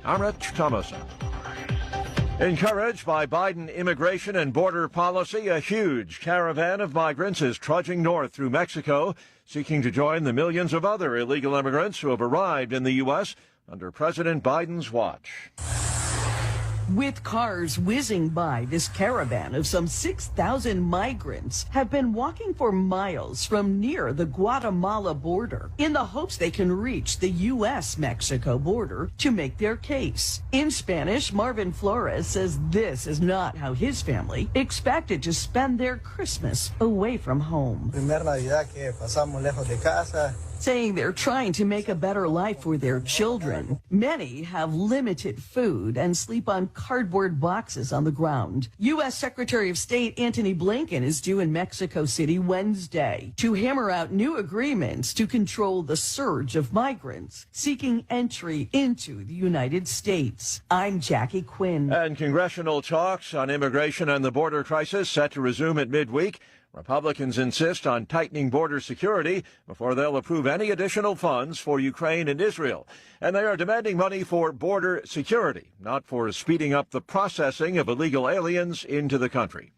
Amrit Thomason. Encouraged by Biden immigration and border policy, a huge caravan of migrants is trudging north through Mexico, seeking to join the millions of other illegal immigrants who have arrived in the U.S. under President Biden's watch. With cars whizzing by, this caravan of some 6,000 migrants have been walking for miles from near the Guatemala border in the hopes they can reach the U.S.-Mexico border to make their case. In Spanish, Marvin Flores says this is not how his family expected to spend their Christmas away from home. Saying they're trying to make a better life for their children. Many have limited food and sleep on cardboard boxes on the ground. U.S. Secretary of State Antony Blinken is due in Mexico City Wednesday to hammer out new agreements to control the surge of migrants seeking entry into the United States. I'm Jackie Quinn. And congressional talks on immigration and the border crisis set to resume at midweek. Republicans insist on tightening border security before they'll approve any additional funds for Ukraine and Israel. And they are demanding money for border security, not for speeding up the processing of illegal aliens into the country.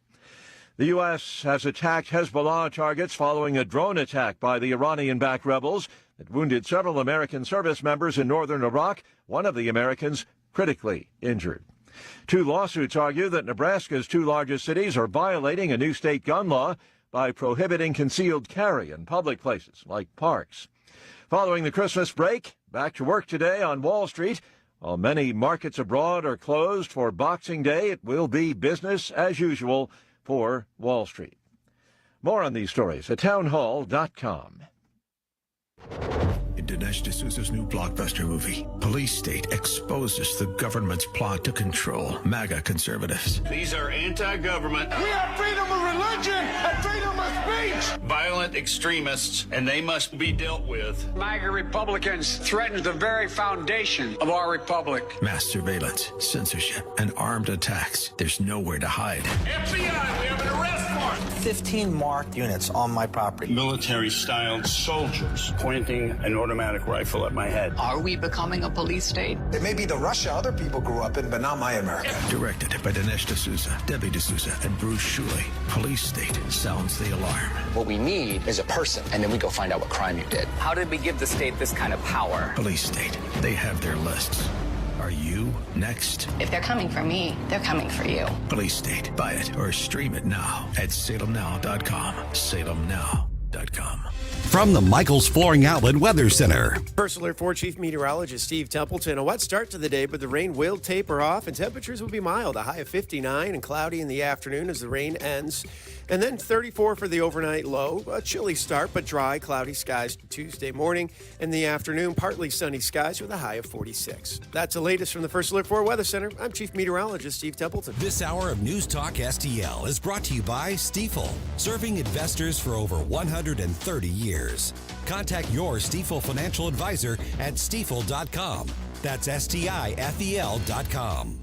The U.S. has attacked Hezbollah targets following a drone attack by the Iranian-backed rebels that wounded several American service members in northern Iraq, one of the Americans critically injured. Two lawsuits argue that Nebraska's two largest cities are violating a new state gun law by prohibiting concealed carry in public places like parks. Following the Christmas break, back to work today on Wall Street. While many markets abroad are closed for Boxing Day, it will be business as usual for Wall Street. More on these stories at townhall.com. In Dinesh D'Souza's new blockbuster movie, Police State exposes the government's plot to control MAGA conservatives. These are anti-government. We have freedom of religion and freedom of speech. Violent extremists, and they must be dealt with. MAGA Republicans threaten the very foundation of our republic. Mass surveillance, censorship, and armed attacks. There's nowhere to hide. FBI, we have an arrest warrant. 15 marked units on my property. Military-styled soldiers pointing an automatic rifle at my head. Are we becoming a police state? It may be the Russia other people grew up in, but not my America. Directed by Dinesh D'Souza, Debbie D'Souza, and Bruce Shuley. Police State sounds the alarm. What we need is a person, and then we go find out what crime you did. How did we give the state this kind of power? Police State. They have their lists. Are you next? If they're coming for me, they're coming for you. Police State. Buy it or stream it now at salemnow.com. salemnow.com. From the Michaels Flooring Outlet Weather Center. First Alert 4 Chief Meteorologist Steve Templeton. A wet start to the day, but the rain will taper off and temperatures will be mild. A high of 59 and cloudy in the afternoon as the rain ends. And then 34 for the overnight low. A chilly start, but dry, cloudy skies Tuesday morning. In the afternoon, partly sunny skies with a high of 46. That's the latest from the First Alert 4 Weather Center. I'm Chief Meteorologist Steve Templeton. This hour of News Talk STL is brought to you by Stifel, serving investors for over 130 years. Contact your Stifel financial advisor at stifel.com. That's STIFEL.com.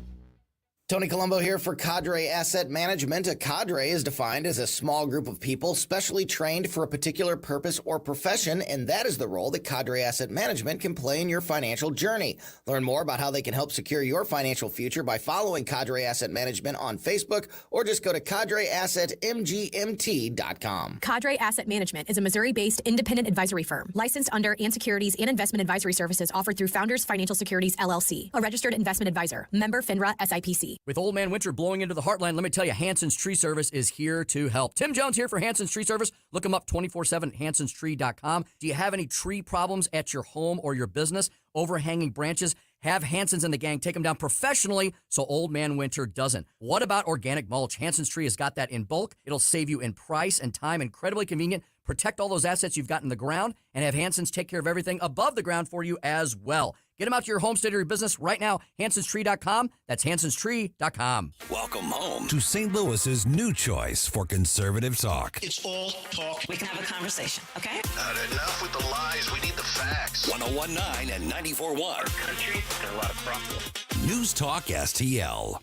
Tony Colombo here for Cadre Asset Management. A cadre is defined as a small group of people specially trained for a particular purpose or profession, and that is the role that Cadre Asset Management can play in your financial journey. Learn more about how they can help secure your financial future by following Cadre Asset Management on Facebook, or just go to cadreassetmgmt.com. Cadre Asset Management is a Missouri-based independent advisory firm licensed under and securities and investment advisory services offered through Founders Financial Securities, LLC, a registered investment advisor, member FINRA SIPC. With Old Man Winter blowing into the heartland, let me tell you, Hanson's Tree Service is here to help. Tim Jones here for Hanson's Tree Service. Look them up 24/7 at hansonstree.com. Do you have any tree problems at your home or your business? Overhanging branches? Have Hanson's and the gang take them down professionally so Old Man Winter doesn't. What about organic mulch? Hanson's Tree has got that in bulk. It'll save you in price and time, incredibly convenient. Protect all those assets you've got in the ground and have Hanson's take care of everything above the ground for you as well. Get them out to your homestead or your business right now. hansonstree.com. That's hansonstree.com. Welcome home to St. Louis's new choice for conservative talk. It's all talk. We can have a conversation, okay? Enough with the lies. We need the facts. 101.9 and 94.1. Our country's got a lot of problems. News Talk STL.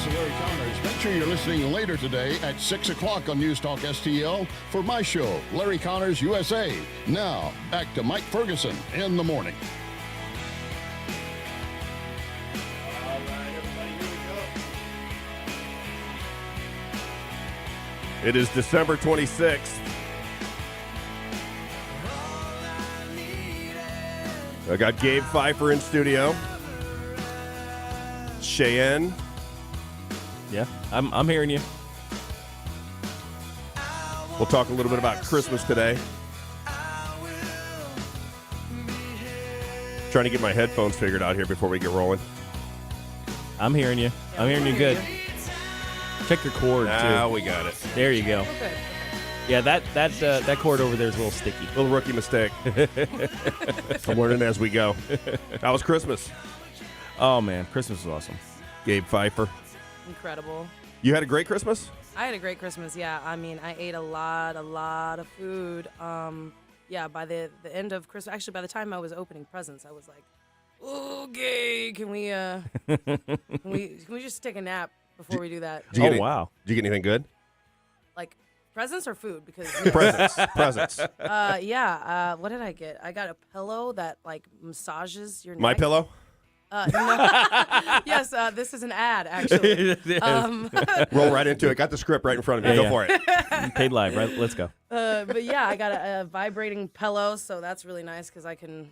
This is Larry Connors. Make sure you're listening later today at 6 o'clock on News Talk STL for my show, Larry Connors USA. Now, back to Mike Ferguson in the morning. All right, everybody, here we go. It is December 26th. I got Gabe Pfeiffer in studio. Cheyenne. Yeah, I'm hearing you. We'll talk a little bit about Christmas today. Trying to get my headphones figured out here before we get rolling. I'm hearing you. I'm hearing you good. Check your cord, too. We got it. There you go. Okay. Yeah, that cord over there is a little sticky. Little rookie mistake. I'm learning as we go. How was Christmas? Oh, man. Christmas was awesome. Gabe Pfeiffer. Incredible. You had a great Christmas? I had a great Christmas, yeah. I mean, I ate a lot of food. Yeah, by the end of Christmas, actually, by the time I was opening presents, I was like, okay, can we just take a nap before we do that? Wow. Did you get anything good? Like, presents or food? Because Presents. yeah. What did I get? I got a pillow that like massages your neck. My pillow? No. Yes, this is an ad, actually. Roll right into it. Got the script right in front of me. Go for it. You paid live, right? Let's go. But yeah, I got a vibrating pillow, so that's really nice because I can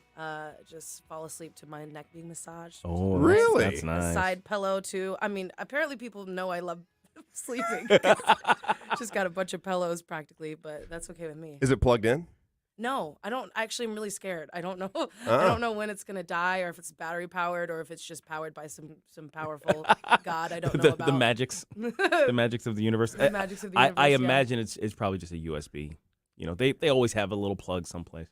just fall asleep to my neck being massaged. Oh, really? That's nice. A side pillow, too. I mean, apparently people know I love sleeping. Just got a bunch of pillows practically, but that's okay with me. Is it plugged in? No, I don't. Actually, I'm really scared. I don't know. I don't know when it's gonna die, or if it's battery powered, or if it's just powered by some powerful god. I don't know about the magics, the magics of the universe. The magics of the universe. I imagine it's probably just a USB. You know, they always have a little plug someplace.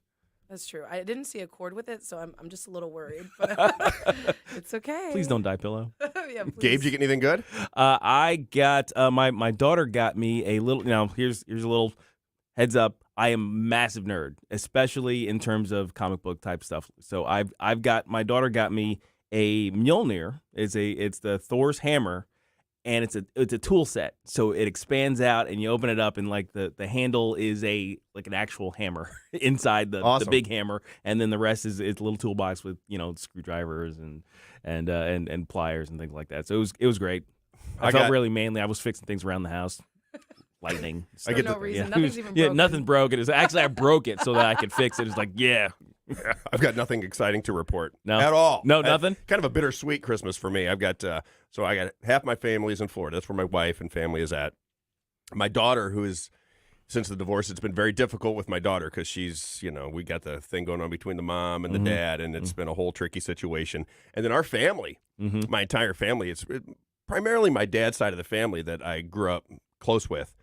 That's true. I didn't see a cord with it, so I'm just a little worried. But it's okay. Please don't die, pillow. Yeah, please. Gabe, did you get anything good? I got my daughter got me a little. Now here's a little heads up. I am a massive nerd, especially in terms of comic book type stuff. So I've got my daughter got me a Mjolnir. It's the Thor's hammer, and it's a tool set. So it expands out, and you open it up, and like the handle is an actual hammer inside the big hammer, and then the rest is a little toolbox with screwdrivers and pliers and things like that. So it was great. I felt really manly. I was fixing things around the house. Lightning. For no reason. Nothing's even broken. Yeah, nothing broke. Actually, I broke it so that I could fix it. It's like, yeah. I've got nothing exciting to report. No. At all. No, nothing? Kind of a bittersweet Christmas for me. I've got, I got half my family is in Florida. That's where my wife and family is at. My daughter, who is, since the divorce, it's been very difficult with my daughter because she's, we got the thing going on between the mom and the dad, and it's been a whole tricky situation. And then our family, my entire family, it's primarily my dad's side of the family that I grew up close with.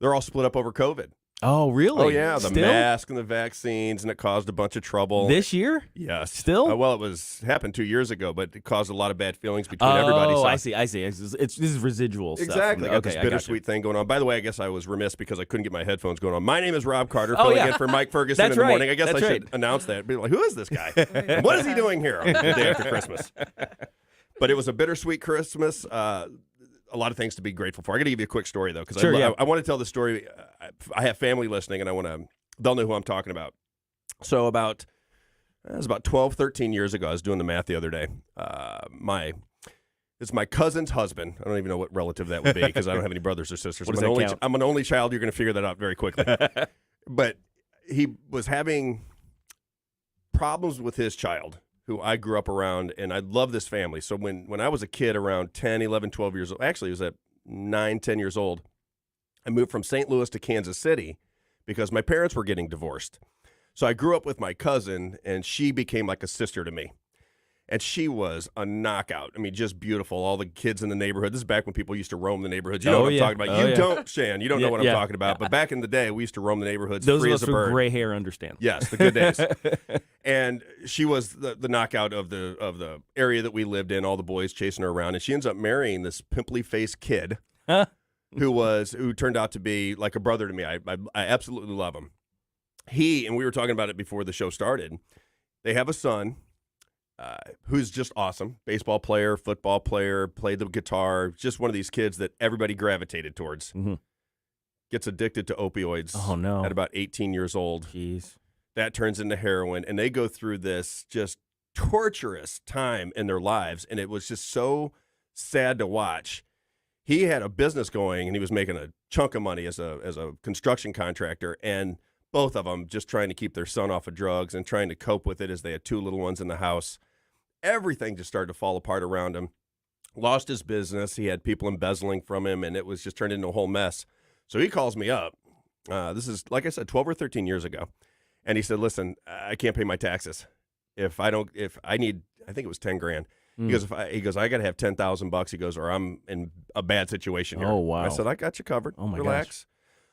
They're all split up over COVID. Oh, really? Oh, yeah. The Still? mask and the vaccines, and it caused a bunch of trouble. This year? Yes. Still? Well, it happened 2 years ago, but it caused a lot of bad feelings between everybody. Oh, I see. This is residual stuff. Exactly. I got this I bittersweet thing going on. By the way, I guess I was remiss because I couldn't get my headphones going on. My name is Rob Carter, filling in for Mike Ferguson in the morning. I guess I should announce that. Be like, who is this guy? And what is he doing here on the day after Christmas? But it was a bittersweet Christmas. A lot of things to be grateful for. I got to give you a quick story, though, because I want to tell the story. I have family listening, and they'll know who I'm talking about. So it was about 12, 13 years ago. I was doing the math the other day. It's my cousin's husband. I don't even know what relative that would be because I don't have any brothers or sisters. I'm an only child. You're going to figure that out very quickly. But he was having problems with his child, who I grew up around, and I love this family. So when I was a kid around 10, 11, 12 years old, actually it was at 9, 10 years old, I moved from St. Louis to Kansas City because my parents were getting divorced. So I grew up with my cousin, and she became like a sister to me. And she was a knockout. I mean, just beautiful. All the kids in the neighborhood. This is back when people used to roam the neighborhoods. You know what I'm talking about. You don't, Shan. You don't know what I'm talking about. But back in the day, we used to roam the neighborhoods free as a bird. Those of us with gray hair understand. Yes, the good days. And she was the knockout of the area that we lived in. All the boys chasing her around, and she ends up marrying this pimply-faced kid who turned out to be like a brother to me. I absolutely love him. And we were talking about it before the show started. They have a son. who's just awesome. Baseball player, football player, played the guitar. Just one of these kids that everybody gravitated towards. Mm-hmm. Gets addicted to opioids at about 18 years old. Jeez. That turns into heroin, and they go through this just torturous time in their lives, and it was just so sad to watch. He had a business going, and he was making a chunk of money as a construction contractor, and both of them just trying to keep their son off of drugs and trying to cope with it as they had two little ones in the house. Everything just started to fall apart around him. Lost his business. He had people embezzling from him, and it was just turned into a whole mess. So he calls me up. This is, like I said, 12 or 13 years ago. And he said, listen, I can't pay my taxes. I think it was 10 grand. He goes, I got to have $10,000. He goes, or I'm in a bad situation here. Oh, wow. I said, I got you covered. Oh, my Relax. gosh.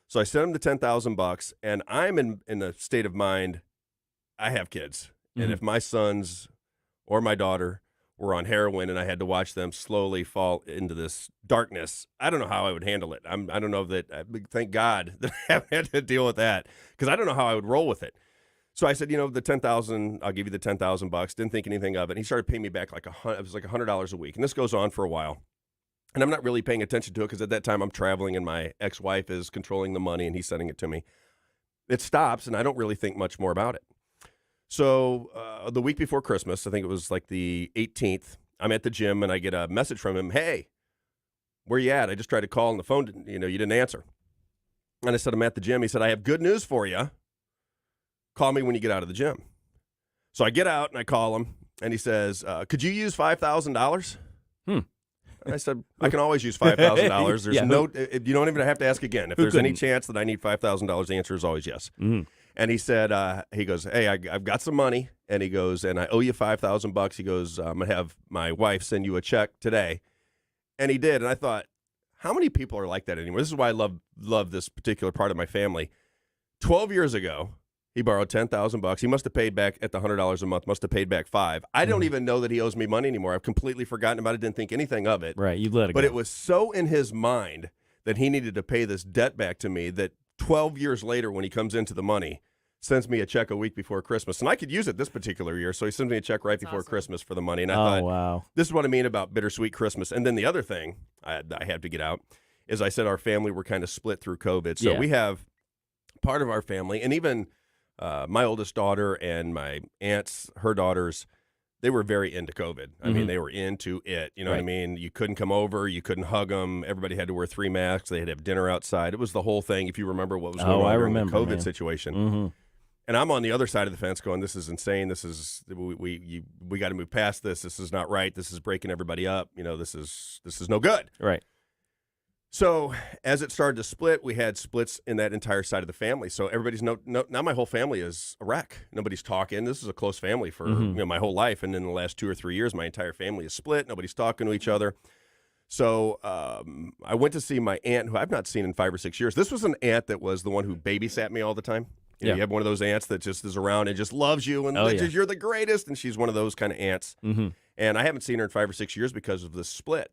So I sent him the $10,000, and I'm in a state of mind. I have kids. And if my sons or my daughter were on heroin and I had to watch them slowly fall into this darkness, I don't know how I would handle it. I don't know that, thank God that I haven't had to deal with that, because I don't know how I would roll with it. So I said, the $10,000, I'll give you the $10,000. Didn't think anything of it. And he started paying me back it was like $100 a week. And this goes on for a while. And I'm not really paying attention to it because at that time I'm traveling and my ex-wife is controlling the money and he's sending it to me. It stops and I don't really think much more about it. So the week before Christmas, I think it was like the 18th, I'm at the gym and I get a message from him. Hey, where you at? I just tried to call and the phone, you didn't answer. And I said, I'm at the gym. He said, I have good news for you. Call me when you get out of the gym. So I get out and I call him and he says, could you use $5,000? And I said, I can always use $5,000. There's you don't even have to ask again. If there's any chance that I need $5,000, the answer is always yes. Mm-hmm. And he said, he goes, hey, I've got some money. And he goes, and I owe you $5,000. He goes, I'm going to have my wife send you a check today. And he did. And I thought, how many people are like that anymore? This is why I love this particular part of my family. 12 years ago, he borrowed $10,000. He must have paid back at the $100 a month, must have paid back $5. I don't even know that he owes me money anymore. I've completely forgotten about it, didn't think anything of it. Right, you let it go. But it was so in his mind that he needed to pay this debt back to me that 12 years later when he comes into the money, sends me a check a week before Christmas. And I could use it this particular year, so he sends me a check right before Christmas for the money. And I thought, wow. This is what I mean about bittersweet Christmas. And then the other thing I had to get out is I said our family were kind of split through COVID. So we have part of our family, and even my oldest daughter and my aunts, her daughters, they were very into COVID. I mean, they were into it. You know what I mean? You couldn't come over. You couldn't hug them. Everybody had to wear 3 masks. They had to have dinner outside. It was the whole thing, if you remember what was going on during the COVID situation. And I'm on the other side of the fence going, this is insane. This is, we got to move past this. This is not right. This is breaking everybody up. This is no good. Right. So as it started to split, we had splits in that entire side of the family. So everybody's now my whole family is a wreck. Nobody's talking. This is a close family for my whole life. And in the last 2 or 3 years, my entire family is split. Nobody's talking to each other. So I went to see my aunt, who I've not seen in 5 or 6 years. This was an aunt that was the one who babysat me all the time. You have one of those aunts that just is around and just loves you and you're the greatest. And she's one of those kind of aunts. And I haven't seen her in 5 or 6 years because of this split.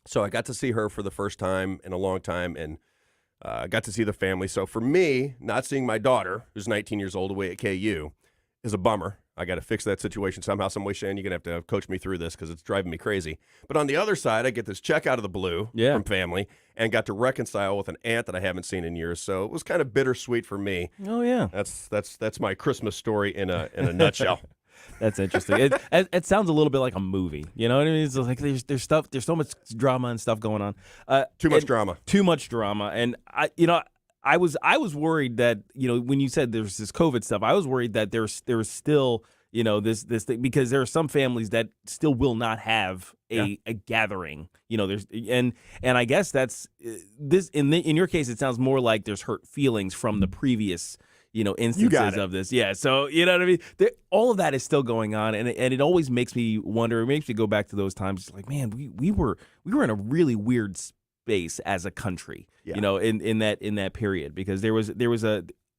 So I got to see her for the first time in a long time and got to see the family. So for me, not seeing my daughter, who's 19 years old, away at KU, is a bummer. I got to fix that situation somehow, some way. Shane, you're going to have to coach me through this because it's driving me crazy. But on the other side, I get this check out of the blue from family and got to reconcile with an aunt that I haven't seen in years. So it was kind of bittersweet for me. Oh, yeah. That's my Christmas story in a nutshell. That's interesting. It sounds a little bit like a movie. You know what I mean? It's like there's stuff. There's so much drama and stuff going on. Too much drama. Too much drama. And I was worried that when you said there's this COVID stuff, I was worried that there's still this thing, because there are some families that still will not have a gathering. There's and I guess that's this in your case. It sounds more like there's hurt feelings from the previous instances of this. Yeah. So, you know what I mean? All of that is still going on. And it always makes me wonder, it makes me go back to those times. It's like, man, we were in a really weird space as a country, in that period, because there was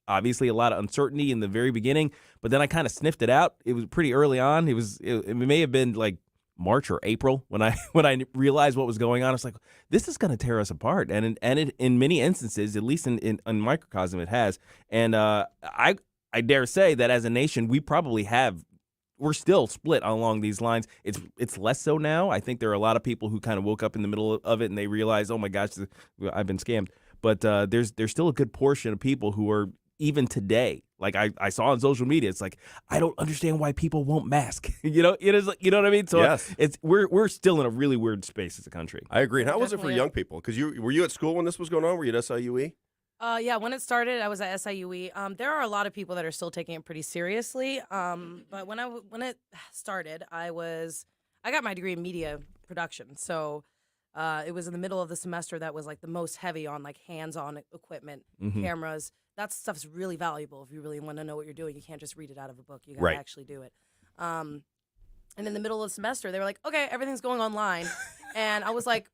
obviously a lot of uncertainty in the very beginning, but then I kind of sniffed it out. It was pretty early on. It may have been like March or April when I realized what was going on. It's like, this is going to tear us apart, and in many instances, at least in microcosm, it has. And I dare say that as a nation, we probably have we're still split along these lines. It's less so now. I think there are a lot of people who kind of woke up in the middle of it and they realize, oh my gosh, I've been scammed. But there's still a good portion of people who are, even today, like I saw on social media, it's like, I don't understand why people won't mask. You know, it is, you know what I mean? So yes. We're still in a really weird space as a country. I agree. And how was it for young people? Because were you at school when this was going on? Were you at SIUE? Yeah, when it started, I was at SIUE. There are a lot of people that are still taking it pretty seriously. But when it started, I got my degree in media production. So it was in the middle of the semester that was like the most heavy on like hands-on equipment, cameras. That stuff's really valuable if you really want to know what you're doing. You can't just read it out of a book. You got to actually do it. And in the middle of the semester, they were like, okay, everything's going online. And I was like,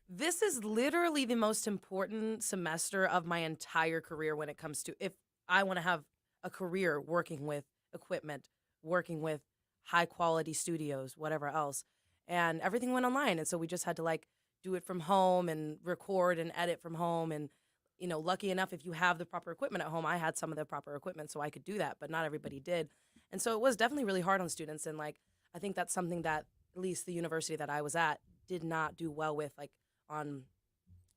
this is literally the most important semester of my entire career when it comes to if I want to have a career working with equipment, working with high-quality studios, whatever else. And everything went online. And so we just had to, like, do it from home and record and edit from home. And, you know, lucky enough, if you have the proper equipment at home, I had some of the proper equipment, so I could do that, but not everybody did. And so it was definitely really hard on students. And, like, I think that's something that at least the university that I was at did not do well with, like, on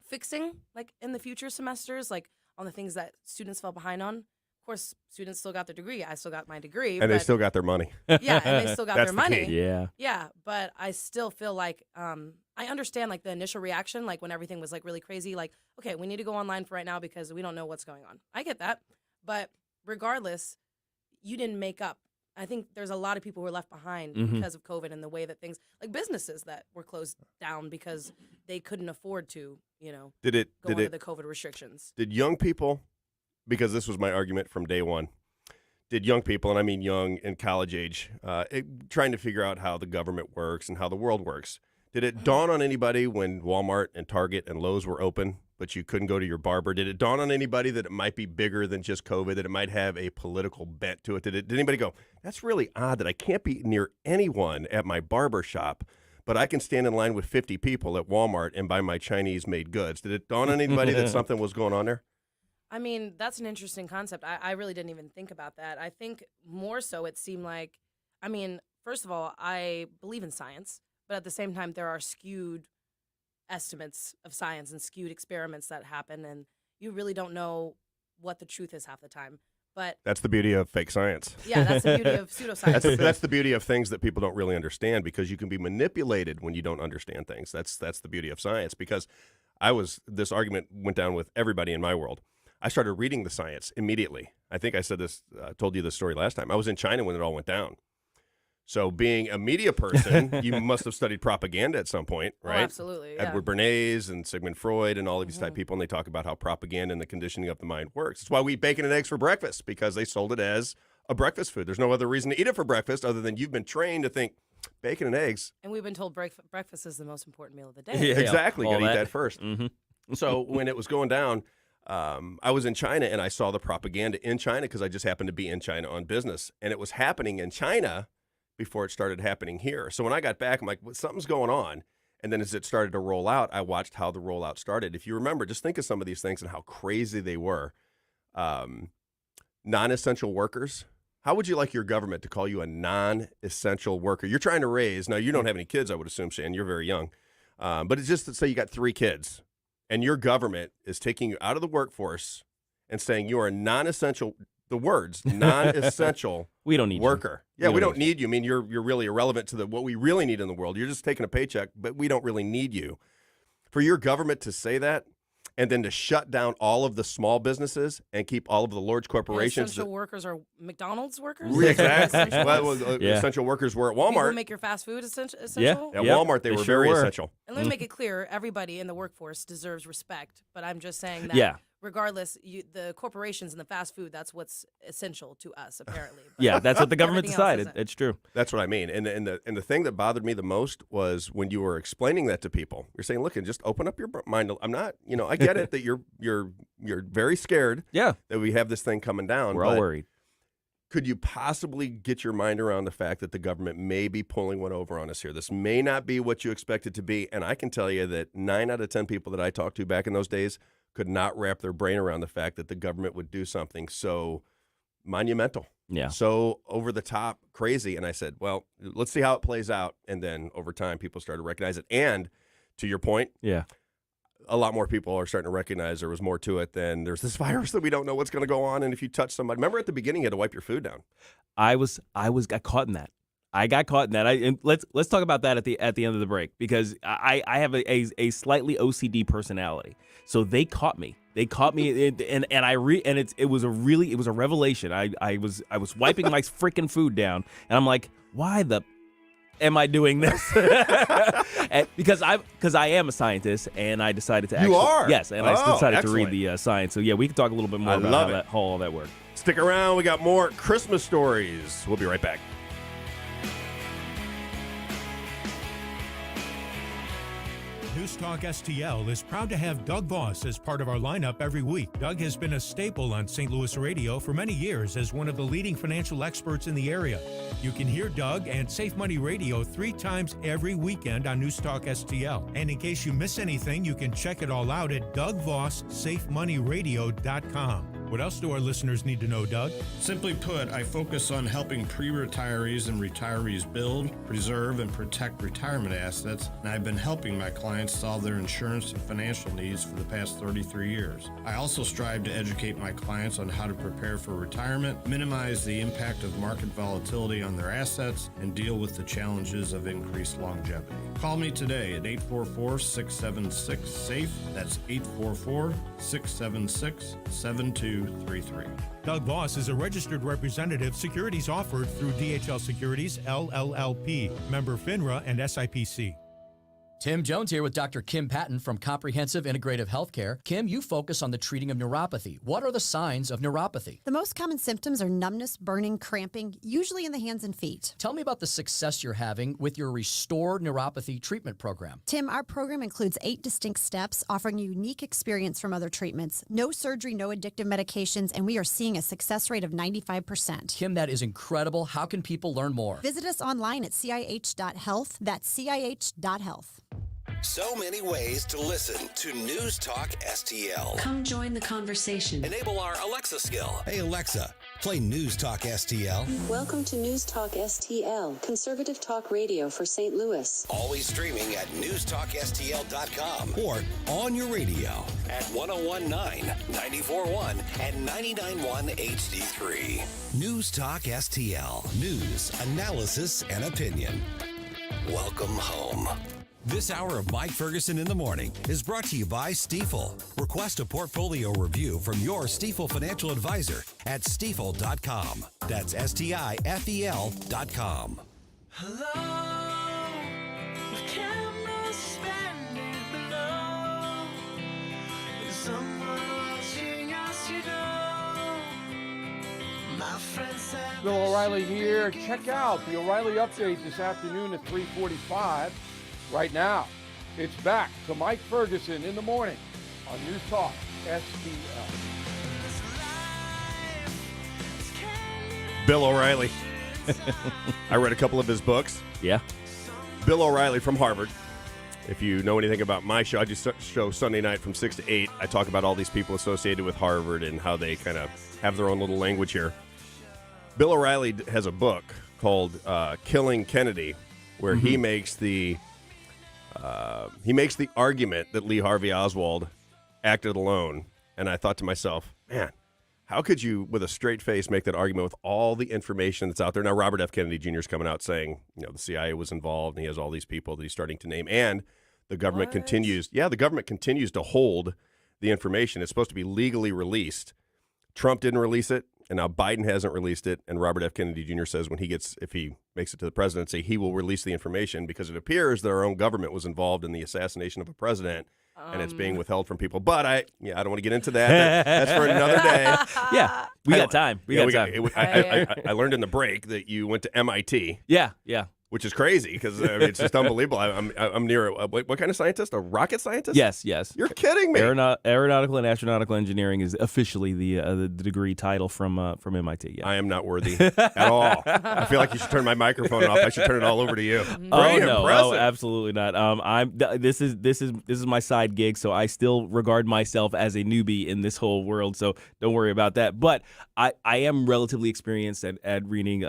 fixing, like, in the future semesters, like, on the things that students fell behind on. Of course, students still got their degree. I still got my degree. And they still got their money. Yeah, and they still got their money. Key. Yeah, but I still feel like I understand, like, the initial reaction, like, when everything was, like, really crazy, like, okay, we need to go online for right now because we don't know what's going on. I get that. But regardless, you didn't make up. I think there's a lot of people who were left behind because of COVID and the way that things, like businesses that were closed down because they couldn't afford to, you know, go under the COVID restrictions. Did young people, because this was my argument from day one, did young people, and I mean young in college age, trying to figure out how the government works and how the world works, did it dawn on anybody when Walmart and Target and Lowe's were open, but you couldn't go to your barber? Did it dawn on anybody that it might be bigger than just COVID, that it might have a political bent to it? Did anybody go, that's really odd that I can't be near anyone at my barber shop, but I can stand in line with 50 people at Walmart and buy my Chinese-made goods? Did it dawn on anybody that something was going on there? I mean, that's an interesting concept. I really didn't even think about that. I think more so it seemed like, I mean, first of all, I believe in science, but at the same time, there are skewed estimates of science and skewed experiments that happen, and you really don't know what the truth is half the time. But that's the beauty of fake science. Yeah, that's the beauty of pseudoscience. That's the beauty of things that people don't really understand, because you can be manipulated when you don't understand things. That's the beauty of science, because this argument went down with everybody in my world. I started reading the science immediately. I think I said this, told you this story last time. I was in China when it all went down. So being a media person, you must have studied propaganda at some point, right? Oh, absolutely, yeah. Edward Bernays and Sigmund Freud and all of these type people, and they talk about how propaganda and the conditioning of the mind works. It's why we eat bacon and eggs for breakfast, because they sold it as a breakfast food. There's no other reason to eat it for breakfast other than you've been trained to think bacon and eggs. And we've been told breakfast is the most important meal of the day. Yeah, exactly. You got to eat that first. So when it was going down, I was in China and I saw the propaganda in China because I just happened to be in China on business. And it was happening in China before it started happening here. So when I got back, I'm like, well, something's going on. And then as it started to roll out, I watched how the rollout started. If you remember, just think of some of these things and how crazy they were. Non-essential workers. How would you like your government to call you a non-essential worker? You're trying to raise, now you don't have any kids, I would assume, Shan, you're very young. But it's just to say you got 3 kids. And your government is taking you out of the workforce and saying you are a non-essential, the words, non-essential we don't need worker. You. Yeah, we don't need you. I mean, you're really irrelevant to what we really need in the world. You're just taking a paycheck, but we don't really need you. For your government to say that and then to shut down all of the small businesses and keep all of the large corporations. Essential workers are McDonald's workers? Exactly. Essential workers were at Walmart. People who make your fast food essential? Yeah. At Walmart, they were very essential. And let me make it clear, everybody in the workforce deserves respect, but I'm just saying that regardless, the corporations and the fast food, that's what's essential to us, apparently. But that's what the government decided. It's true. That's what I mean. And the thing that bothered me the most was when you were explaining that to people. You're saying, look, and just open up your mind. I'm not, I get it that you're very scared that we have this thing coming down. We're all worried. Could you possibly get your mind around the fact that the government may be pulling one over on us here? This may not be what you expect it to be. And I can tell you that 9 out of 10 people that I talked to back in those days could not wrap their brain around the fact that the government would do something so monumental. Yeah. So over the top, crazy. And I said, well, let's see how it plays out. And then over time, people started to recognize it. And to your point, yeah, a lot more people are starting to recognize there was more to it than there's this virus that we don't know what's going to go on. And if you touch somebody, remember at the beginning, you had to wipe your food down. I got caught in that. I got caught in that. And let's talk about that at the end of the break, because I have a slightly OCD personality. So they caught me. They caught me, and it was a revelation. I was wiping my freaking food down, and I'm like, why the am I doing this? because I am a scientist, and I decided to actually. You are? Yes, and I decided excellent. to read the science. So yeah, we can talk a little bit more about how all that worked. Stick around. We got more Christmas stories. We'll be right back. News Talk STL is proud to have Doug Voss as part of our lineup every week. Doug has been a staple on St. Louis radio for many years as one of the leading financial experts in the area. You can hear Doug and Safe Money Radio 3 times every weekend on News Talk STL. And in case you miss anything, you can check it all out at DougVossSafeMoneyRadio.com. What else do our listeners need to know, Doug? Simply put, I focus on helping pre-retirees and retirees build, preserve, and protect retirement assets, and I've been helping my clients solve their insurance and financial needs for the past 33 years. I also strive to educate my clients on how to prepare for retirement, minimize the impact of market volatility on their assets, and deal with the challenges of increased longevity. Call me today at 844-676-SAFE. That's 844-676-7233. Doug Voss is a registered representative. Securities offered through DHL Securities, LLLP, member FINRA and SIPC. Tim Jones here with Dr. Kim Patton from Comprehensive Integrative Healthcare. Kim, you focus on the treating of neuropathy. What are the signs of neuropathy? The most common symptoms are numbness, burning, cramping, usually in the hands and feet. Tell me about the success you're having with your Restore Neuropathy treatment program. Tim, our program includes 8 distinct steps, offering a unique experience from other treatments. No surgery, no addictive medications, and we are seeing a success rate of 95%. Kim, that is incredible. How can people learn more? Visit us online at CIH.health. That's CIH.health. So many ways to listen to News Talk STL. Come join the conversation. Enable our Alexa skill. Hey, Alexa, play News Talk STL. Welcome to News Talk STL, conservative talk radio for St. Louis. Always streaming at newstalkstl.com or on your radio at 1019, 94.1, and 99.1 HD3. News Talk STL. News, analysis, and opinion. Welcome home. This hour of Mike Ferguson in the Morning is brought to you by Stifel. Request a portfolio review from your Stifel financial advisor at stifel.com. That's STIFEL.com. Hello, with cameras spinning below. There's someone watching us, you know. My friend said Bill O'Reilly here. Check out the O'Reilly Update this afternoon at 3:45. Right now, it's back to Mike Ferguson in the morning on News Talk STL. Bill O'Reilly. I read a couple of his books. Yeah. Bill O'Reilly from Harvard. If you know anything about my show, I do show Sunday night from 6 to 8. I talk about all these people associated with Harvard and how they kind of have their own little language here. Bill O'Reilly has a book called Killing Kennedy, where he makes the argument that Lee Harvey Oswald acted alone. And I thought to myself, man, how could you, with a straight face, make that argument with all the information that's out there? Now, Robert F. Kennedy Jr. is coming out saying, the CIA was involved, and he has all these people that he's starting to name. And the government continues to hold the information. It's supposed to be legally released. Trump didn't release it, and now Biden hasn't released it. And Robert F. Kennedy Jr. says if he makes it to the presidency, he will release the information because it appears that our own government was involved in the assassination of a president, and it's being withheld from people. But I don't want to get into that. That's for another day. Yeah, we got time. We got time. I learned in the break that you went to MIT. Yeah. which is crazy because it's just unbelievable. I'm near what kind of scientist? A rocket scientist? Yes. You're kidding me. Aeronautical and astronautical engineering is officially the degree title from MIT. Yeah. I am not worthy at all. I feel like you should turn my microphone off. I should turn it all over to you. Oh no, absolutely not. This is my side gig, so I still regard myself as a newbie in this whole world. So don't worry about that. But I am relatively experienced at reading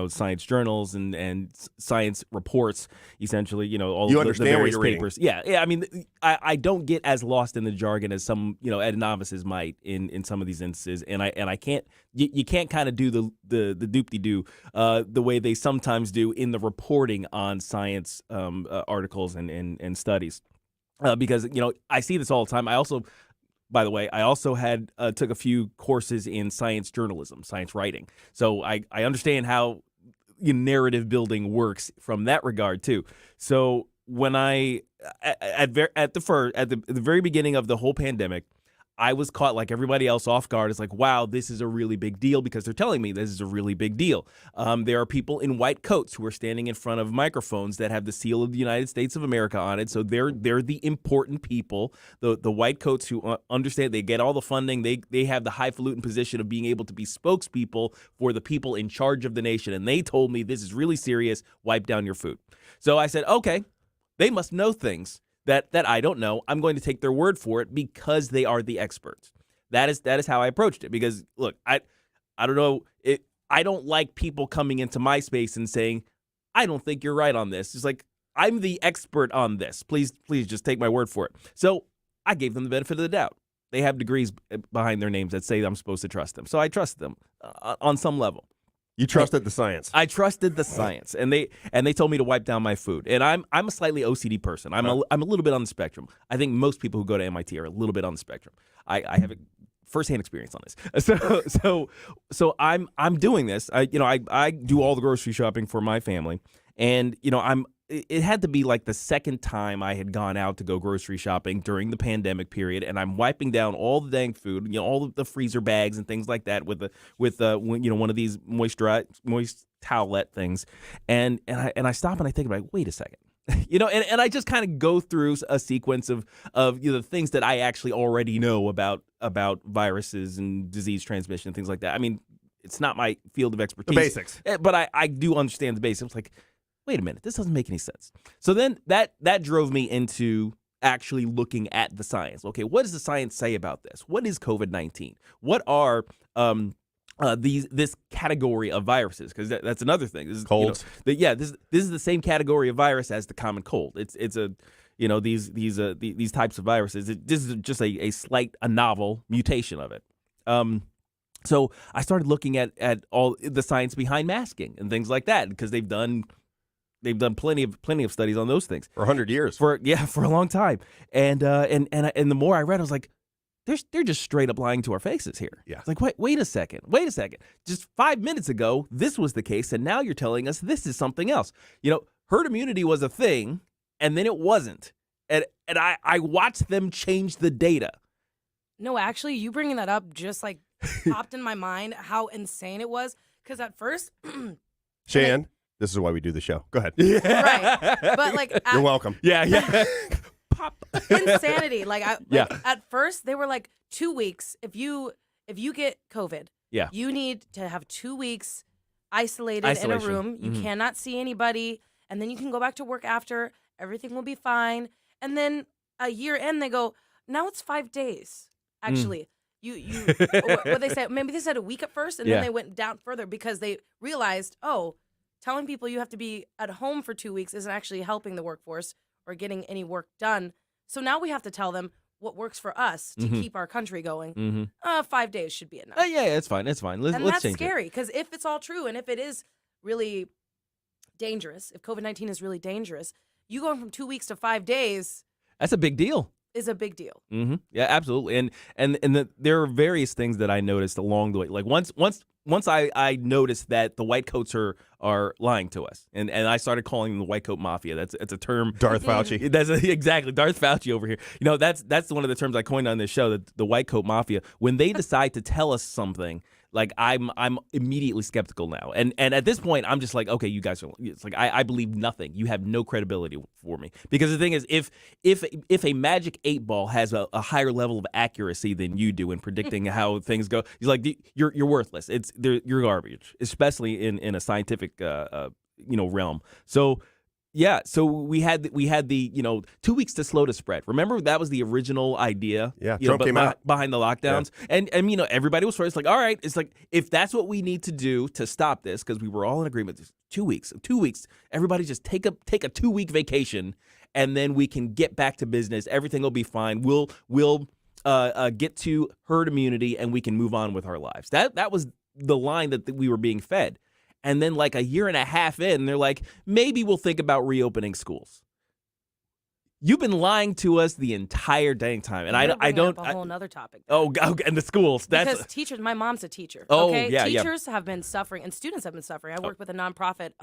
science journals and science reports, essentially, all you the understand various what you're papers. Reading. Yeah. I mean, I don't get as lost in the jargon as some, novices might in some of these instances, and I can't. You can't kind of do the doop-de-doo the way they sometimes do in the reporting on science articles and studies, because I see this all the time. By the way, I also took a few courses in science journalism, science writing, so I understand how narrative building works from that regard too. So when at the very beginning of the whole pandemic, I was caught like everybody else off guard. It's like, wow, this is a really big deal because they're telling me this is a really big deal. There are people in white coats who are standing in front of microphones that have the seal of the United States of America on it. So they're the important people, the white coats who understand. They get all the funding. They have the highfalutin position of being able to be spokespeople for the people in charge of the nation. And they told me this is really serious. Wipe down your food. So I said, okay, they must know things that I don't know. I'm going to take their word for it because they are the experts. That is how I approached it. Because look, I don't know. I don't like people coming into my space and saying, I don't think you're right on this. It's like, I'm the expert on this. Please just take my word for it. So I gave them the benefit of the doubt. They have degrees behind their names that say I'm supposed to trust them. So I trust them on some level. You trusted the science. I trusted the science, and they told me to wipe down my food. And I'm a slightly OCD person. I'm a little bit on the spectrum. I think most people who go to MIT are a little bit on the spectrum. I have a firsthand experience on this. So I'm doing this. I do all the grocery shopping for my family, and it had to be like the second time I had gone out to go grocery shopping during the pandemic period, and I'm wiping down all the dang food, all of the freezer bags and things like that with one of these moist towelette things, and I stop and I think, like, wait a second. And I just kind of go through a sequence of the things that I actually already know about viruses and disease transmission and things like that. I mean, it's not my field of expertise. The basics. But I do understand the basics. It's like, wait a minute, this doesn't make any sense. So then that drove me into actually looking at the science. Okay, what does the science say about this? What is COVID-19? What are this category of viruses? Because that's another thing. This is colds. This is the same category of virus as the common cold. It's these types of viruses. This is just a novel mutation of it. So I started looking at all the science behind masking and things like that, because they've done plenty of studies on those things for 100 years. For a long time. And the more I read, I was like, they're just straight up lying to our faces here. Yeah. It's like, wait a second. Just 5 minutes ago, this was the case, and now you're telling us this is something else. Herd immunity was a thing, and then it wasn't. And I watched them change the data. No, actually, you bringing that up just like popped in my mind how insane it was. Because at first, Shan, this is why we do the show. Go ahead. Right. But like, you're welcome. Yeah. Pop. Insanity. At first, they were like 2 weeks. If you get COVID, you need to have 2 weeks isolated in a room. You cannot see anybody, and then you can go back to work after. Everything will be fine. And then a year in, they go, now it's 5 days. Actually, you what they said, maybe they said a week at first, and then they went down further because they realized, telling people you have to be at home for 2 weeks isn't actually helping the workforce or getting any work done. So now we have to tell them what works for us to keep our country going. 5 days should be enough. It's fine. It's fine. Let's that's change scary, because if it's all true and if it is really dangerous, if COVID-19 is really dangerous, you going from 2 weeks to 5 days. That's a big deal. Is a big deal. Mm-hmm. Yeah, absolutely. And there are various things that I noticed along the way. Like once I noticed that the white coats are lying to us, and I started calling them the white coat mafia. It's a term. Darth Fauci. That's exactly Darth Fauci over here. That's one of the terms I coined on this show. The white coat mafia. When they decide to tell us something like I'm immediately skeptical now. And at this point, I'm just like, okay, you guys are. It's like I believe nothing. You have no credibility for me, because the thing is, if a magic 8-ball has a higher level of accuracy than you do in predicting how things go, you're worthless. You're garbage, especially in a scientific realm. So. Yeah, so we had the 2 weeks to slow the spread. Remember, that was the original idea. Yeah, Trump came out behind the lockdowns, and everybody was first like, all right, it's like if that's what we need to do to stop this, because we were all in agreement. 2 weeks, everybody just take a 2-week vacation, and then we can get back to business. Everything will be fine. We'll get to herd immunity, and we can move on with our lives. That was the line that we were being fed. And then like a year and a half in, they're like, maybe we'll think about reopening schools. You've been lying to us the entire dang time. And I don't. Up a whole other topic. And the schools. Because teachers, my mom's a teacher. Oh, okay? yeah, Teachers have been suffering, and students have been suffering. I work with a nonprofit,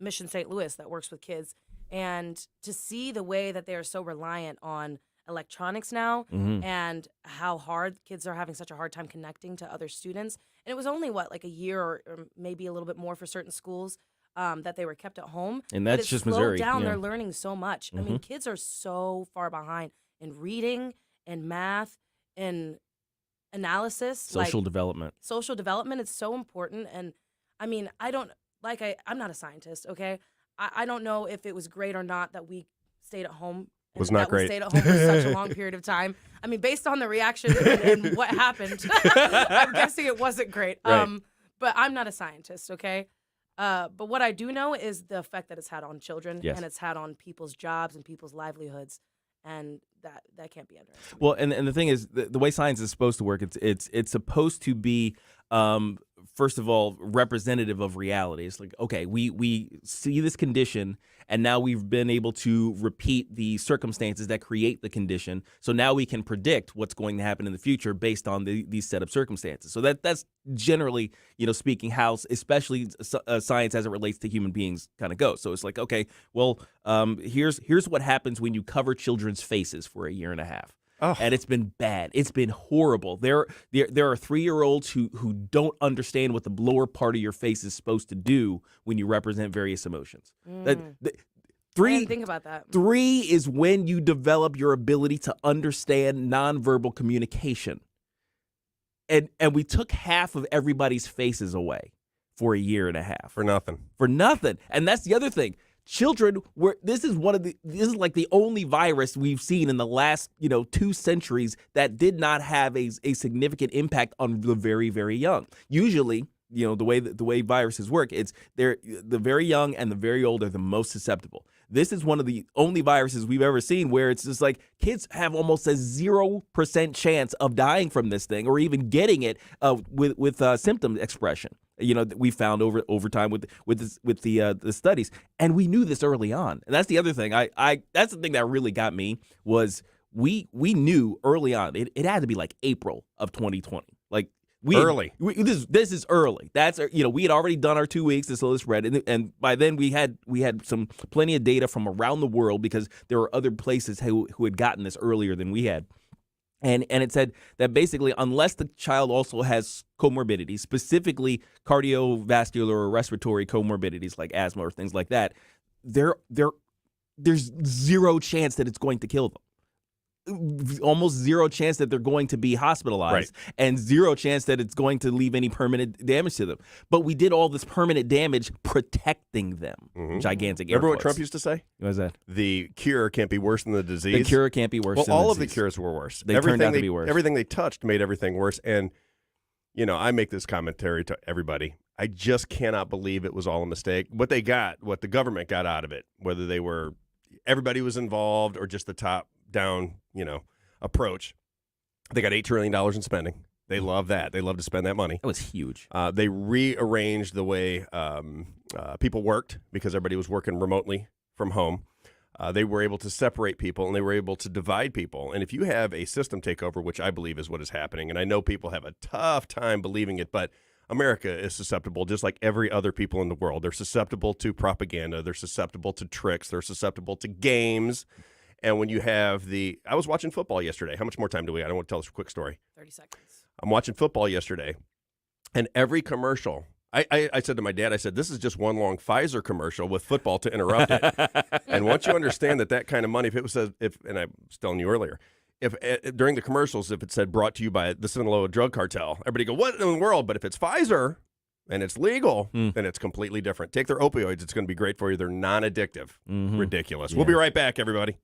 Mission St. Louis, that works with kids. And to see the way that they are so reliant on electronics now, and how hard kids are having such a hard time connecting to other students. And it was only like a year or maybe a little bit more for certain schools that they were kept at home. And that's just Missouri. Down, they're learning so much. I mean, kids are so far behind in reading and math and analysis, social development. Social development is so important. And I mean, I'm not a scientist. Okay, I don't know if it was great or not that we stayed at home. Was not great. We stayed at home for such a long period of time. I mean, based on the reaction and what happened, I'm guessing it wasn't great. Right. But I'm not a scientist, okay? But what I do know is the effect that it's had on children, Yes. and it's had on people's jobs and people's livelihoods, and that can't be underestimated. Well, and the thing is, the way science is supposed to work, it's supposed to be, first of all, representative of reality. It's like, okay, we see this condition, and now we've been able to repeat the circumstances that create the condition. So now we can predict what's going to happen in the future based on these set of circumstances. So that's generally, speaking, how especially science as it relates to human beings kind of goes. So it's like, okay, well, here's what happens when you cover children's faces for a year and a half. Oh. And it's been bad. It's been horrible. There are 3-year-olds who don't understand what the lower part of your face is supposed to do when you represent various emotions. I didn't think about that. 3 is when you develop your ability to understand nonverbal communication. And we took half of everybody's faces away for a year and a half. For nothing. And that's the other thing. Children this is like the only virus we've seen in the last 2 centuries that did not have a significant impact on the very, very young. Usually, the way viruses work, it's the very young and the very old are the most susceptible. This is one of the only viruses we've ever seen where it's just like kids have almost a 0% chance of dying from this thing or even getting it with symptom expression. That we found over time with the studies, and we knew this early on. And that's the other thing. That's the thing that really got me was we knew early on. It had to be like April of 2020. Like this is early. That's we had already done our 2 weeks to slow the spread, and by then we had plenty of data from around the world because there were other places who had gotten this earlier than we had. And it said that basically, unless the child also has comorbidities, specifically cardiovascular or respiratory comorbidities like asthma or things like that, there's 0 chance that it's going to kill them. Almost 0 chance that they're going to be hospitalized, and 0 chance that it's going to leave any permanent damage to them. But we did all this permanent damage protecting them. Gigantic. Remember what Trump used to say? What was that? The cure can't be worse than the disease. The cure can't be worse than the disease. Well, all of the cures were worse. They turned out to be worse. Everything they touched made everything worse. And, I make this commentary to everybody. I just cannot believe it was all a mistake. What the government got out of it, whether everybody was involved or just the top-down, approach. They got $8 trillion in spending. They love that. They love to spend that money. That was huge. They rearranged the way people worked because everybody was working remotely from home. They were able to separate people, and they were able to divide people. And if you have a system takeover, which I believe is what is happening, and I know people have a tough time believing it, but America is susceptible, just like every other people in the world. They're susceptible to propaganda. They're susceptible to tricks. They're susceptible to games. And when you have I was watching football yesterday. How much more time do we got? I want to tell this quick story. 30 seconds. I'm watching football yesterday, And every commercial, I said to my dad, I said, this is just one long Pfizer commercial with football to interrupt it. And once you understand that kind of money, if it was, and I was telling you earlier, if during the commercials, if it said brought to you by the Sinaloa drug cartel, everybody go, what in the world? But if it's Pfizer and it's legal, then it's completely different. Take their opioids. It's going to be great for you. They're non-addictive. Ridiculous. Yeah. We'll be right back, everybody.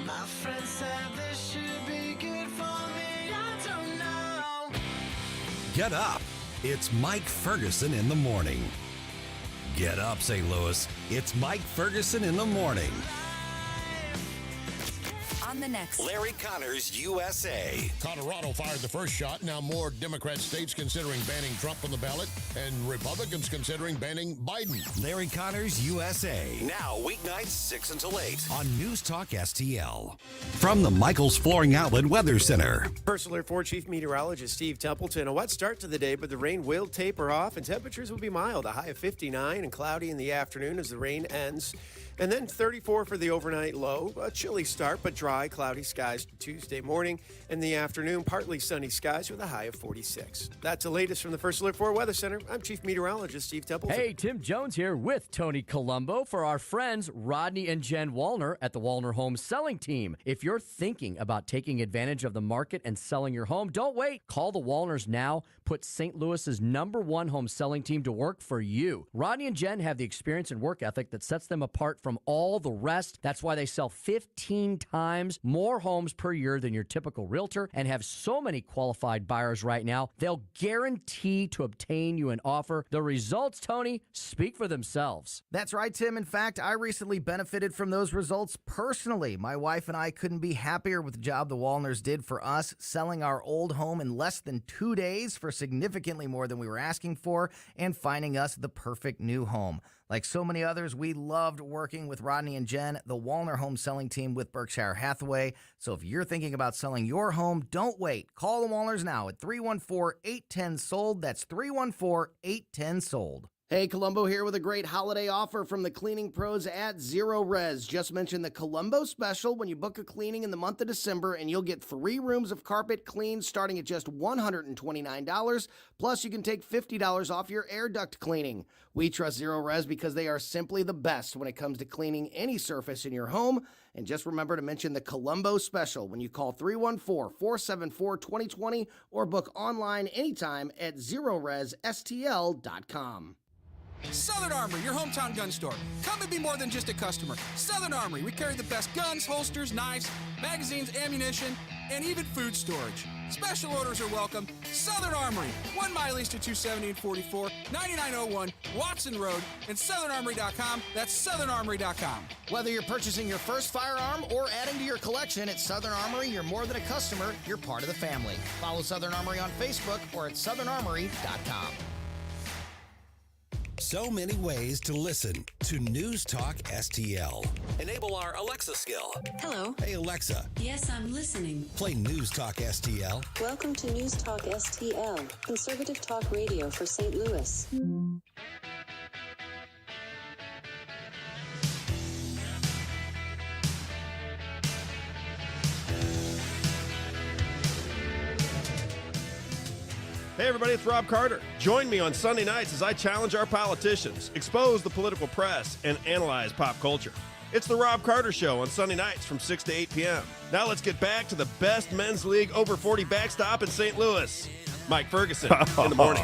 My friends said this should be good for me. I don't know. Get up. It's Mike Ferguson in the morning. Get up, St. Louis. It's Mike Ferguson in the morning. On the next Larry Connors, USA. Colorado fired the first shot. Now more Democrat states considering banning Trump on the ballot, and Republicans considering banning Biden. Larry Connors, USA. Now, weeknights 6 until 8 on News Talk STL. From the Michaels Flooring Outlet Weather Center. First alert for Chief Meteorologist Steve Templeton. A wet start to the day, but the rain will taper off and temperatures will be mild. A high of 59 and cloudy in the afternoon as the rain ends. And then 34 for the overnight low. A chilly start, but dry, cloudy skies Tuesday morning. In the afternoon, partly sunny skies with a high of 46. That's the latest from the First Alert 4 Weather Center. I'm Chief Meteorologist Steve Templeton. Hey, Tim Jones here with Tony Colombo for our friends Rodney and Jen Wallner at the Wallner Home Selling Team. If you're thinking about taking advantage of the market and selling your home, don't wait. Call the Wallners now. Put St. Louis's #1 home selling team to work for you. Rodney and Jen have the experience and work ethic that sets them apart from all the rest. That's why they sell 15 times more homes per year than your typical realtor and have so many qualified buyers right now. They'll guarantee to obtain you an offer. The results, Tony, speak for themselves. That's right, Tim. In fact, I recently benefited from those results personally. My wife and I couldn't be happier with the job the Wallners did for us, selling our old home in less than 2 days for significantly more than we were asking for and finding us the perfect new home. Like so many others, we loved working with Rodney and Jen, the Wallner Home Selling Team with Berkshire Hathaway. So if you're thinking about selling your home, don't wait. Call the Wallners now at 314-810-SOLD. That's 314-810-SOLD. Hey, Colombo here with a great holiday offer from the cleaning pros at Zero Res. Just mention the Colombo special when you book a cleaning in the month of December, and you'll get 3 rooms of carpet cleaned starting at just $129. Plus, you can take $50 off your air duct cleaning. We trust Zero Res because they are simply the best when it comes to cleaning any surface in your home. And just remember to mention the Colombo special when you call 314-474-2020 or book online anytime at ZeroResSTL.com. Southern Armory, your hometown gun store. Come and be more than just a customer. Southern Armory, we carry the best guns, holsters, knives, magazines, ammunition, and even food storage. Special orders are welcome. Southern Armory, 1 mile east of 270 and 44, 9901 Watson Road, and SouthernArmory.com. That's SouthernArmory.com. Whether you're purchasing your first firearm or adding to your collection at Southern Armory, you're more than a customer, you're part of the family. Follow Southern Armory on Facebook or at SouthernArmory.com. So many ways to listen to News Talk STL. Enable our Alexa skill. Hello. Hey, Alexa. Yes, I'm listening. Play News Talk STL. Welcome to News Talk STL, conservative talk radio for St. Louis. Hey everybody, it's Rob Carter. Join me on Sunday nights as I challenge our politicians, expose the political press, and analyze pop culture. It's the Rob Carter Show on Sunday nights from 6 to 8 p.m. Now let's get back to the best men's league over 40 backstop in St. Louis. Mike Ferguson in the morning.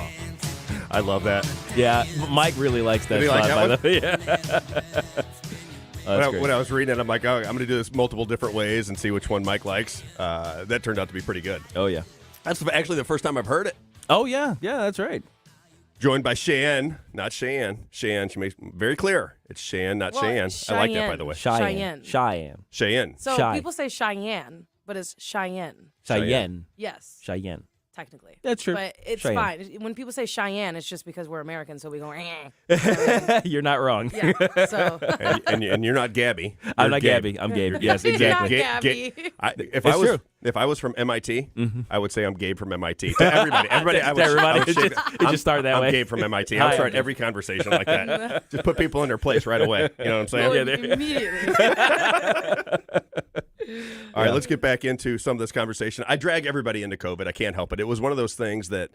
I love that. Yeah, Mike really likes that. Did he spot, like that by one? the way. Yeah. When I was reading it, I'm like, oh, I'm going to do this multiple different ways and see which one Mike likes. That turned out to be pretty good. Oh, yeah. That's actually the first time I've heard it. Oh, yeah. Yeah, that's right. Joined by Cheyenne, not Cheyenne. Cheyenne, she makes it very clear. It's Cheyenne, not Cheyenne. I like that, by the way. Cheyenne. Cheyenne. So people say Cheyenne, but it's Cheyenne. Cheyenne. Yes. Cheyenne. technically. That's true. But it's Cheyenne. fine. When people say Cheyenne, it's just because we're American, so we go, eh. You're not wrong. Yeah, so. and you're not Gabby. I'm You're not Gabe. Gabby. I'm Gabe. Yes, You're exactly. not Gabby. If I was from MIT, I would say I'm Gabe from MIT. To everybody. I would shake It just started that way. I'm Gabe from MIT. I would start every conversation like that. Just put people in their place right away. You know what I'm saying? Immediately. All right, let's get back into some of this conversation. I drag everybody into COVID. I can't help it. It was one of those things that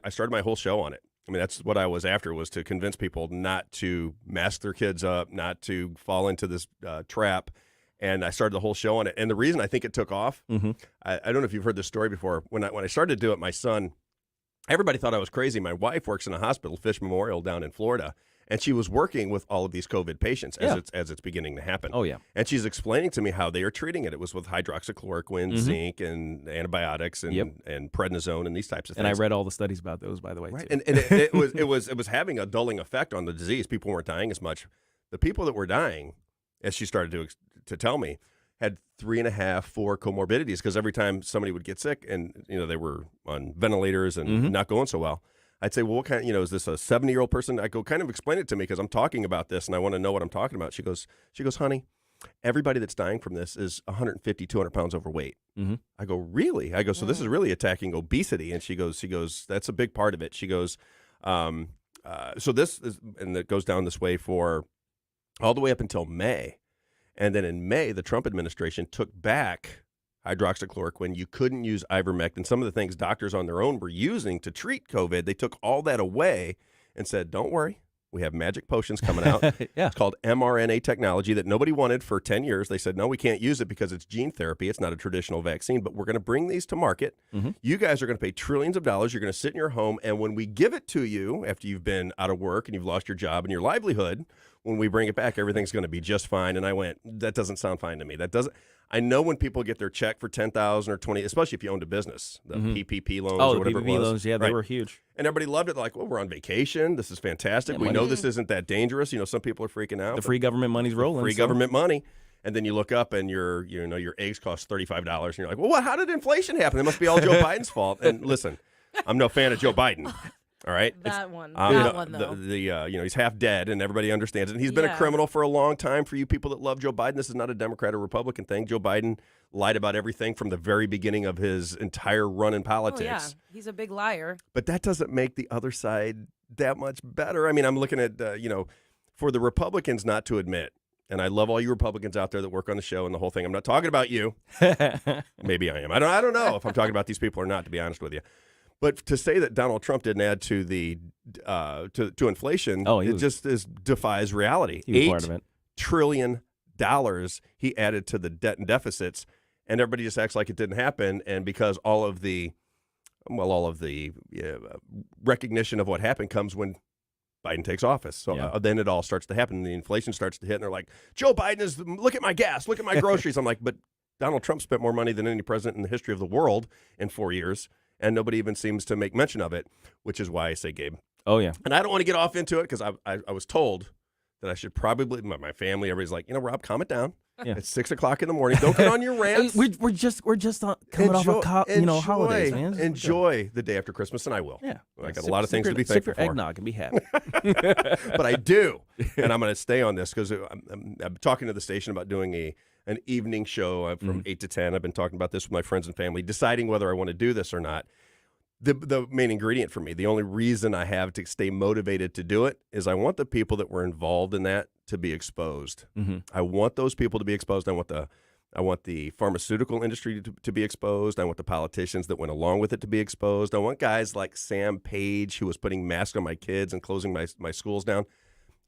I started my whole show on it. I mean, that's what I was after, was to convince people not to mask their kids up, not to fall into this trap. And I started the whole show on it. And the reason I think it took off, I don't know if you've heard this story before. When I started to do it, my son, everybody thought I was crazy. My wife works in a hospital, Fish Memorial down in Florida. And she was working with all of these COVID patients as it's beginning to happen. Oh, yeah. And she's explaining to me how they are treating it. It was with hydroxychloroquine, zinc, and antibiotics, and prednisone, and these types of things. And I read all the studies about those, by the way, right. too. And it was having a dulling effect on the disease. People weren't dying as much. The people that were dying, as she started to tell me, had 3.5, 4 comorbidities, because every time somebody would get sick and they were on ventilators and not going so well, I'd say, well, what kind? Is this a 70-year-old person? I go, kind of explain it to me, because I'm talking about this and I want to know what I'm talking about. She goes, honey, everybody that's dying from this is 150, 200 pounds overweight. I go, really? I go, so this is really attacking obesity. And she goes, that's a big part of it. She goes, so this is, and it goes down this way for all the way up until May. And then in May, the Trump administration took back hydroxychloroquine. You couldn't use ivermectin. Some of the things doctors on their own were using to treat COVID, they took all that away and said, don't worry, we have magic potions coming out. It's called mRNA technology that nobody wanted for 10 years. They said, no, we can't use it because it's gene therapy. It's not a traditional vaccine, but we're going to bring these to market. You guys are going to pay trillions of dollars. You're going to sit in your home, and when we give it to you after you've been out of work and you've lost your job and your livelihood, when we bring it back, everything's going to be just fine. And I went, that doesn't sound fine to me. That doesn't. I know when people get their check for $10,000 or $20,000, especially if you owned a business, the PPP loans or whatever the PPP it was. loans, they were huge. And everybody loved it. They're like, well, we're on vacation. This is fantastic. We know this isn't that dangerous. Some people are freaking out. The free government money's rolling. Free government money. And then you look up and your eggs cost $35. And you're like, well, how did inflation happen? It must be all Joe Biden's fault. And listen, I'm no fan of Joe Biden. All right, that one though. He's half dead, and everybody understands it. And he's been a criminal for a long time. For you people that love Joe Biden, this is not a Democrat or Republican thing. Joe Biden lied about everything from the very beginning of his entire run in politics. Oh, yeah, he's a big liar. But that doesn't make the other side that much better. I mean, I'm looking at for the Republicans not to admit. And I love all you Republicans out there that work on the show and the whole thing. I'm not talking about you. Maybe I am. I don't know if I'm talking about these people or not, to be honest with you. But to say that Donald Trump didn't add to the to inflation, it just defies reality. $8 trillion he added to the debt and deficits, and everybody just acts like it didn't happen. And because all of the recognition of what happened comes when Biden takes office. So then it all starts to happen. The inflation starts to hit, and they're like, Joe Biden look at my gas, look at my groceries. I'm like, but Donald Trump spent more money than any president in the history of the world in 4 years. And nobody even seems to make mention of it, which is why I say Gabe. Oh, yeah. And I don't want to get off into it because I was told that I should probably, my family, everybody's like, Rob, calm it down. Yeah. It's 6 o'clock in the morning. Don't get on your rants. We're just coming off of holidays, man. Enjoy the day after Christmas, and I will. Yeah. I got a lot of things to be thankful for. Eggnog and be happy. But I do. And I'm going to stay on this because I'm talking to the station about doing an evening show from 8 to 10. I've been talking about this with my friends and family, deciding whether I want to do this or not. The main ingredient for me, the only reason I have to stay motivated to do it is I want the people that were involved in that to be exposed. I want those people to be exposed. I want the pharmaceutical industry to be exposed. I want the politicians that went along with it to be exposed. I want guys like Sam Page, who was putting masks on my kids and closing my schools down.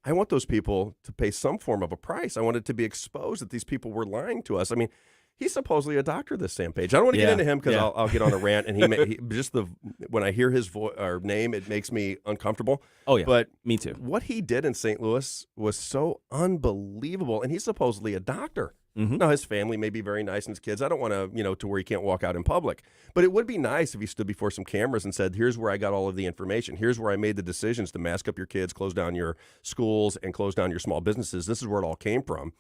I want those people to pay some form of a price. I want it to be exposed that these people were lying to us. I mean, he's supposedly a doctor, this Sam Page. I don't want to get into him because I'll get on a rant, and when I hear his voice or name, it makes me uncomfortable. Oh yeah, but me too. What he did in St. Louis was so unbelievable, and he's supposedly a doctor. Now his family may be very nice, and his kids. I don't want to, to where he can't walk out in public. But it would be nice if he stood before some cameras and said, "Here's where I got all of the information. Here's where I made the decisions to mask up your kids, close down your schools, and close down your small businesses. This is where it all came from."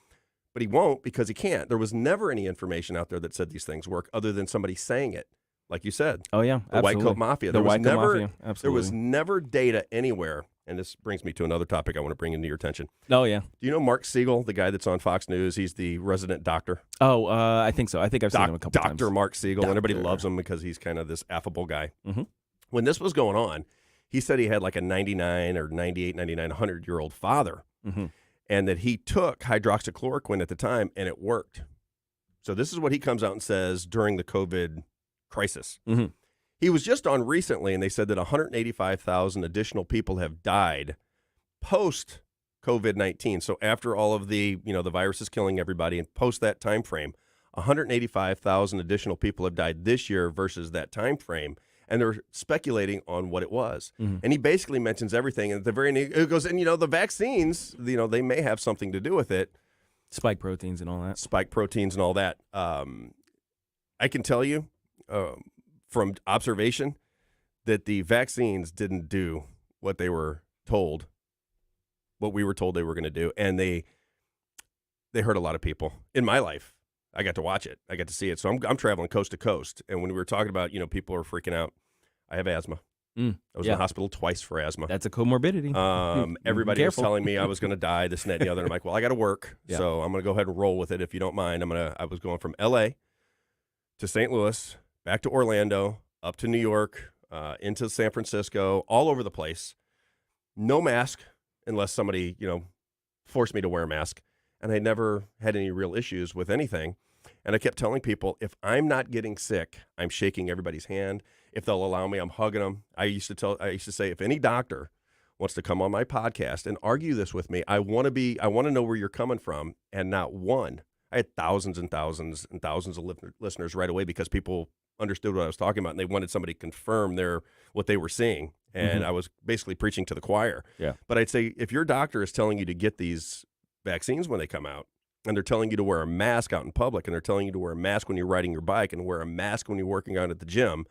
But he won't because he can't. There was never any information out there that said these things work other than somebody saying it. like you said. Oh, yeah, the White Coat absolutely. Mafia. The There was White Coat never, Mafia, There absolutely. was never data anywhere, and this brings me to another topic I want to bring into your attention. Oh, yeah. Do you know Mark Siegel, the guy that's on Fox News? He's the resident doctor. Oh, I think so. I think I've seen him a couple times. Dr. Mark Siegel. Doctor. Everybody loves him because he's kind of this affable guy. Mm-hmm. When this was going on, he said he had like a 99 or 98, 99, 100-year-old father, Mm-hmm. and that he took hydroxychloroquine at the time, and it worked. So this is what he comes out and says during the COVID crisis. Mm-hmm. He was just on recently, and they said that 185,000 additional people have died post COVID-19. So after all of the virus is killing everybody, and post that time frame, 185,000 additional people have died this year versus that time frame. And they're speculating on what it was. Mm-hmm. And he basically mentions everything. And at the very end, it goes, and the vaccines, they may have something to do with it. Spike proteins and all that. Spike proteins and all that. I can tell you from observation that the vaccines didn't do what they were told, what we were told they were going to do. And they hurt a lot of people. In my life, I got to watch it. I got to see it. So I'm traveling coast to coast. And when we were talking about, people are freaking out, I have asthma. I was in the hospital twice for asthma. That's a comorbidity. Everybody was telling me I was going to die, this and that and the other. And I'm like, well, I got to work. Yeah. So I'm going to go ahead and roll with it if you don't mind. I was going from L.A. to St. Louis, back to Orlando, up to New York, into San Francisco, all over the place. No mask unless somebody, forced me to wear a mask. And I never had any real issues with anything. And I kept telling people, if I'm not getting sick, I'm shaking everybody's hand. If they'll allow me, I'm hugging them. I used to say, if any doctor wants to come on my podcast and argue this with me, I want to know where you're coming from. And not one. I had thousands and thousands and thousands of listeners right away because people understood what I was talking about and they wanted somebody to confirm what they were seeing. And I was basically preaching to the choir. Yeah. But I'd say if your doctor is telling you to get these vaccines when they come out, and they're telling you to wear a mask out in public, and they're telling you to wear a mask when you're riding your bike, and wear a mask when you're working out at the gym,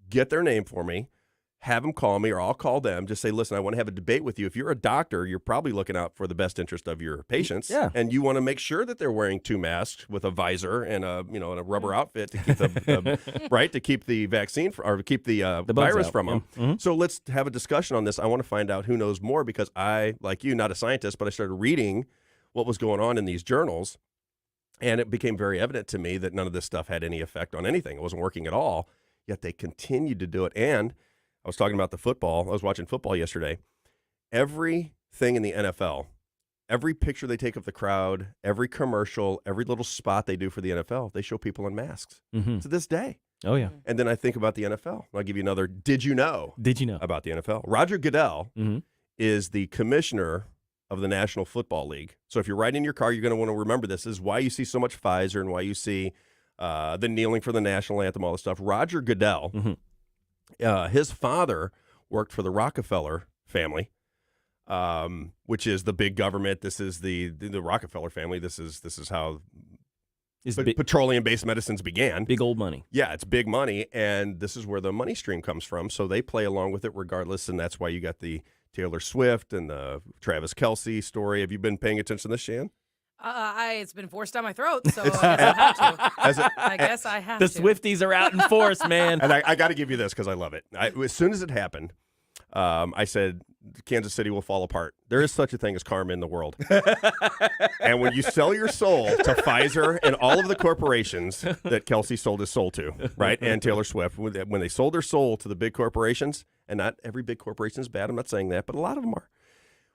get their name for me, have them call me, or I'll call them. Just say, listen, I want to have a debate with you. If you're a doctor, you're probably looking out for the best interest of your patients, and you want to make sure that they're wearing 2 masks with a visor and a rubber outfit to keep to keep the vaccine or keep the virus out. from them. Mm-hmm. So let's have a discussion on this. I want to find out who knows more because I, like you, not a scientist, but I started reading what was going on in these journals, and it became very evident to me that none of this stuff had any effect on anything. It wasn't working at all, yet they continued to do it. And I was talking about the football. I was watching football yesterday. Everything in the NFL, every picture they take of the crowd, every commercial, every little spot they do for the NFL, they show people in masks to this day. Oh, yeah. And then I think about the NFL. I'll give you another did you know about the NFL. Roger Goodell is the commissioner of the National Football League. So if you're riding in your car, you're going to want to remember this. This is why you see so much Pfizer and why you see the kneeling for the national anthem, all this stuff. Roger Goodell, his father worked for the Rockefeller family, which is the big government. This is the Rockefeller family. This is how petroleum-based medicines began. Big old money. Yeah, it's big money, and this is where the money stream comes from. So they play along with it regardless, and that's why you got the Taylor Swift and the Travis Kelce story. Have you been paying attention to this, Shan? It's been forced down my throat, so I guess I have to. I guess I have the to. Swifties are out in force, man. And I got to give you this because I love it. As soon as it happened, I said, Kansas City will fall apart. There is such a thing as karma in the world. And when you sell your soul to Pfizer and all of the corporations that Kelce sold his soul to, right, and Taylor Swift, when they sold their soul to the big corporations, and not every big corporation is bad, I'm not saying that, but a lot of them are.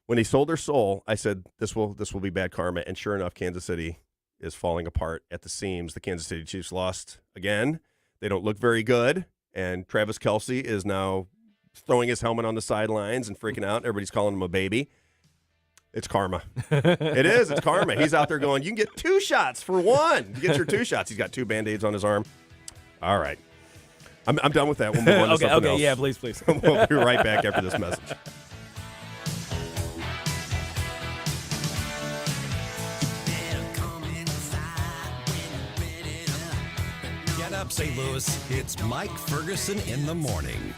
When they sold their soul, I said, this will be bad karma. And sure enough, Kansas City is falling apart at the seams. The Kansas City Chiefs lost again. They don't look very good. And Travis Kelce is now throwing his helmet on the sidelines and freaking out. Everybody's calling him a baby. It's karma. It is. It's karma. He's out there going, you can get 2 shots for 1. You get your 2 shots. He's got 2 Band-Aids on his arm. All right. I'm done with that. We'll move on to something else. Yeah, please. We'll be right back after this message. Get up, St. Louis. It's Mike Ferguson in the morning.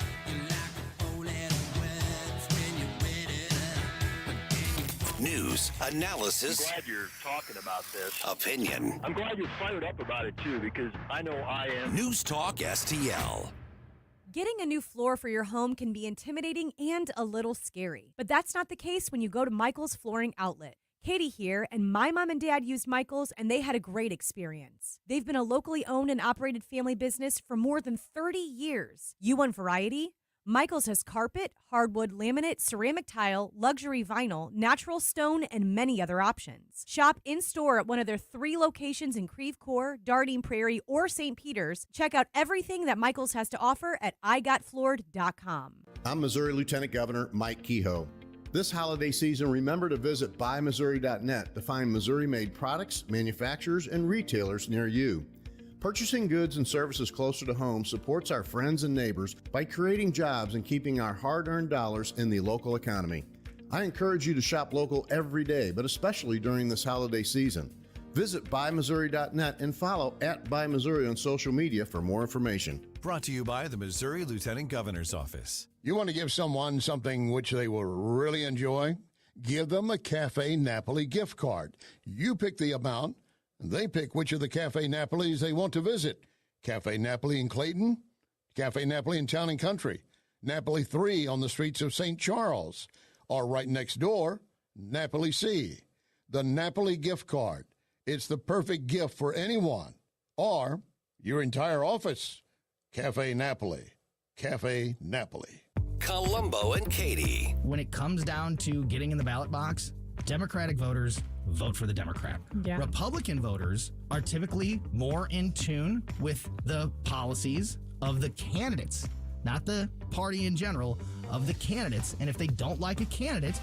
News, analysis, I'm glad you're talking about this. opinion. I'm glad you're fired up about it, too, because I know I am. News Talk STL. Getting a new floor for your home can be intimidating and a little scary, but that's not the case when you go to Michael's Flooring Outlet. Katie here, and my mom and dad used Michael's, and they had a great experience. They've been a locally owned and operated family business for more than 30 years. You want variety? Michael's has carpet, hardwood, laminate, ceramic tile, luxury vinyl, natural stone, and many other options. Shop in-store at one of their 3 locations in Creve Coeur, Dardine Prairie, or St. Peters. Check out everything that Michael's has to offer at igotfloored.com. I'm Missouri Lieutenant Governor Mike Kehoe. This holiday season, remember to visit buymissouri.net to find Missouri-made products, manufacturers, and retailers near you. Purchasing goods and services closer to home supports our friends and neighbors by creating jobs and keeping our hard-earned dollars in the local economy. I encourage you to shop local every day, but especially during this holiday season. Visit buymissouri.net and follow @BuyMissouri on social media for more information. Brought to you by the Missouri Lieutenant Governor's Office. You want to give someone something which they will really enjoy? Give them a Cafe Napoli gift card. You pick the amount, and they pick which of the Cafe Napolis they want to visit. Cafe Napoli in Clayton, Cafe Napoli in Town and Country, Napoli 3 on the streets of St. Charles, or right next door, Napoli C. The Napoli gift card. It's the perfect gift for anyone, or your entire office. Cafe Napoli. Cafe Napoli. Columbo and Katie. When it comes down to getting in the ballot box, Democratic voters vote for the Democrat. Yeah. Republican voters are typically more in tune with the policies of the candidates, not the party in general, of the candidates. And if they don't like a candidate,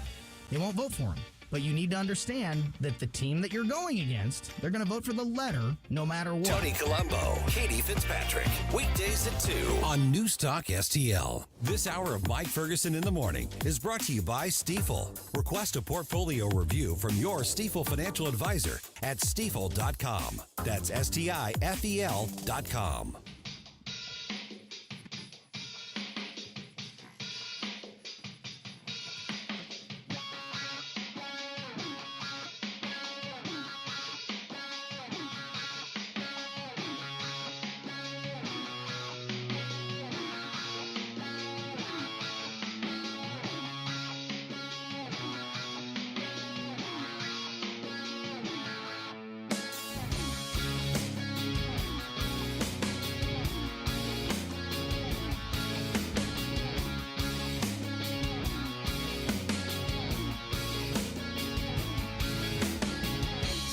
they won't vote for him. But you need to understand that the team that you're going against, they're going to vote for the letter no matter what. Tony Colombo, Katie Fitzpatrick. Weekdays at 2 on News Talk STL. This hour of Mike Ferguson in the Morning is brought to you by Stifel. Request a portfolio review from your Stifel financial advisor at stifel.com. That's STIFEL.com.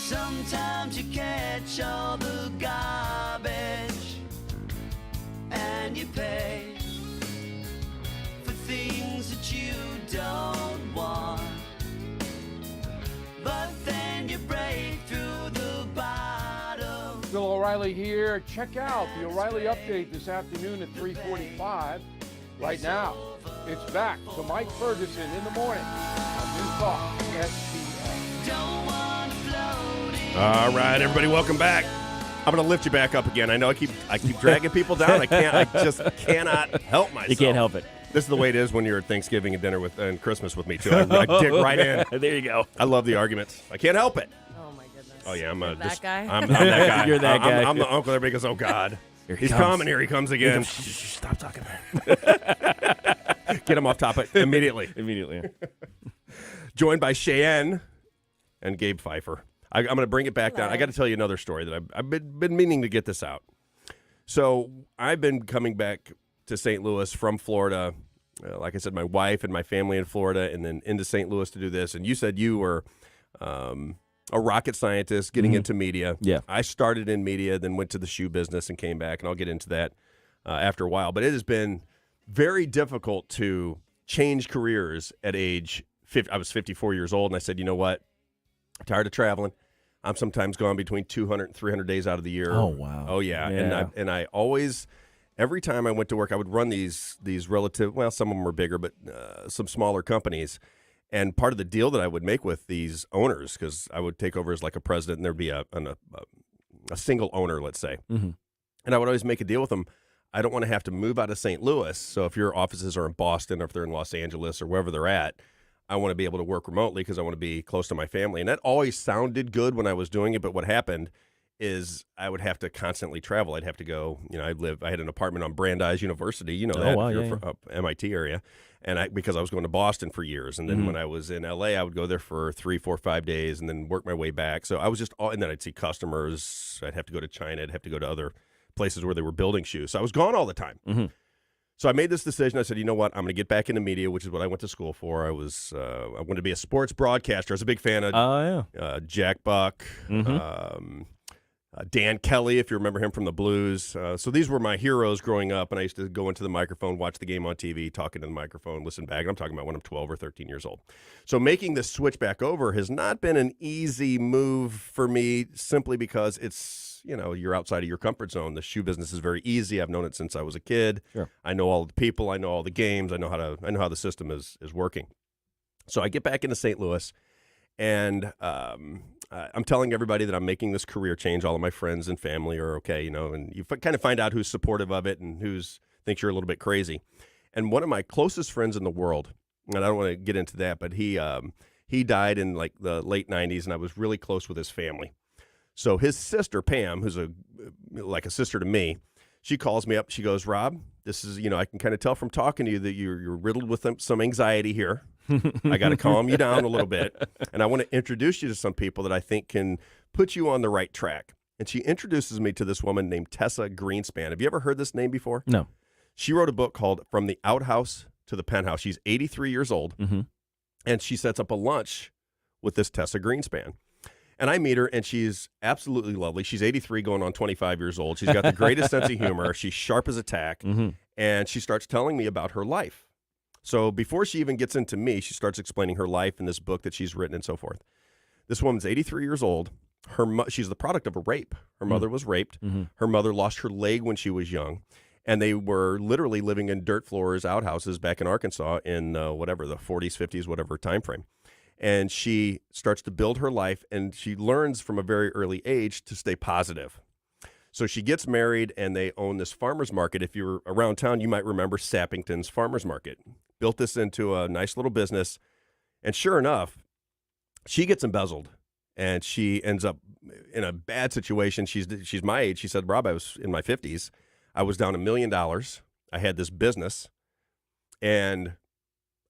Sometimes you catch all the garbage and you pay for things that you don't want, but then you break through the bottom. Bill O'Reilly here. Check out the O'Reilly Update this afternoon at 3:45. Right now, it's back to Mike Ferguson in the morning on News Talk STL. Don't want to float in. All right, everybody, welcome back. I'm going to lift you back up again. I know I keep dragging people down. I just cannot help myself. You can't help it. This is the way it is when you're at Thanksgiving and dinner and Christmas with me too. I dig right in. There you go. I love the arguments. I can't help it. Oh my goodness. Oh yeah, I'm that guy. I'm that guy. You're that guy. I'm the uncle. Everybody goes, oh God, he's comes. coming. Here he comes again. Stop talking. Get him off topic immediately. Immediately. Joined by Cheyenne and Gabe Pfeiffer. I'm going to bring it back down. I got to tell you another story that I've been meaning to get this out. So I've been coming back to St. Louis from Florida. Like I said, my wife and my family in Florida, and then into St. Louis to do this. And you said you were a rocket scientist getting into media. Yeah. I started in media, then went to the shoe business and came back, and I'll get into that after a while. But it has been very difficult to change careers at age 50. I was 54 years old, and I said, you know what? I'm tired of traveling. I'm sometimes gone between 200 and 300 days out of the year. Oh, wow. Oh, yeah. Yeah. And I always, every time I went to work, I would run these relative, well, some of them were bigger, but some smaller companies. And part of the deal that I would make with these owners, because I would take over as like a president, and there'd be a single owner, let's say. Mm-hmm. And I would always make a deal with them. I don't want to have to move out of St. Louis. So if your offices are in Boston or if they're in Los Angeles or wherever they're at, I want to be able to work remotely because I want to be close to my family. And that always sounded good when I was doing it. But what happened is I would have to constantly travel. I'd have to go, I had an apartment on Brandeis University, that wow, if you're yeah, from MIT area. And because I was going to Boston for years. And then when I was in LA, I would go there for 3, 4, 5 days and then work my way back. So I was and then I'd see customers. I'd have to go to China. I'd have to go to other places where they were building shoes. So I was gone all the time. So I made this decision. I said, you know what? I'm going to get back into media, which is what I went to school for. I wanted to be a sports broadcaster. I was a big fan of Jack Buck, Dan Kelly, if you remember him from the Blues. So these were my heroes growing up, and I used to go into the microphone, watch the game on TV, talk into the microphone, listen back. And I'm talking about when I'm 12 or 13 years old. So making this switch back over has not been an easy move for me simply because it's, you're outside of your comfort zone. The shoe business is very easy. I've known it since I was a kid. Sure. I know all the people. I know all the games. I know how the system is working. So I get back into St. Louis, and I'm telling everybody that I'm making this career change. All of my friends and family are okay, and you kind of find out who's supportive of it and who's thinks you're a little bit crazy. And one of my closest friends in the world, and I don't want to get into that, but he died in like the late 90s, and I was really close with his family. So his sister, Pam, who's like a sister to me, she calls me up. She goes, Rob, this is, I can kind of tell from talking to you that you're riddled with some anxiety here. I got to calm you down a little bit. And I want to introduce you to some people that I think can put you on the right track. And she introduces me to this woman named Tessa Greenspan. Have you ever heard this name before? No. She wrote a book called From the Outhouse to the Penthouse. She's 83 years old. And she sets up a lunch with this Tessa Greenspan. And I meet her, and she's absolutely lovely. She's 83, going on 25 years old. She's got the greatest sense of humor. She's sharp as a tack. And she starts telling me about her life. So before she even gets into me, she starts explaining her life in this book that she's written and so forth. This woman's 83 years old. She's the product of a rape. Her mother was raped. Her mother lost her leg when she was young. And they were literally living in dirt floors, outhouses back in Arkansas in the 40s, 50s, whatever time frame. And she starts to build her life, and she learns from a very early age to stay positive. So she gets married, and they own this farmer's market. If you're around town, you might remember Sappington's Farmer's Market. Built this into a nice little business. And sure enough, she gets embezzled, and she ends up in a bad situation. She's my age. She said, Rob, I was in my 50s. I was down $1 million. I had this business, and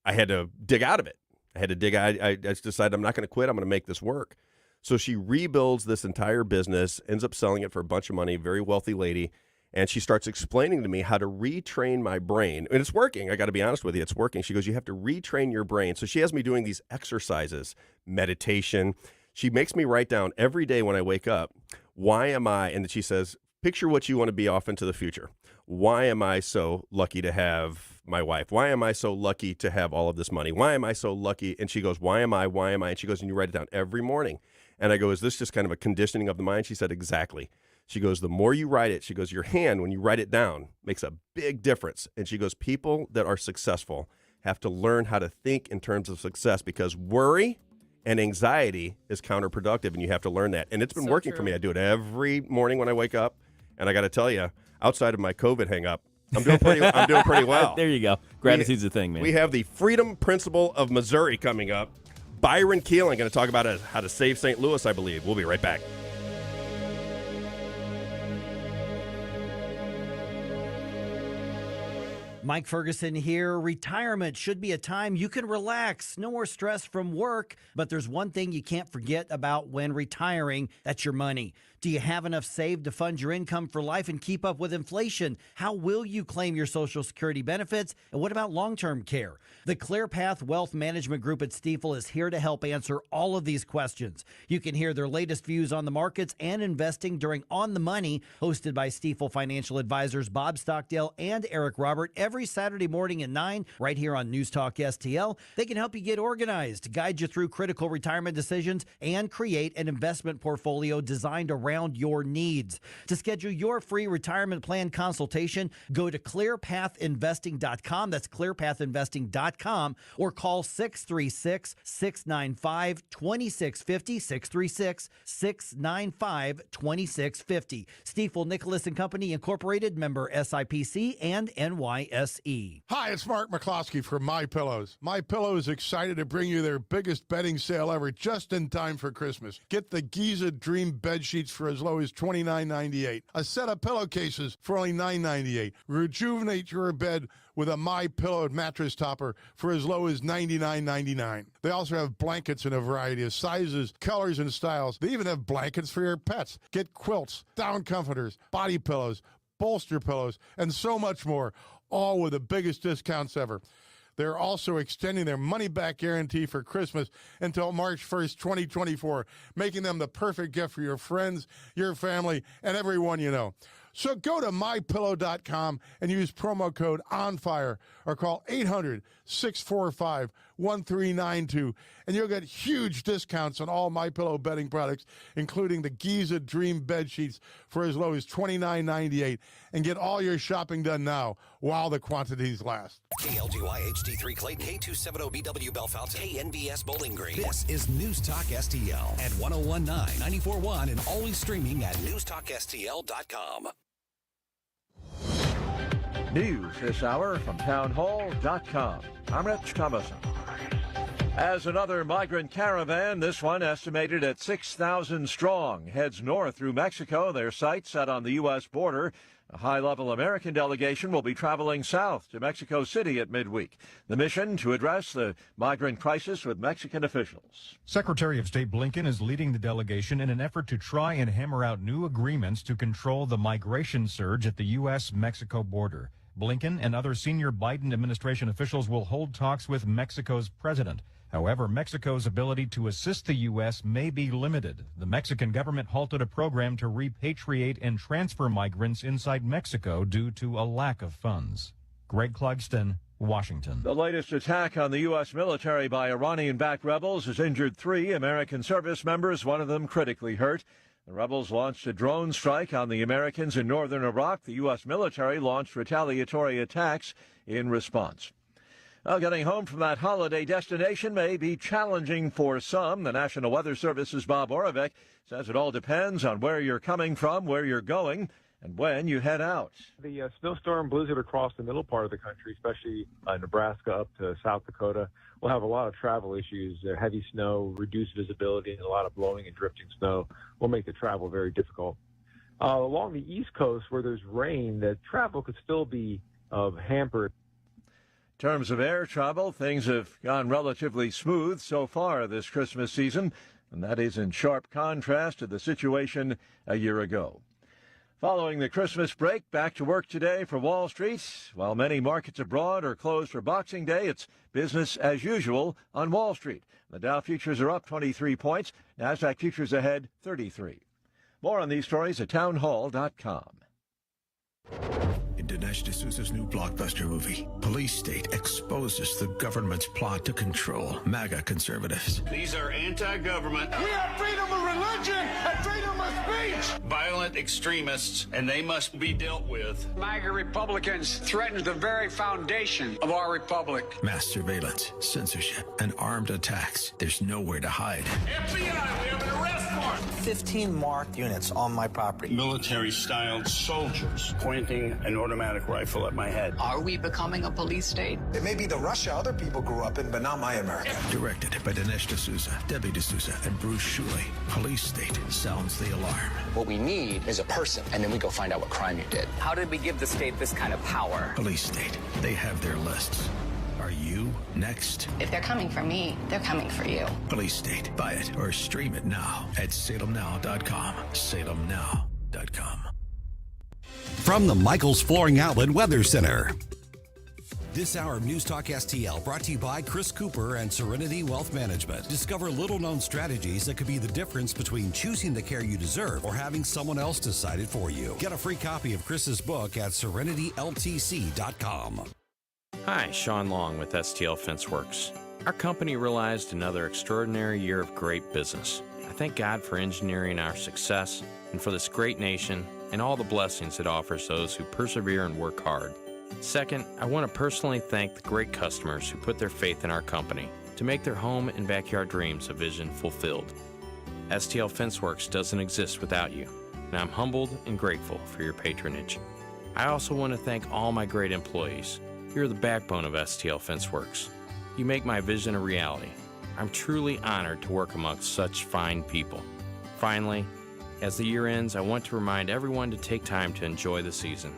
I had to dig out of it. I just decided I'm not going to quit. I'm going to make this work. So she rebuilds this entire business, ends up selling it for a bunch of money, very wealthy lady, and she starts explaining to me how to retrain my brain. And it's working. I got to be honest with you. It's working. She goes, you have to retrain your brain. So she has me doing these exercises, meditation. She makes me write down every day when I wake up, why am I, and she says, picture what you want to be off into the future. Why am I so lucky to have my wife? Why am I so lucky to have all of this money? Why am I so lucky? And she goes, why am I? Why am I? And she goes, and you write it down every morning. And I go, is this just kind of a conditioning of the mind? She said, exactly. She goes, the more you write it, she goes, your hand, when you write it down, makes a big difference. And she goes, people that are successful have to learn how to think in terms of success because worry and anxiety is counterproductive, and you have to learn that. And it's been working for me. I do it every morning when I wake up. And I got to tell you, outside of my COVID hang up, I'm doing pretty well. There you go. Gratitude's the thing, man. We have the Freedom Principle of Missouri coming up. Byron Keeling going to talk about how to save St. Louis, I believe. We'll be right back. Mike Ferguson here. Retirement should be a time you can relax. No more stress from work. But there's one thing you can't forget about when retiring. That's your money. Do you have enough saved to fund your income for life and keep up with inflation? How will you claim your Social Security benefits? And what about long-term care? The ClearPath Wealth Management Group at Stifel is here to help answer all of these questions. You can hear their latest views on the markets and investing during On the Money, hosted by Stifel financial advisors Bob Stockdale and Eric Robert, every Saturday morning at 9, right here on News Talk STL. They can help you get organized, guide you through critical retirement decisions, and create an investment portfolio designed around your needs. To schedule your free retirement plan consultation, go to clearpathinvesting.com. That's clearpathinvesting.com, or call 636-695-2650, 636-695-2650. Stifel Nicholas and Company Incorporated, member SIPC and NYSE. SE. Hi, it's Mark McCloskey from My Pillows. My Pillow is excited to bring you their biggest bedding sale ever, just in time for Christmas. Get the Giza Dream bed sheets for as low as $29.98. A set of pillowcases for only $9.98. Rejuvenate your bed with a My Pillow mattress topper for as low as $99.99. They also have blankets in a variety of sizes, colors, and styles. They even have blankets for your pets. Get quilts, down comforters, body pillows, bolster pillows, and so much more, all with the biggest discounts ever. They're also extending their money-back guarantee for Christmas until March 1st, 2024, making them the perfect gift for your friends, your family, and everyone you know. So go to MyPillow.com and use promo code ONFIRE or call 800-645-1392, and you'll get huge discounts on all MyPillow bedding products, including the Giza Dream bed sheets for as low as $29.98. And get all your shopping done now while the quantities last. KLGY HD3 Clayton, K270BW Bellefonte, KNBS Bowling Green. This is News Talk STL at 1019, 94.1, and always streaming at newstalkstl.com. News this hour from townhall.com. I'm Rich Thomason. As another migrant caravan, this one estimated at 6,000 strong, heads north through Mexico, their sights set on the U.S. border. A high-level American delegation will be traveling south to Mexico City at midweek. The mission to address the migrant crisis with Mexican officials. Secretary of State Blinken is leading the delegation in an effort to try and hammer out new agreements to control the migration surge at the U.S.-Mexico border. Blinken and other senior Biden administration officials will hold talks with Mexico's president. However, Mexico's ability to assist the U.S. may be limited. The Mexican government halted a program to repatriate and transfer migrants inside Mexico due to a lack of funds. Greg Clugston, Washington. The latest attack on the U.S. military by Iranian-backed rebels has injured 3 American service members, one of them critically hurt. The rebels launched a drone strike on the Americans in northern Iraq. The U.S. military launched retaliatory attacks in response. Well, getting home from that holiday destination may be challenging for some. The National Weather Service's Bob Oravec says it all depends on where you're coming from, where you're going, and when you head out. The snowstorm blizzard across the middle part of the country, especially Nebraska up to South Dakota, will have a lot of travel issues. Heavy snow, reduced visibility, and a lot of blowing and drifting snow will make the travel very difficult. Along the East Coast, where there's rain, the travel could still be hampered. In terms of air travel, things have gone relatively smooth so far this Christmas season, and that is in sharp contrast to the situation a year ago. Following the Christmas break, back to work today for Wall Street. While many markets abroad are closed for Boxing Day, it's business as usual on Wall Street. The Dow futures are up 23 points. NASDAQ futures ahead 33. More on these stories at townhall.com. In Dinesh D'Souza's new blockbuster movie, Police State exposes the government's plot to control MAGA conservatives. These are anti-government. We have freedom of religion and freedom of speech. Violent extremists, and they must be dealt with. MAGA Republicans threaten the very foundation of our republic. Mass surveillance, censorship, and armed attacks. There's nowhere to hide. FBI, we have an arrest warrant. 15 marked units on my property. Military-styled soldiers pointing an automatic rifle at my head. Are we becoming a police state? It may be the Russia other people grew up in, but not my America. Directed by Dinesh D'Souza, Debbie D'Souza, and Bruce Shuley. Police State sounds the alarm. What we need is a person, and then we go find out what crime you did. How did we give the state this kind of power? Police State. They have their lists. Are you next? If they're coming for me, they're coming for you. Police State. Buy it or stream it now at salemnow.com. salemnow.com. From the Michaels Flooring Outlet Weather Center. This hour of News Talk STL brought to you by Chris Cooper and Serenity Wealth Management. Discover little-known strategies that could be the difference between choosing the care you deserve or having someone else decide it for you. Get a free copy of Chris's book at serenityltc.com. Hi, Sean Long with STL Fenceworks. Our company realized another extraordinary year of great business. I thank God for engineering our success and for this great nation and all the blessings it offers those who persevere and work hard. Second, I want to personally thank the great customers who put their faith in our company to make their home and backyard dreams a vision fulfilled. STL Fenceworks doesn't exist without you, and I'm humbled and grateful for your patronage. I also want to thank all my great employees. You're the backbone of STL Fence Works. You make my vision a reality. I'm truly honored to work amongst such fine people. Finally, as the year ends, I want to remind everyone to take time to enjoy the season.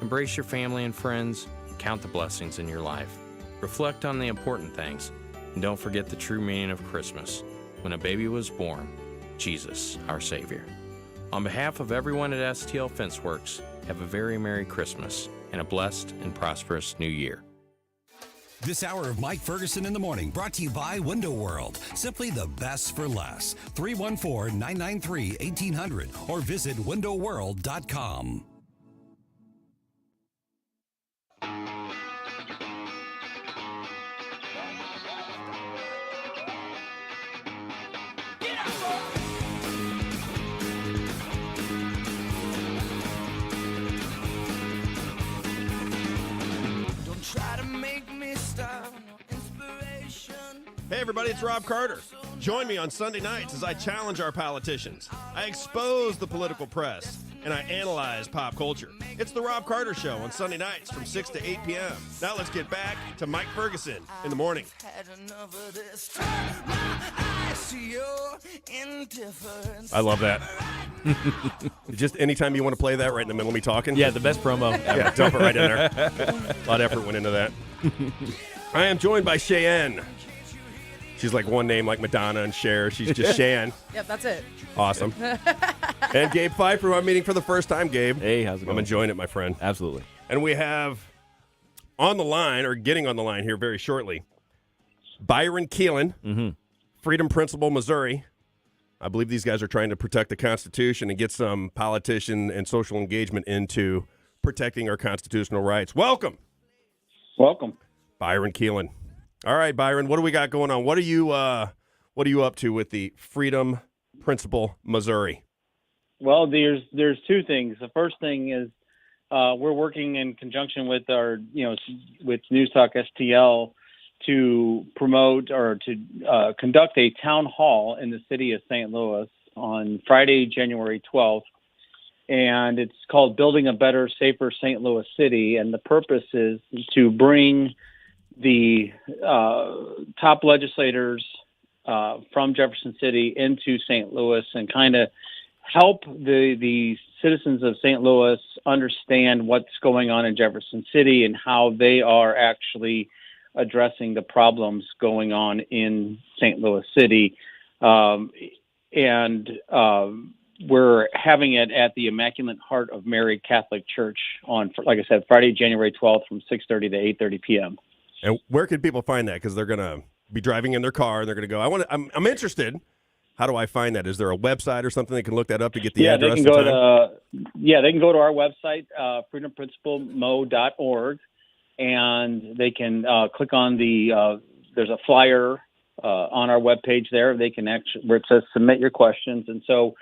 Embrace your family and friends, count the blessings in your life. Reflect on the important things, and don't forget the true meaning of Christmas. When a baby was born, Jesus, our Savior. On behalf of everyone at STL Fence Works, have a very Merry Christmas and a blessed and prosperous New Year. This hour of Mike Ferguson in the Morning brought to you by Window World. Simply the best for less. 314-993-1800 or visit windowworld.com. Hey everybody, it's Rob Carter. Join me on Sunday nights as I challenge our politicians. I expose the political press, and I analyze pop culture. It's the Rob Carter Show on Sunday nights from 6 to 8 p.m. Now let's get back to Mike Ferguson in the morning. I love that. Just anytime you want to play that right in the middle of me talking. Yeah, the best promo ever. Yeah, dump it right in there. A lot of effort went into that. I am joined by Cheyenne. She's like one name like Madonna and Cher. She's just Cheyenne. Yep, that's it. Awesome. And Gabe Pfeiffer, who I'm meeting for the first time. Gabe. Hey, how's it going? I'm enjoying it, my friend. Absolutely. And we have on the line, or getting on the line here very shortly, Byron Keelan, Freedom Principle, Missouri. I believe these guys are trying to protect the Constitution and get some politician and social engagement into protecting our constitutional rights. Welcome. Welcome. Byron Keelan. All right, Byron, what do we got going on? What are you up to with the Freedom Principle, Missouri? Well, there's two things. The first thing is we're working in conjunction with our, with News Talk STL to promote or to conduct a town hall in the city of St. Louis on Friday, January 12th. And it's called Building a Better, Safer St. Louis City. And the purpose is to bring the top legislators from Jefferson City into St. Louis and kind of help the citizens of St. Louis understand what's going on in Jefferson City and how they are actually addressing the problems going on in St. Louis City. We're having it at the Immaculate Heart of Mary Catholic Church on, like I said, Friday, January 12th from 6:30 to 8:30 p.m. And where can people find that? Because they're going to be driving in their car and they're going to go, I'm interested. How do I find that? Is there a website or something they can look that up to get the address? They can go to our website, freedomprinciplemmo.org, and they can click on there's a flyer on our webpage there. They can where it says submit your questions. And so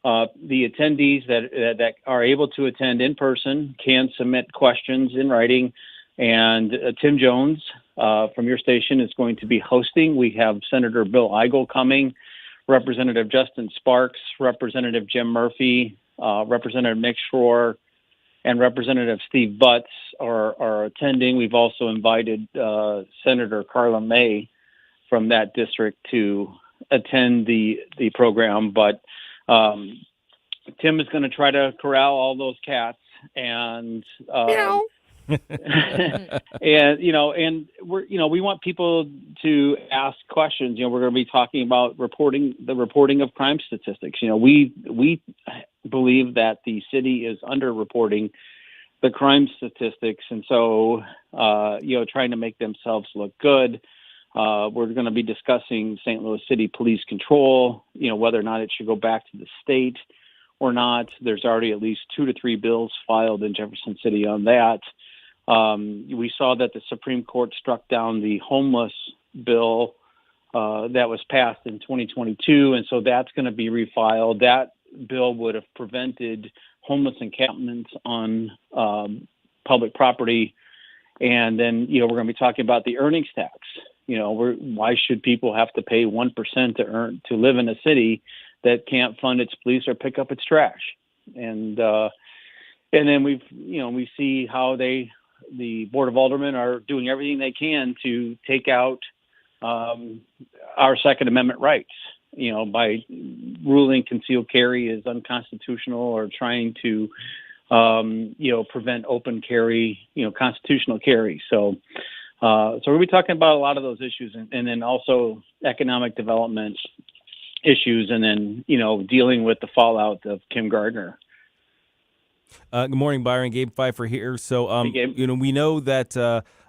the attendees that are able to attend in person can submit questions in writing. And Tim Jones from your station is going to be hosting. We have Senator Bill Eigel coming, Representative Justin Sparks, Representative Jim Murphy, Representative Nick Schroer, and Representative Steve Butts are attending. We've also invited Senator Carla May from that district to attend the program. But Tim is going to try to corral all those cats and and we want people to ask questions. We're going to be talking about the reporting of crime statistics. We believe that the city is underreporting the crime statistics, and so trying to make themselves look good. We're going to be discussing St. Louis City police control, whether or not it should go back to the state or not. There's already at least 2 to 3 bills filed in Jefferson City on that. We saw that the Supreme Court struck down the homeless bill that was passed in 2022, and so that's going to be refiled. That bill would have prevented homeless encampments on public property. And then, we're going to be talking about the earnings tax. Why should people have to pay 1% to live in a city that can't fund its police or pick up its trash? And then we see how they the Board of Aldermen are doing everything they can to take out our Second Amendment rights, by ruling concealed carry is unconstitutional or trying to, prevent open carry, constitutional carry. So we'll be talking about a lot of those issues, and then also economic development issues, and then, dealing with the fallout of Kim Gardner. Good morning, Byron. Gabe Pfeiffer here. So, Hey, Gabe. we know that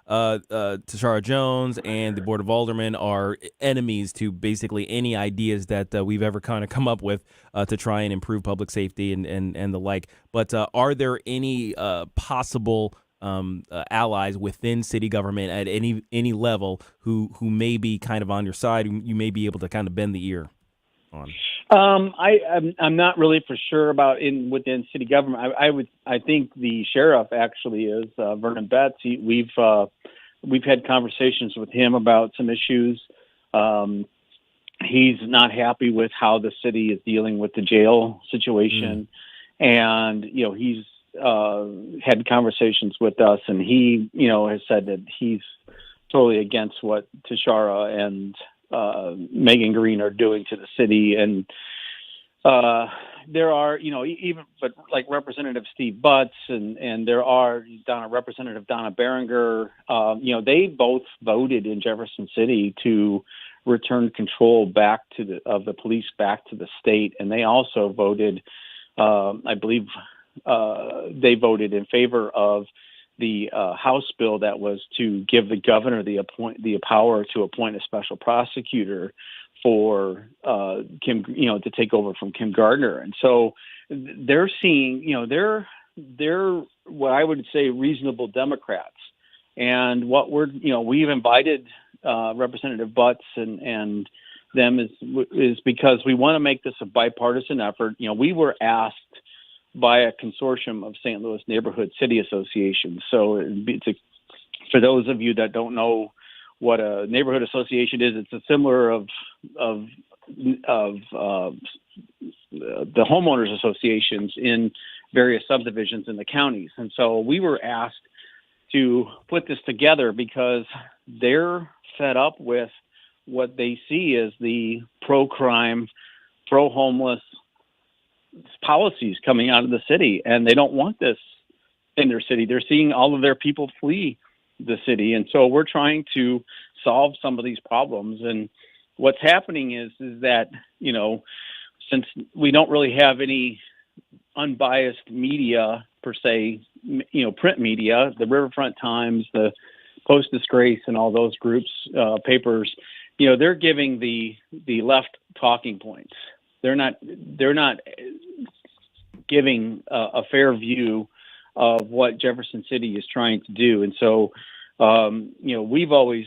Tashara Jones and the Board of Aldermen are enemies to basically any ideas that we've ever kind of come up with to try and improve public safety and the like. But are there any possible allies within city government at any level who may be kind of on your side, who you may be able to kind of bend the ear on? I'm not really for sure about within city government. I think the sheriff actually is Vernon Betts. We've had conversations with him about some issues. He's not happy with how the city is dealing with the jail situation, and he's had conversations with us, and he has said that he's totally against what Tashara and Megan Green are doing to the city. And there are, but like Representative Steve Butts and there are Representative Donna Berenger, they both voted in Jefferson City to return control of the police back to the state. And they also voted, I believe they voted in favor of the House bill that was to give the governor the power to appoint a special prosecutor for Kim, to take over from Kim Gardner. And so they're seeing, they're what I would say reasonable Democrats. And what we've invited Representative Butts and them is because we want to make this a bipartisan effort. We were asked by a consortium of St. Louis Neighborhood City Associations. So for those of you that don't know what a neighborhood association is, it's a similar of the homeowners associations in various subdivisions in the counties. And so we were asked to put this together because they're fed up with what they see as the pro-crime, pro-homeless policies coming out of the city, and they don't want this in their city. They're seeing all of their people flee the city, and so we're trying to solve some of these problems. And what's happening is that since we don't really have any unbiased media per se, print media, the Riverfront Times, the Post Disgrace, and all those groups, papers, they're giving the left talking points. They're not giving a fair view of what Jefferson City is trying to do. And so, we've always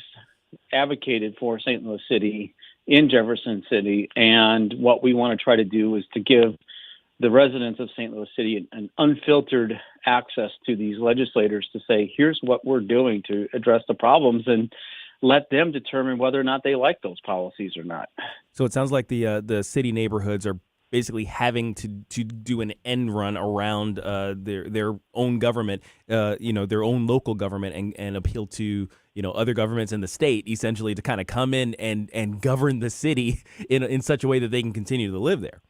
advocated for St. Louis City in Jefferson City. And what we want to try to do is to give the residents of St. Louis City an unfiltered access to these legislators to say, here's what we're doing to address the problems, and let them determine whether or not they like those policies or not. So it sounds like the city neighborhoods are basically having to do an end run around their own government, their own local government, and appeal to other governments in the state, essentially to kind of come in and govern the city in such a way that they can continue to live there.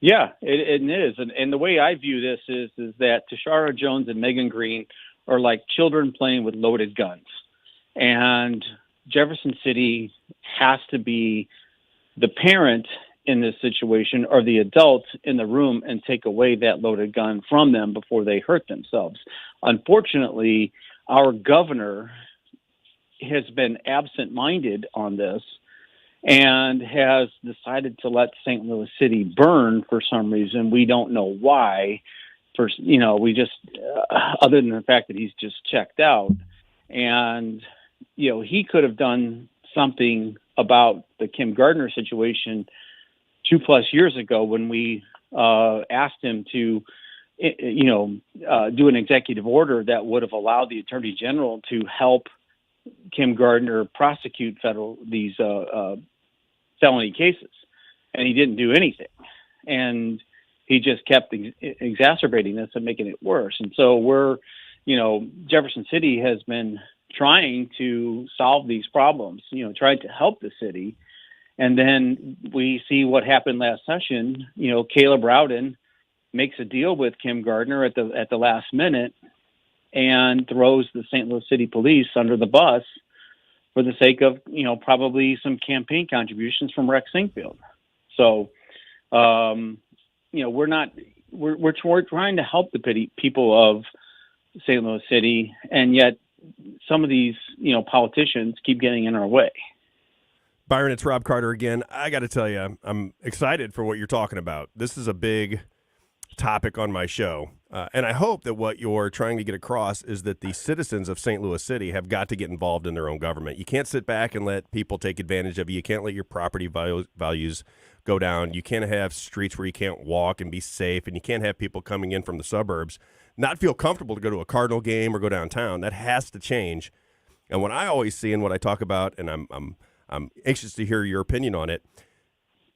Yeah, it is. And the way I view this is that Tashara Jones and Megan Green are like children playing with loaded guns. And Jefferson City has to be the parent in this situation, or the adult in the room, and take away that loaded gun from them before they hurt themselves. Unfortunately, our governor has been absent-minded on this and has decided to let St. Louis City burn for some reason. We don't know why. We just, other than the fact that he's just checked out. And he could have done something about the Kim Gardner situation 2+ years ago when we asked him to, do an executive order that would have allowed the Attorney General to help Kim Gardner prosecute these felony cases. And he didn't do anything. And he just kept exacerbating this and making it worse. And so we're Jefferson City has been trying to solve these problems, trying to help the city. And then we see what happened last session. Caleb Rowden makes a deal with Kim Gardner at the last minute and throws the St. Louis City Police under the bus for the sake of, probably some campaign contributions from Rex Singfield. So, we're trying to help the people of St. Louis City, and yet some of these, politicians keep getting in our way. Byron, it's Rob Carter again. I got to tell you, I'm excited for what you're talking about. This is a big topic on my show, and I hope that what you're trying to get across is that the citizens of St. Louis City have got to get involved in their own government. You can't sit back and let people take advantage of you. You can't let your property values go down. You can't have streets where you can't walk and be safe, and you can't have people coming in from the suburbs not feel comfortable to go to a Cardinal game or go downtown. That has to change. And what I always see and what I talk about, and I'm anxious to hear your opinion on it,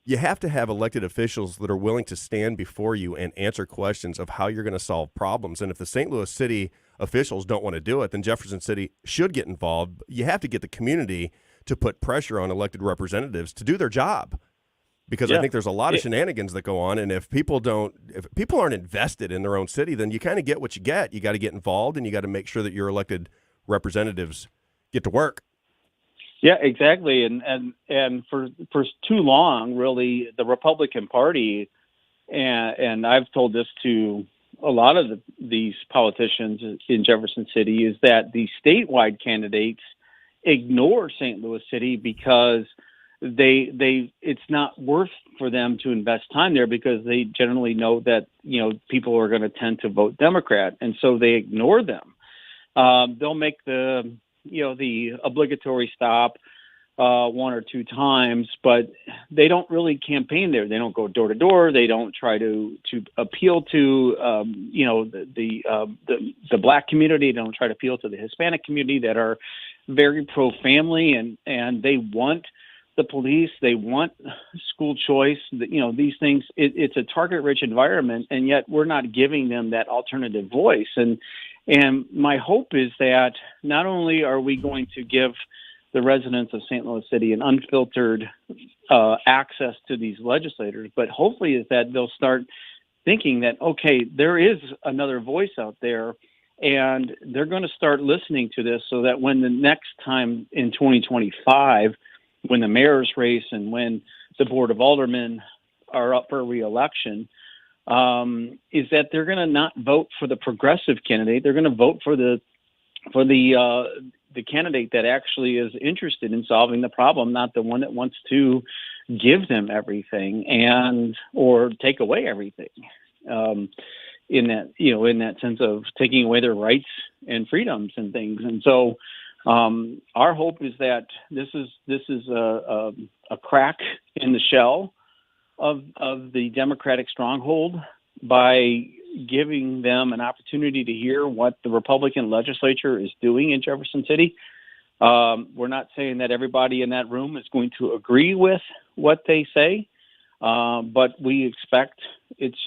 you have to have elected officials that are willing to stand before you and answer questions of how you're going to solve problems. And if the St. Louis City officials don't want to do it, then Jefferson City should get involved. You have to get the community to put pressure on elected representatives to do their job, because I think there's a lot of shenanigans that go on. And if people aren't invested in their own city, then you kind of get what you get. You got to get involved, and you got to make sure that your elected representatives get to work. Yeah, exactly. And for too long, really, the Republican Party, and I've told this to a lot of these politicians in Jefferson City, is that the statewide candidates ignore St. Louis City because it's not worth for them to invest time there, because they generally know that, people are going to tend to vote Democrat. And so they ignore them. They'll make the obligatory stop one or two times, but they don't really campaign there. They don't go door to door. They don't try to appeal to the Black community. They don't try to appeal to the Hispanic community that are very pro family, and they want the police. They want school choice. These things. It's a target rich environment, and yet we're not giving them that alternative voice. And my hope is that not only are we going to give the residents of St. Louis City an unfiltered access to these legislators, but hopefully is that they'll start thinking that, okay, there is another voice out there, and they're going to start listening to this, so that when the next time in 2025, when the mayor's race and when the Board of Aldermen are up for re-election, is that they're going to not vote for the progressive candidate. They're going to vote for the candidate that actually is interested in solving the problem, not the one that wants to give them everything or take away everything. In that sense of taking away their rights and freedoms and things. And so our hope is that this is a crack in the shell of the Democratic stronghold by giving them an opportunity to hear what the Republican legislature is doing in Jefferson City. We're not saying that everybody in that room is going to agree with what they say, but we expect it's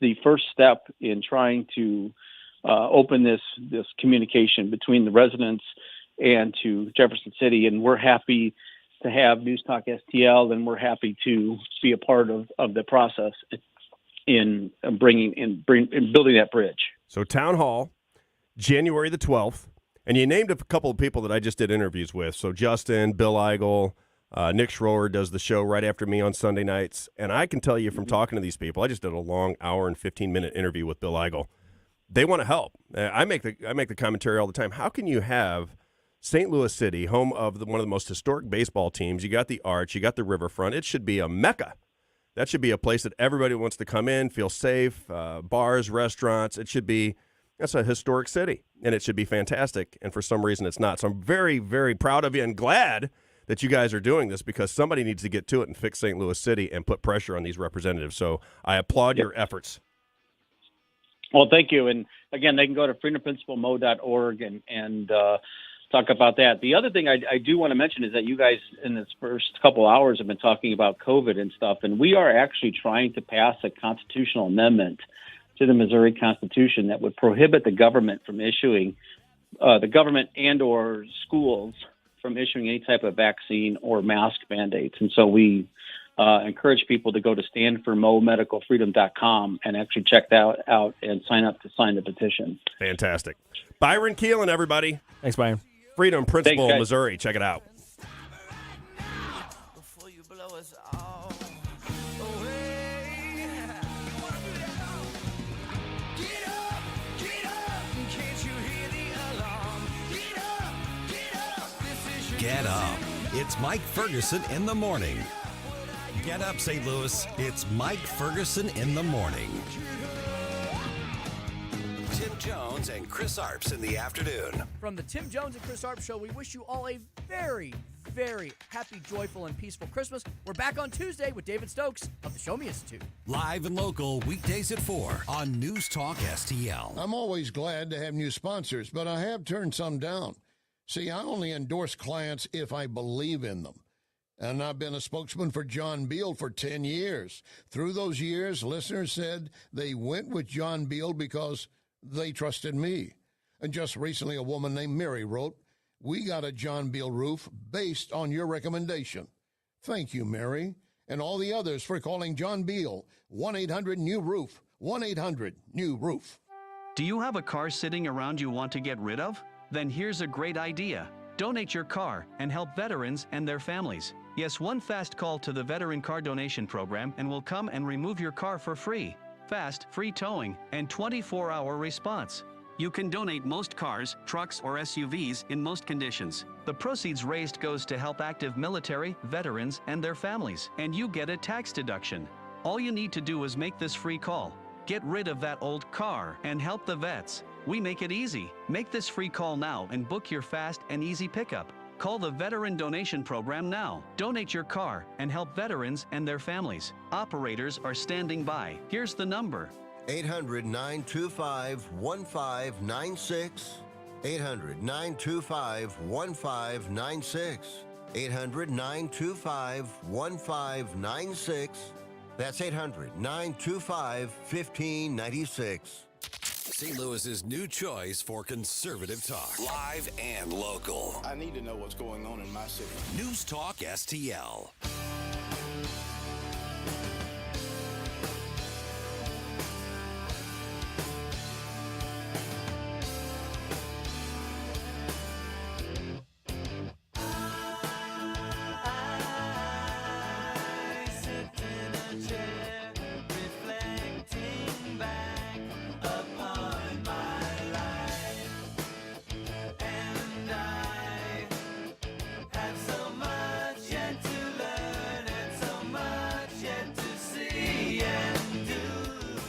the first step in trying to open this communication between the residents and to Jefferson City. And we're happy to have News Talk STL, and we're happy to be a part of the process in building that bridge. So Town Hall, January the 12th, and you named a couple of people that I just did interviews with. So Justin, Bill Eigel, Nick Schroer does the show right after me on Sunday nights. And I can tell you from talking to these people, I just did a long hour and 15-minute interview with Bill Eigel. They want to help. I make the commentary all the time. How can you have St. Louis City, home of one of the most historic baseball teams? You got the Arch, you got the riverfront. It should be a mecca. That should be a place that everybody wants to come in, feel safe, bars, restaurants. That's a historic city, and it should be fantastic. And for some reason, it's not. So I'm very, very proud of you and glad that you guys are doing this, because somebody needs to get to it and fix St. Louis City and put pressure on these representatives. So I applaud your efforts. Well, thank you. And again, they can go to freedomprincipalmo.org and talk about that. The other thing I do want to mention is that you guys in this first couple hours have been talking about COVID and stuff, and we are actually trying to pass a constitutional amendment to the Missouri Constitution that would prohibit the government from issuing, the government and or schools from issuing any type of vaccine or mask mandates. And so we encourage people to go to standformomedicalfreedom.com and actually check that out and sign up to sign the petition. Fantastic. Byron Keelan, everybody. Thanks, Byron. Freedom Principle, Thanks, guys. Missouri. Check it out. Get up. It's Mike Ferguson in the morning. Get up, St. Louis. It's Mike Ferguson in the morning. Tim Jones and Chris Arps in the afternoon. From the Tim Jones and Chris Arps Show, we wish you all a very, very happy, joyful, and peaceful Christmas. We're back on Tuesday with David Stokes of the Show Me Institute. Live and local, weekdays at 4 on News Talk STL. I'm always glad to have new sponsors, but I have turned some down. See, I only endorse clients if I believe in them. And I've been a spokesman for John Beal for 10 years. Through those years, listeners said they went with John Beal because they trusted me. And just recently, a woman named Mary wrote, "We got a John Beal roof based on your recommendation." Thank you, Mary, and all the others for calling John Beal. 1-800-NEW-ROOF. 1-800-NEW-ROOF. Do you have a car sitting around you want to get rid of? Then here's a great idea. Donate your car and help veterans and their families. Yes, one fast call to the Veteran Car Donation Program and we'll come and remove your car for free. Fast, free towing, and 24-hour response. You can donate most cars, trucks, or SUVs in most conditions. The proceeds raised goes to help active military, veterans, and their families, and you get a tax deduction. All you need to do is make this free call. Get rid of that old car and help the vets. We make it easy. Make this free call now and book your fast and easy pickup. Call the Veteran Donation Program now. Donate your car and help veterans and their families. Operators are standing by. Here's the number. 800-925-1596. 800-925-1596. 800-925-1596. That's 800-925-1596. St. Louis's new choice for conservative talk. Live and local. I need to know what's going on in my city. News Talk STL.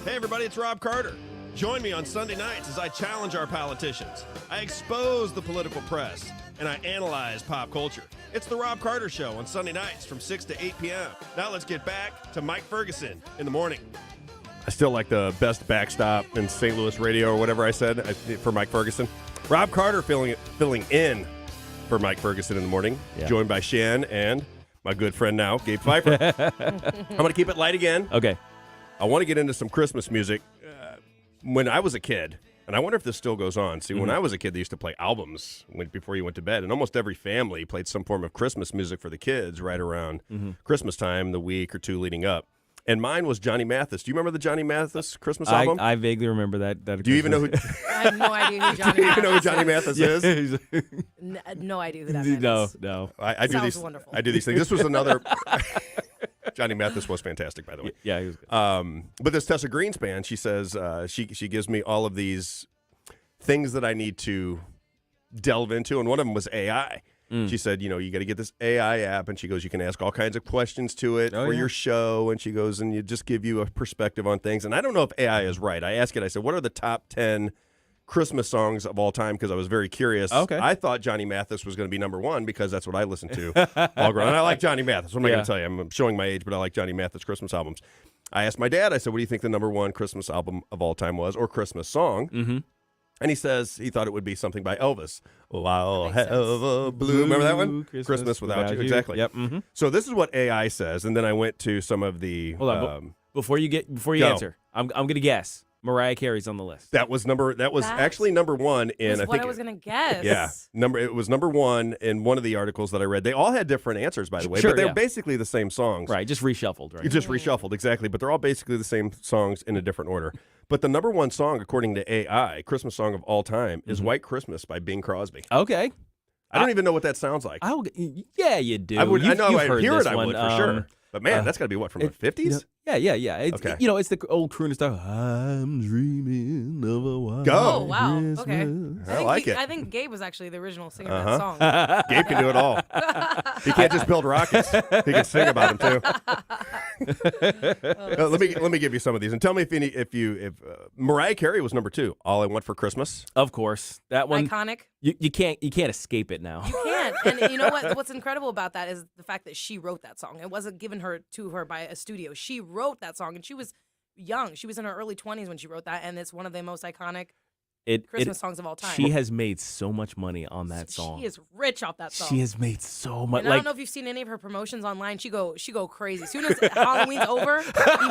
Hey, everybody, it's Rob Carter. Join me on Sunday nights as I challenge our politicians. I expose the political press, and I analyze pop culture. It's the Rob Carter Show on Sunday nights from 6 to 8 p.m. Now let's get back to Mike Ferguson in the morning. I still like the best backstop in St. Louis radio or whatever I said for Mike Ferguson. Rob Carter filling in for Mike Ferguson in the morning, joined by Shan and my good friend now, Gabe Pfeiffer. I'm going to keep it light again. Okay. I want to get into some Christmas music. When I was a kid, and I wonder if this still goes on. See, when I was a kid, they used to play albums before you went to bed, and almost every family played some form of Christmas music for the kids right around Christmas time, the week or two leading up. And mine was Johnny Mathis. Do you remember the Johnny Mathis Christmas album? I vaguely remember that. Do you even know who? I have no idea who Johnny Mathis is. Do you even know who Johnny Mathis is? No idea who that man is. No. I do Sounds these. wonderful. I do these things. This was another. Johnny Mathis was fantastic, by the way. Yeah, he was good. But this Tessa Greenspan, she says she gives me all of these things that I need to delve into, and one of them was AI. She said, you got to get this AI app, and she goes, you can ask all kinds of questions to it for your show, and she goes, and you just give you a perspective on things. And I don't know if AI is right. I asked it, I said, what are the top 10 Christmas songs of all time? Because I was very curious. Okay. I thought Johnny Mathis was going to be number one because that's what I listened to all growing up. And I like Johnny Mathis. What am I going to tell you? I'm showing my age, but I like Johnny Mathis Christmas albums. I asked my dad, I said, what do you think the number one Christmas album of all time was, or Christmas song? Mm-hmm. And he says he thought it would be something by Elvis. Oh, I'll have a blue. Remember that one? Christmas Without You. Exactly. Yep. Mm-hmm. So this is what AI says, and then I went to some of the. Hold on. Before you answer, I'm going to guess. Mariah Carey's on the list. That was actually number one in. That's I what think I was gonna guess. Yeah, it was number one in one of the articles that I read. They all had different answers, by the way, Sure, but they're yeah. basically the same songs. Right, just reshuffled, right? You just reshuffled, exactly. But they're all basically the same songs in a different order. But the number one song, according to AI, Christmas song of all time, is "White Christmas" by Bing Crosby. Okay. I don't even know what that sounds like. Yeah, you do. I would. I know. You've I'd heard hear this it. I one. would for sure. But man, that's got to be what, from the 50s? Yeah. It's, Okay. it's the old crooner stuff. I'm dreaming of a white Go. Oh wow. Okay. Christmas. I like it. I think Gabe was actually the original singer of that song. Gabe can do it all. He can't just build rockets. He can sing about them too. Let me give you some of these and tell me if Mariah Carey was number 2. All I Want for Christmas. Of course, that one Iconic. You can't escape it now. You can't. And you know what? What's incredible about that is the fact that she wrote that song. It wasn't given to her by a studio. She wrote that song, and she was young. She was in her early 20s when she wrote that, and it's one of the most iconic Christmas songs of all time. She has made so much money on that song. She is rich off that song. She has made so much. And I don't know if you've seen any of her promotions online. She go crazy. As soon as Halloween's over,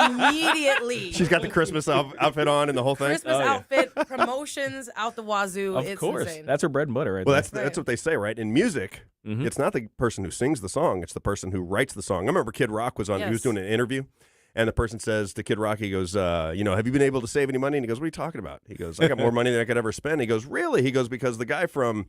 immediately She's got the Christmas outfit on and the whole thing. Christmas outfit, promotions out the wazoo. Of it's course, insane. that's her bread and butter, right? Well, there. that's what they say, right? In music, it's not the person who sings the song; it's the person who writes the song. I remember Kid Rock was on; he was Yes. doing an interview, and the person says to Kid Rock, he goes, "Have you been able to save any money?" And he goes, "What are you talking about?" He goes, "I got more money than I could ever spend." He goes, "Really?" He goes, "Because the guy from."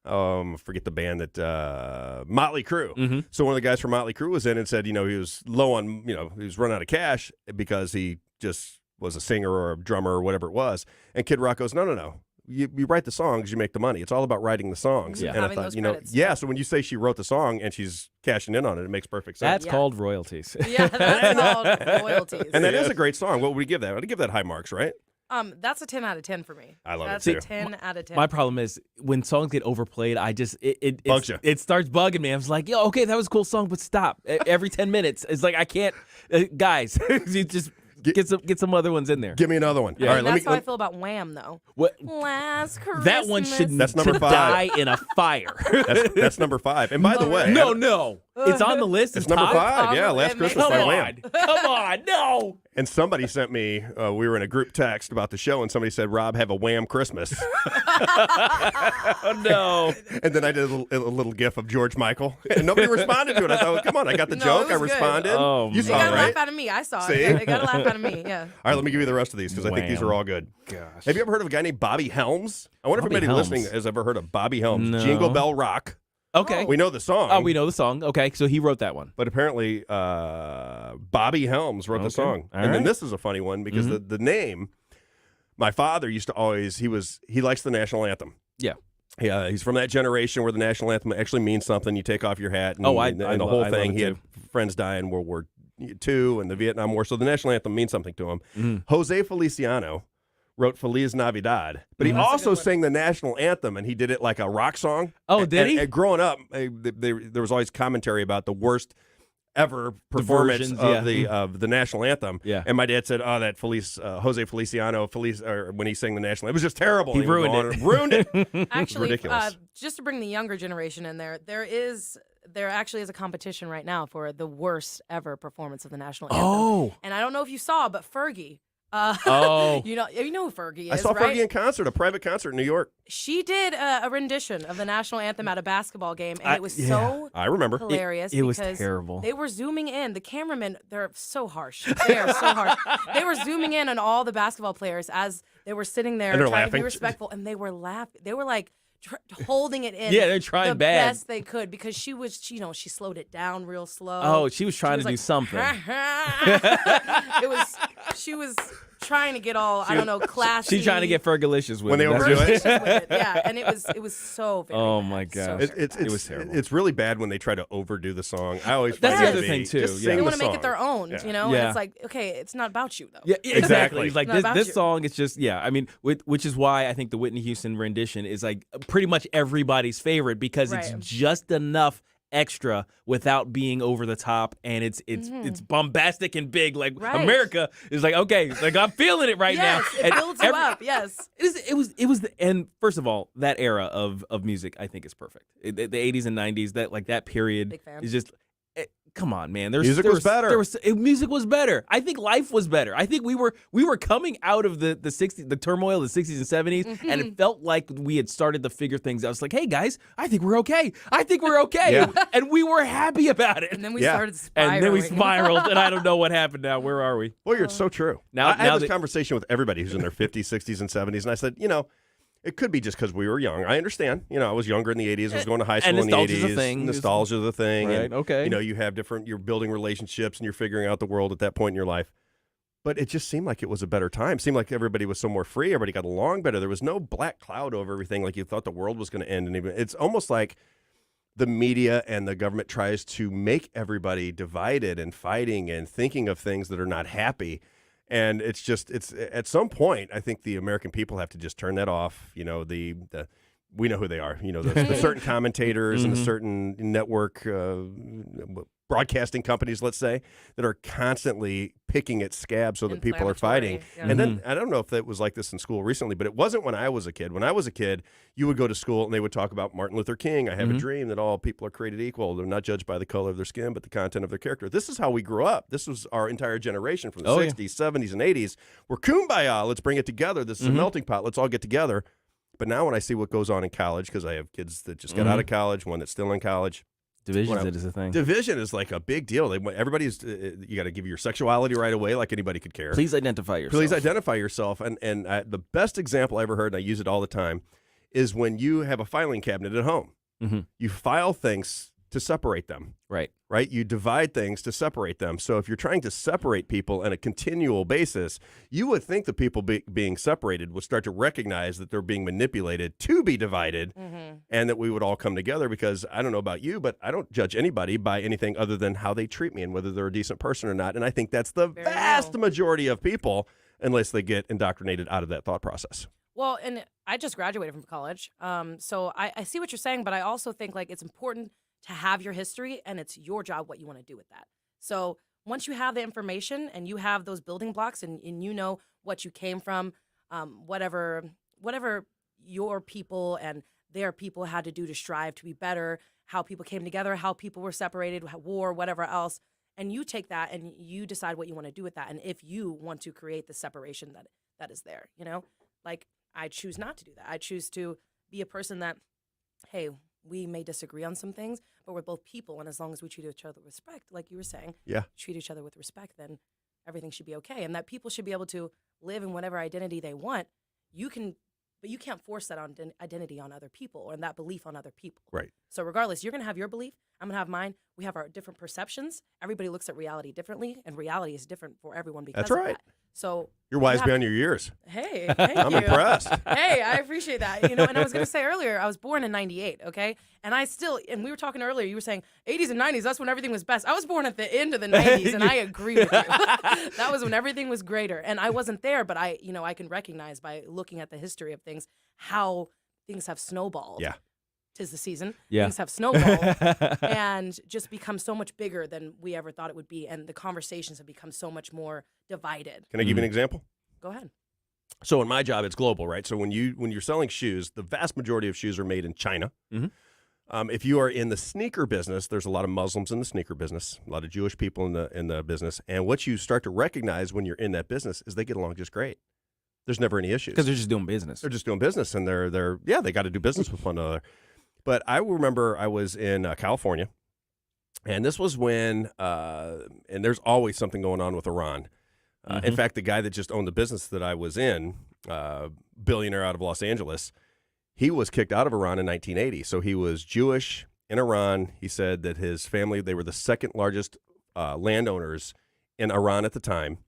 Forget the band that Motley Crue. So one of the guys from Motley Crue was in and said, he was low on, he was running out of cash because he just was a singer or a drummer or whatever it was. And Kid Rock goes, no. You write the songs, you make the money. It's all about writing the songs. Yeah. And I Having thought, those credits. so when you say she wrote the song and she's cashing in on it, it makes perfect sense. That's called royalties. Yeah, that's called royalties. And that is a great song. What would we give that? I'd give that high marks, right? That's a 10 out of 10 for me. I love that's it too. That's a 10 out of 10. My problem is when songs get overplayed, I just Bugs you. It starts bugging me. I was like, okay, that was a cool song, but stop. Every 10 minutes, it's like I can't. Guys, you just get some other ones in there. Give me another one. Yeah. All right, That's how I feel about Wham, though. What? Last Christmas. That one should That's number 5. die in a fire. That's number 5. And by the way, no, it's on the list. It's number top? 5. Yeah, Last Christmas by Wham. Come on, no. And somebody sent me, we were in a group text about the show, and somebody said, "Rob, have a Wham Christmas." Oh, no. And then I did a little gif of George Michael, and nobody responded to it. I thought, come on, I got the No, joke. it I was good. responded. Oh, you They saw got it, a right? laugh out of me. I saw See? it. They got a laugh out of me. Yeah. All right, let me give you the rest of these because I think these are all good. Gosh. Have you ever heard of a guy named Bobby Helms? I wonder Bobby if anybody Helms. listening has ever heard of Bobby Helms. No. Jingle Bell Rock. Okay. We know the song. Oh, we know the song. Okay, so he wrote that one. But apparently, Bobby Helms wrote the song. All And then right. this is a funny one because the name, my father used to always, he likes the national anthem. Yeah. Yeah, he's from that generation where the national anthem actually means something. You take off your hat and, I and the love- whole I love thing. it He had too. friends die in World War II and the Vietnam War. So the national anthem means something to him. Mm-hmm. Jose Feliciano wrote Feliz Navidad, but he That's a also sang the national anthem, and he did it like a rock song. Oh, did he? And growing up, there was always commentary about the worst ever performance versions, of the national anthem. Yeah. And my dad said, "Oh, that Jose Feliciano, or when he sang the national, it was just terrible." He And would ruined go it. on and ruined it. Actually, ridiculous. just to bring the younger generation in there, there actually is a competition right now for the worst ever performance of the national anthem. Oh. And I don't know if you saw, but Fergie. Oh. you know who Fergie is, I saw right? Fergie in concert, a private concert in New York. She did a rendition of the national anthem at a basketball game, and it was so I remember. hilarious. It was because terrible. They were zooming in. The cameramen, they're so harsh. They are so harsh. They were zooming in on all the basketball players as they were sitting there And they're trying to laughing. be respectful, and they were laughing. They were like holding it in. Yeah, they're trying the bad. best they could because she was, she slowed it down real slow. Oh, she was trying to do like, something. She was trying to get all, I don't know, classy. She's trying to get Fergalicious with When they it. That's overdo what- it? Fergalicious with it. Yeah, and it was so very Oh bad. my So gosh. very It was terrible. It's really bad when they try to overdo the song. I always That's find the it to other be, thing, too, just yeah. sing They want the to make song. it their own, Yeah. you know? Yeah. And it's like, okay, it's not about you, though. Yeah, exactly. It's like Not about this you. song is just I mean, which is why I think the Whitney Houston rendition is like pretty much everybody's favorite because it's Right. just enough extra without being over the top, and it's bombastic and big. Like Right. America is like, okay, like I'm feeling it right Yes, now. it And builds you up, yes. It was and first of all, that era of music I think is perfect. The 80s and 90s, that period Big fan. is just come on, man. Music was better. Music was better. I think life was better. I think we were coming out of the 60s, the turmoil of the 60s and 70s, and it felt like we had started to figure things out. It's like, hey, guys, I think we're okay. Yeah. And we were happy about it. And then we started spiraling. And then we spiraled, and I don't know what happened now. Where are we? Well, it's so true. I had this conversation with everybody who's in their 50s, 60s, and 70s, and I said, it could be just because we were young. I understand. I was younger in the 80s. I was going to high school in the 80s. Nostalgia's the thing. Right, and, okay. You have you're building relationships and you're figuring out the world at that point in your life. But it just seemed like it was a better time. It seemed like everybody was so more free. Everybody got along better. There was no black cloud over everything like you thought the world was going to end. And it's almost like the media and the government tries to make everybody divided and fighting and thinking of things that are not happy. And it's at some point, I think the American people have to just turn that off. We know who they are. The certain commentators and the certain network broadcasting companies, let's say, that are constantly picking at scabs so that people are fighting. Yeah. And then I don't know if that was like this in school recently, but it wasn't when I was a kid. When I was a kid, you would go to school and they would talk about Martin Luther King. I have a dream that all people are created equal. They're not judged by the color of their skin, but the content of their character. This is how we grew up. This was our entire generation from the 60s, 70s, and 80s. We're kumbaya. Let's bring it together. This is a melting pot. Let's all get together. But now when I see what goes on in college, because I have kids that just got out of college, one that's still in college. Division is a thing. Division is like a big deal. Everybody's you got to give your sexuality right away, like anybody could care. Please identify yourself. And the best example I ever heard, and I use it all the time, is when you have a filing cabinet at home. You file things to separate them. Right. You divide things to separate them. So if you're trying to separate people on a continual basis, you would think the people being separated would start to recognize that they're being manipulated to be divided and that we would all come together, because I don't know about you, but I don't judge anybody by anything other than how they treat me and whether they're a decent person or not. And I think that's the vast majority of people, unless they get indoctrinated out of that thought process. Well, and I just graduated from college. So I see what you're saying, but I also think it's important to have your history, and it's your job what you want to do with that. So once you have the information and you have those building blocks and you know what you came from, whatever your people and their people had to do to strive to be better, how people came together, how people were separated, war, whatever else, and you take that and you decide what you want to do with that. And if you want to create the separation that is there, I choose not to do that. I choose to be a person that, hey, we may disagree on some things, but we're both people, and as long as we treat each other with respect, like you were saying, treat each other with respect, then everything should be okay. And that people should be able to live in whatever identity they want. But you can't force that identity on other people or that belief on other people. Right. So regardless, you're going to have your belief, I'm going to have mine. We have our different perceptions. Everybody looks at reality differently, and reality is different for everyone because of that. So you're wise beyond your years. Hey, thank I'm you. impressed. Hey, I appreciate that. And I was going to say earlier, I was born in 98, okay? And we were talking earlier, you were saying 80s and 90s, that's when everything was best. I was born at the end of the 90s, and I agree with you. That was when everything was greater. And I wasn't there, but I can recognize by looking at the history of things how things have snowballed. Yeah. 'Tis the season. Yeah. Things have snowballed and just become so much bigger than we ever thought it would be. And the conversations have become so much more divided. Can I give you an example? Go ahead. So in my job, it's global, right? So when you're selling shoes, the vast majority of shoes are made in China. If you are in the sneaker business, there's a lot of Muslims in the sneaker business, a lot of Jewish people in the business. And what you start to recognize when you're in that business is they get along just great. There's never any issues. Because they're just doing business. They're just doing business, and they got to do business with one another. But I remember I was in California, and this was when, and there's always something going on with Iran. In fact, the guy that just owned the business that I was in, billionaire out of Los Angeles, he was kicked out of Iran in 1980. So he was Jewish in Iran. He said that his family, they were the second largest landowners in Iran at the time.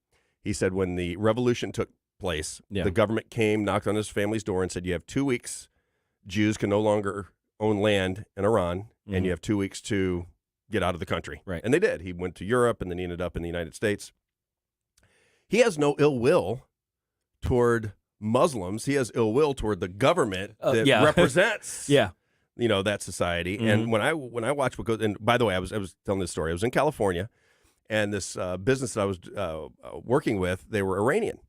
He said when the revolution took place, the government came, knocked on his family's door and said, you have 2 weeks. Jews can no longer own land in Iran, and you have 2 weeks to get out of the country. Right. And they did. He went to Europe, and then he ended up in the United States. He has no ill will toward Muslims. He has ill will toward the government that represents that society. And when I watch what goes, and by the way, I was telling this story. I was in California, and this business that I was working with, they were Iranian.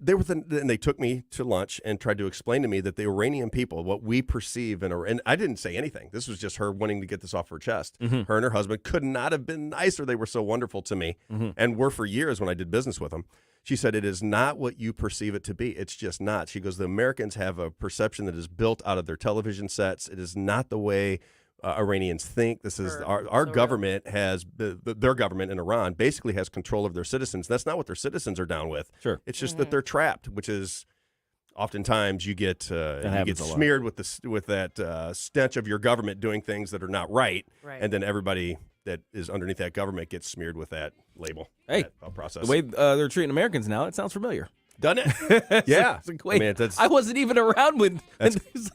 and they took me to lunch and tried to explain to me that the Iranian people, what we perceive and I didn't say anything. This was just her wanting to get this off her chest. Mm-hmm. Her and her husband could not have been nicer. They were so wonderful to me and were for years when I did business with them. She said, it is not what you perceive it to be. It's just not. She goes, the Americans have a perception that is built out of their television sets. It is not the way Iranians think. This is our government has their government in Iran basically has control of their citizens. That's not what their citizens are down with. Sure, it's just that they're trapped, which is oftentimes you get smeared with that stench of your government doing things that are not right, and then everybody that is underneath that government gets smeared with that label. Hey, that process. The way they're treating Americans now, it sounds familiar. Doesn't it? Yeah. Wait, I wasn't even around when.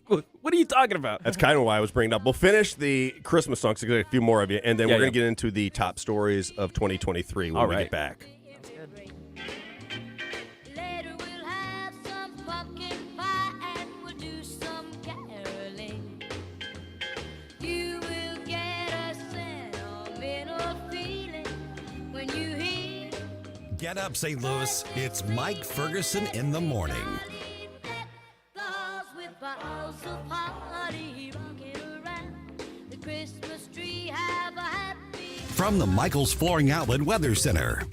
What are you talking about? That's kind of why I was bringing it up. We'll finish the Christmas songs, a few more of you, and then we're going to get into the top stories of 2023 when we get back. Get up, St. Louis. It's Mike Ferguson in the morning. From the Michaels Flooring Outlet Weather Center.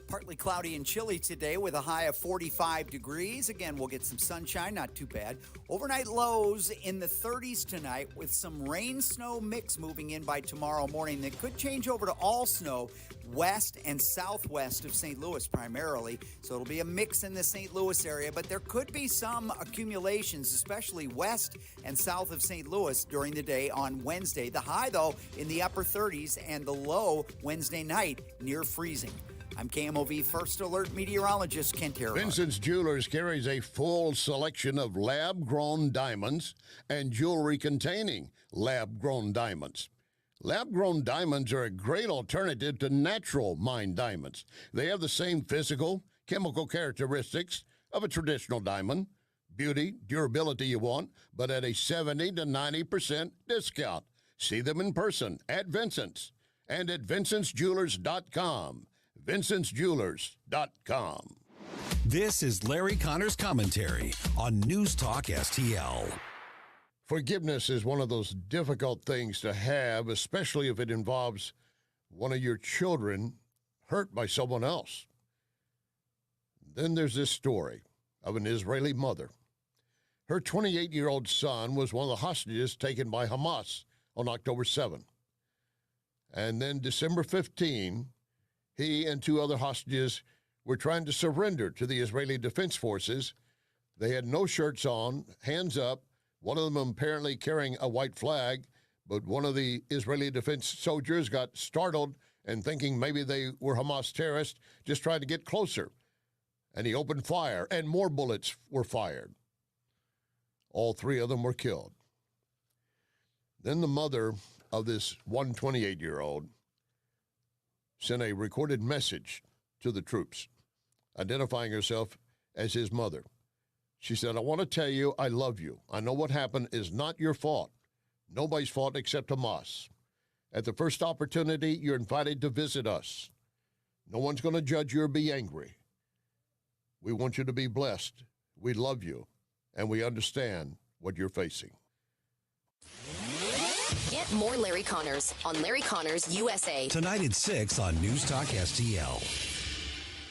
Partly cloudy and chilly today with a high of 45 degrees. Again, we'll get some sunshine, not too bad. Overnight lows in the 30s tonight with some rain-snow mix moving in by tomorrow morning that could change over to all snow west and southwest of St. Louis primarily. So it'll be a mix in the St. Louis area, but there could be some accumulations, especially west and south of St. Louis during the day on Wednesday. The high, though, in the upper 30s and the low Wednesday night near freezing. I'm KMOV First Alert meteorologist Kent Harrod. Vincent's Jewelers carries a full selection of lab-grown diamonds and jewelry containing lab-grown diamonds. Lab-grown diamonds are a great alternative to natural mined diamonds. They have the same physical, chemical characteristics of a traditional diamond, beauty, durability you want, but at a 70 to 90% discount. See them in person at Vincent's and at vincentsjewelers.com. vincentsjewelers.com. This is Larry Connor's commentary on News Talk STL. Forgiveness is one of those difficult things to have, especially if it involves one of your children hurt by someone else. Then there's this story of an Israeli mother. Her 28-year-old son was one of the hostages taken by Hamas on October 7. And then December 15, he and two other hostages were trying to surrender to the Israeli Defense Forces. They had no shirts on, hands up, one of them apparently carrying a white flag, but one of the Israeli defense soldiers got startled and thinking maybe they were Hamas terrorists, just tried to get closer. And he opened fire, and more bullets were fired. All three of them were killed. Then the mother of this 128-year-old sent a recorded message to the troops, identifying herself as his mother. She said, I want to tell you I love you. I know what happened is not your fault. Nobody's fault except Hamas. At the first opportunity, you're invited to visit us. No one's going to judge you or be angry. We want you to be blessed. We love you, and we understand what you're facing. Get more Larry Connors on Larry Connors USA. Tonight at 6 on News Talk STL.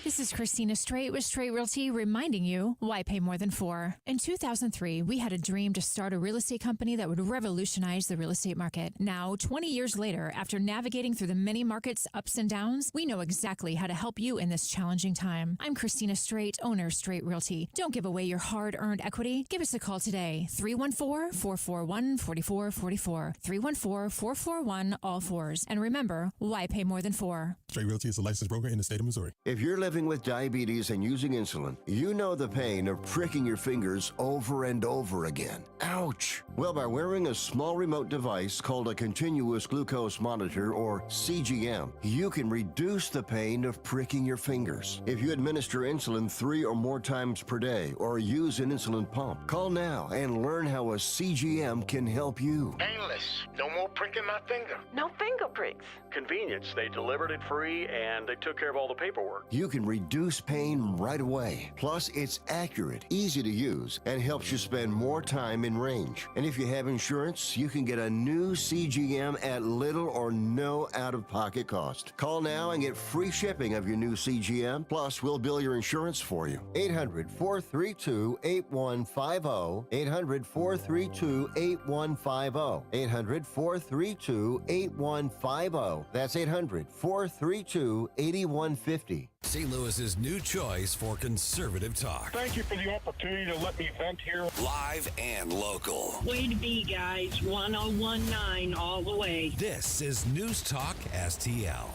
This is Christina Straight with Straight Realty reminding you why pay more than 4. In 2003, we had a dream to start a real estate company that would revolutionize the real estate market. Now, 20 years later, after navigating through the many markets' ups and downs, we know exactly how to help you in this challenging time. I'm Christina Straight, owner Straight Realty. Don't give away your hard-earned equity. Give us a call today, 314-441-4444, 314-441-all-4s. And remember, why pay more than 4? Straight Realty is a licensed broker in the state of Missouri. If you're living with diabetes and using insulin, you know the pain of pricking your fingers over and over again. Ouch! Well, by wearing a small remote device called a continuous glucose monitor, or CGM, you can reduce the pain of pricking your fingers. If you administer insulin 3 or more times per day or use an insulin pump, call now and learn how a CGM can help you. Painless. No more pricking my finger. No finger pricks. Convenience. They delivered it free and they took care of all the paperwork. You can reduce pain right away. Plus, it's accurate, easy to use, and helps you spend more time in range. And if you have insurance, you can get a new CGM at little or no out-of-pocket cost. Call now and get free shipping of your new CGM. Plus, we'll bill your insurance for you. 800-432-8150. 800-432-8150. 800-432-8150. That's 800-432-8150. St. Louis's new choice for conservative talk. Thank you for the opportunity to let me vent here. Live and local. Way to be, guys. 1019 all the way. This is News Talk STL.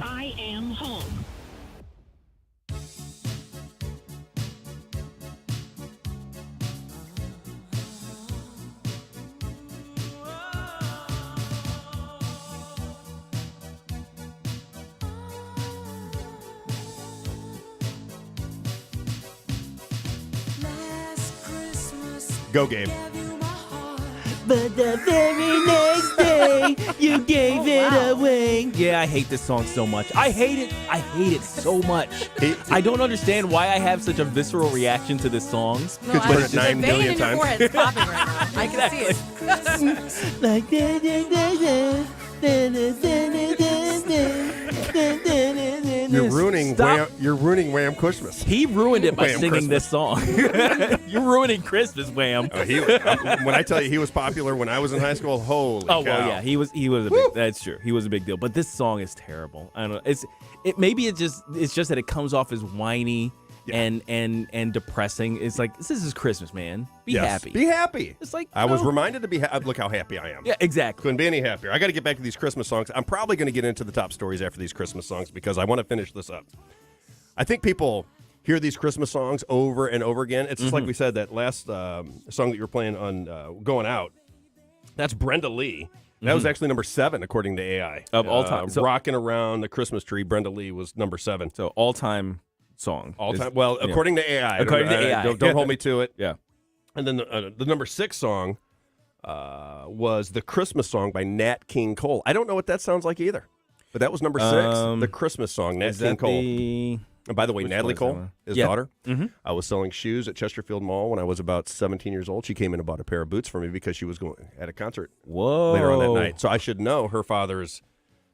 I am home. Go, Gabe. But the very next day, you gave it away. Yeah, I hate this song so much. I hate it. I hate it so much. I don't understand why I have such a visceral reaction to this song. No, Because you heard it 9 million times. Your forehead's popping right now. I can see it. Like You're ruining Wham Christmas. He ruined it by Wham singing Christmas. this song. You're ruining Christmas, Wham. When I tell you he was popular when I was in high school, holy cow. Well, yeah, he was a big, that's true. He was a big deal. But this song is terrible. I don't know. It's just that it comes off as whiny and depressing. It's like, this is Christmas, man. Be happy. Be happy. It's like I was reminded to be happy. Look how happy I am. Yeah, exactly. Couldn't be any happier. I got to get back to these Christmas songs. I'm probably going to get into the top stories after these Christmas songs because I want to finish this up. I think people hear these Christmas songs over and over again. It's just like we said, that last song that you were playing on Going Out. That's Brenda Lee. That was actually number 7 according to AI of all time. So, Rocking Around the Christmas Tree. Brenda Lee was number 7. So all time song. All time. Well, according to AI. According to AI. Don't hold me to it. Yeah. And then the number 6 song was the Christmas song by Nat King Cole. I don't know what that sounds like either, but that was number 6, the Christmas song, Nat King Cole. And by the way, Natalie Cole, his daughter, I was selling shoes at Chesterfield Mall when I was about 17 years old. She came in and bought a pair of boots for me because she was going at a concert later on that night. So I should know her father's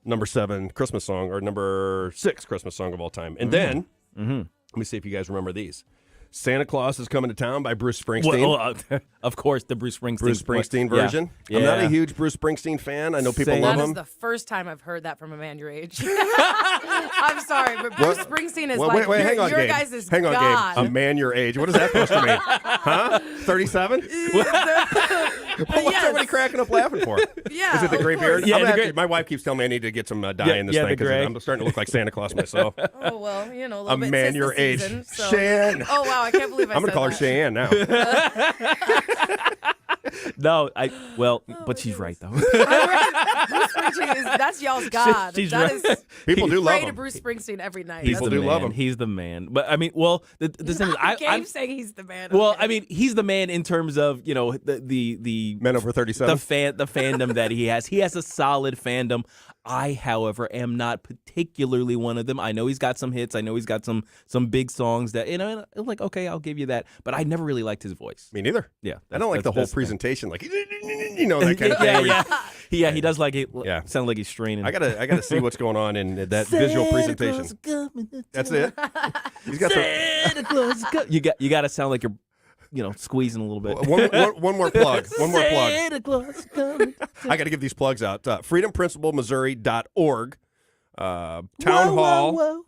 number 7 Christmas song or number 6 Christmas song of all time. And then, let me see if you guys remember these. Santa Claus is Coming to Town by Bruce Springsteen. Of course, the Bruce Springsteen version. Yeah. I'm not a huge Bruce Springsteen fan. I know people love him. That is the first time I've heard that from a man your age. I'm sorry, but Bruce Springsteen is like hang on, your Gabe. guys' Hang on, God. Gabe. A man your age. What is that supposed to mean? Huh? 37? What's everybody cracking up laughing for? Yeah, is it the gray beard? Yeah, my wife keeps telling me I need to get some dye in this thing because I'm starting to look like Santa Claus myself. Oh, well, a little A bit. man It's your the age. season, so. Cheyenne. Oh, wow, I can't believe I I'm going to said call her that. Cheyenne now. No, but she's right though. Bruce Springsteen that's y'all's God. She's That right. is- People do love pray him. to Bruce Springsteen every night. He's the man. But I mean, well, the thing is, I'm saying he's the man. Well, I mean, he's the man in terms of the men over 37, the fandom that he has. He has a solid fandom. I, however, am not particularly one of them. I know he's got some hits. I know he's got some big songs that like, okay, I'll give you that. But I never really liked his voice. Me neither. Yeah, I don't like the whole presentation, like that kind of thing. Yeah, he does like it. Yeah, sound like he's straining. I gotta see what's going on in that visual presentation. That's it. He's got Santa Claus. You got to sound like you're squeezing a little bit. One more plug. One more plug. Santa Claus coming. I got to give these plugs out. FreedomPrincipleMissouri.org. Town Hall. Whoa.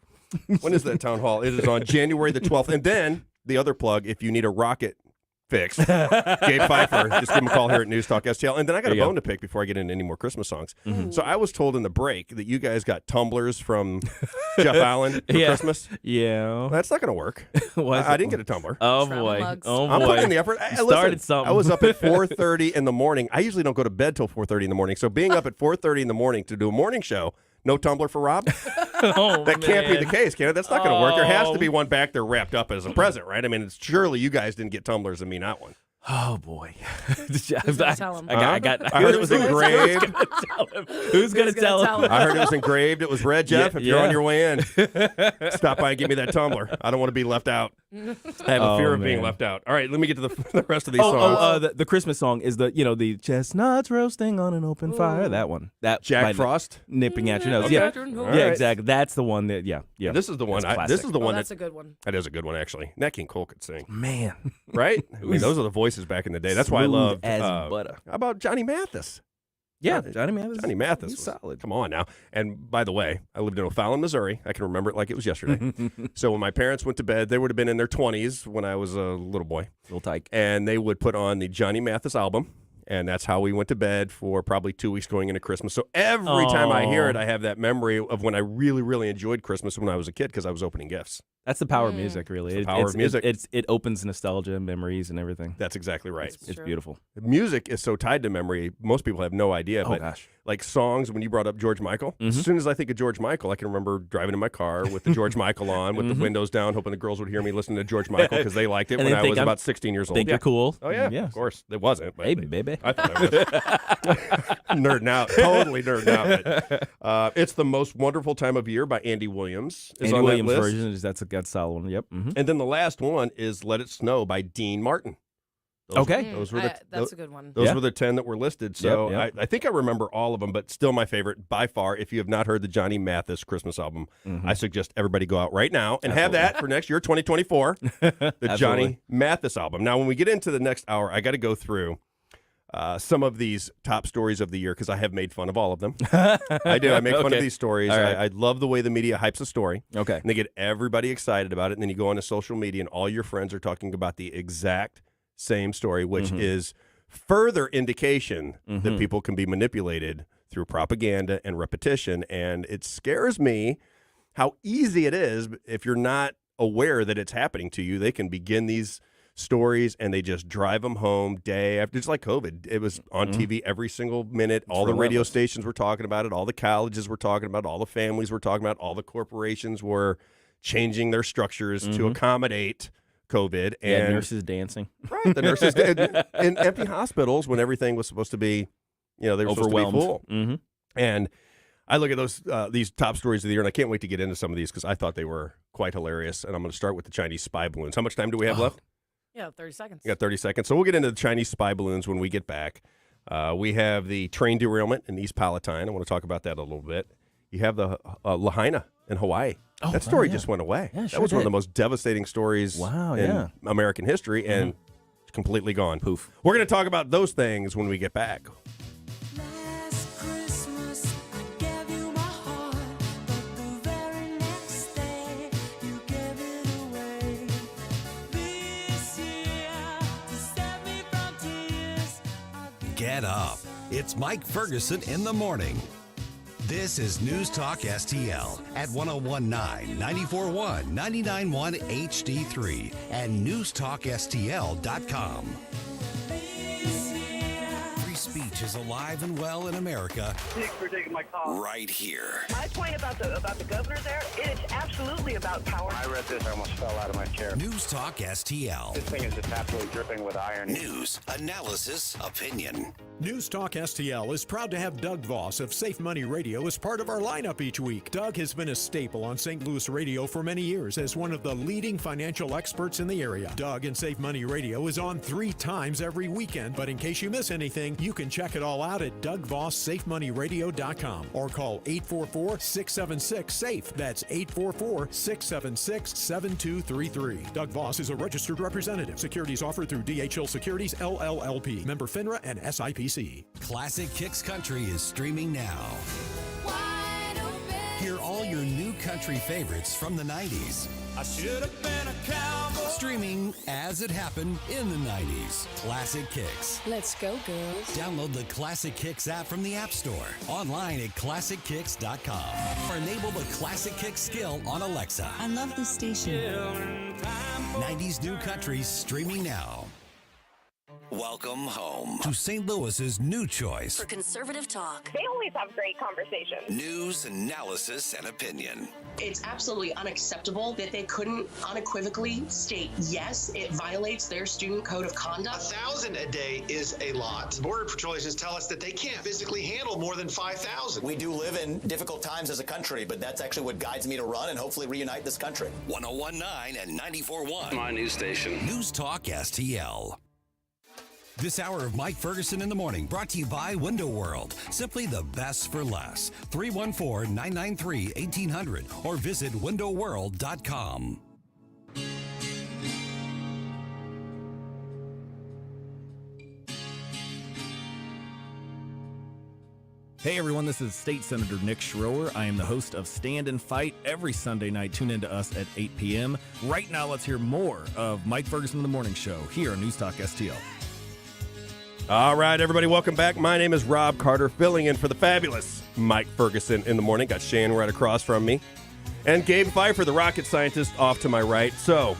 When is that town hall? It is on January the 12th. And then the other plug, if you need a rocket fixed, Gabe Pfeiffer, just give him a call here at News Talk STL. And then I got a bone to pick before I get into any more Christmas songs. Mm-hmm. So I was told in the break that you guys got tumblers from Jeff Allen for Christmas. Yeah. Well, that's not going to work. I didn't get a tumbler. Oh, boy. I'm putting in the effort. Started something. I was up at 4:30 in the morning. I usually don't go to bed till 4:30 in the morning. So being up at 4:30 in the morning to do a morning show, no tumbler for Rob? That can't be the case, can it? That's not going to work. There has to be one back there wrapped up as a present, right? I mean, surely you guys didn't get tumblers and me not one. Oh boy! Who's gonna tell him? I heard it was engraved. Who's gonna tell him? I heard it was engraved. It was red, Jeff. If you're on your way in, stop by and give me that tumbler. I don't want to be left out. I have a fear of being left out. All right, let me get to the rest of these songs. The Christmas song is the chestnuts roasting on an open fire. That one. That Jack Frost nipping at your nose. Okay. Yeah, Right. exactly. That's the one that. Yeah. This is the one. This is the one. That's a good one. That is a good one, actually. Nat King Cole could sing. Man, right? I mean, those are the voices back in the day. That's why I love as butter. How about Johnny Mathis? Yeah, Johnny Mathis. Johnny Mathis was solid. Come on now. And by the way, I lived in O'Fallon, Missouri. I can remember it like it was yesterday. So when my parents went to bed, they would have been in their 20s when I was a little boy. Little tyke. And they would put on the Johnny Mathis album. And that's how we went to bed for probably 2 weeks going into Christmas. So every time I hear it, I have that memory of when I really, really enjoyed Christmas when I was a kid because I was opening gifts. That's the power of music, really. It's the power of music. It opens nostalgia, memories, and everything. That's exactly right. It's beautiful. Music is so tied to memory. Most people have no idea. Oh, but gosh. Like songs, when you brought up George Michael, as soon as I think of George Michael, I can remember driving in my car with the George Michael on, with the windows down, hoping the girls would hear me listening to George Michael because they liked it And when they I think was I'm- about 16 years old. think you're cool. Oh, yeah. Yeah. Of course. It wasn't. But Hey, baby. I thought I was. Nerding out. Totally nerding out. But, it's The Most Wonderful Time of Year by Andy Williams. Is Andy on Williams that list. version that's a solid one. Yep. Mm-hmm. And then the last one is Let It Snow by Dean Martin. Okay. Those were the, That's a good one. Those were the 10 that were listed. So Yep. I think I remember all of them, but still my favorite by far. If you have not heard the Johnny Mathis Christmas album, I suggest everybody go out right now and have that for next year, 2024, the Johnny Mathis album. Now, when we get into the next hour, I got to go through some of these top stories of the year because I have made fun of all of them. I do. I make fun of these stories. All right. I love the way the media hypes a story. Okay. And they get everybody excited about it. And then you go onto social media and all your friends are talking about the exact same story, which is further indication that people can be manipulated through propaganda and repetition. And it scares me how easy it is if you're not aware that it's happening to you. They can begin these stories and they just drive them home day after. It's like COVID. It was on TV every single minute. All the radio stations were talking about it. All the colleges were talking about it. All the families were talking about it. All the corporations were changing their structures to accommodate COVID. And nurses dancing. Right. The nurses did. In empty hospitals when everything was supposed to be, they were Overwhelmed. supposed to be full. And I look at these top stories of the year, and I can't wait to get into some of these because I thought they were quite hilarious. And I'm going to start with the Chinese spy balloons. How much time do we have left? Yeah, 30 seconds. You got 30 seconds. So we'll get into the Chinese spy balloons when we get back. We have the train derailment in East Palatine. I want to talk about that a little bit. You have the Lahaina in Hawaii. That story just went away. Yeah, that was one of the most devastating stories in American history, and it's completely gone. Poof. We're going to talk about those things when we get back. Get up. It's Mike Ferguson in the morning. This is News Talk STL at 1019, 94.1, 99.1 HD3 and newstalkstl.com. Free speech is alive and well in America. Thanks for taking my call. Right here. My point about the governor there, it is absolutely about power. I read this, I almost fell out of my chair. News Talk STL. This thing is just absolutely dripping with iron. News, analysis, opinion. News Talk STL is proud to have Doug Voss of Safe Money Radio as part of our lineup each week. Doug has been a staple on St. Louis radio for many years as one of the leading financial experts in the area. Doug and Safe Money Radio is on 3 times every weekend, but in case you miss anything, you can check it all out at DougVossSafeMoneyRadio.com or call 844-676-SAFE. That's 844-676-7233. Doug Voss is a registered representative. Securities offered through DHL Securities, LLLP. Member FINRA and SIPC. Classic Kicks Country is streaming now. Hear all your new country favorites from the 90s. I should have been a cowboy. Streaming as it happened in the 90s. Classic Kicks. Let's go, girls. Download the Classic Kicks app from the App Store. Online at ClassicKicks.com. Or enable the Classic Kicks skill on Alexa. I love this station. 90s new country streaming now. Welcome home to St. Louis's new choice For conservative talk. They always have great conversations. news, analysis, and opinion. It's absolutely unacceptable that they couldn't unequivocally state, yes, it violates their student code of conduct. 1,000 a day is a lot. Border Patrol agents tell us that they can't physically handle more than 5,000. We do live in difficult times as a country, but that's actually what guides me to run and hopefully reunite this country. 101.9 and 94.1. My news station. News Talk STL. This hour of Mike Ferguson in the Morning brought to you by Window World. Simply the best for less. 314-993-1800 or visit windowworld.com. Hey everyone, this is State Senator Nick Schroer. I am the host of Stand and Fight every Sunday night. Tune in to us at 8 p.m. Right now, let's hear more of Mike Ferguson in the Morning Show here on News Talk STL. All right, everybody, welcome back. My name is Rob Carter, filling in for the fabulous Mike Ferguson in the morning. Got Shane right across from me. And Gabe Pfeiffer, the rocket scientist, off to my right. So,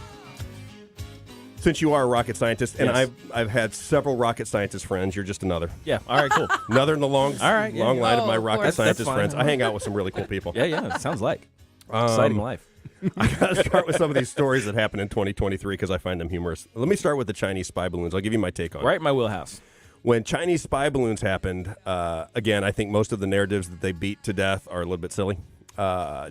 since you are a rocket scientist, and Yes. I've had several rocket scientist friends, you're just another. Yeah, all right, cool. Another in the long line of my of rocket course. scientist That's fine. friends. I hang out with some really cool people. Yeah, it sounds like exciting life. I got to start with some of these stories that happened in 2023 because I find them humorous. Let me start with the Chinese spy balloons. I'll give you my take on it. Right in my wheelhouse. When Chinese spy balloons happened, again, I think most of the narratives that they beat to death are a little bit silly.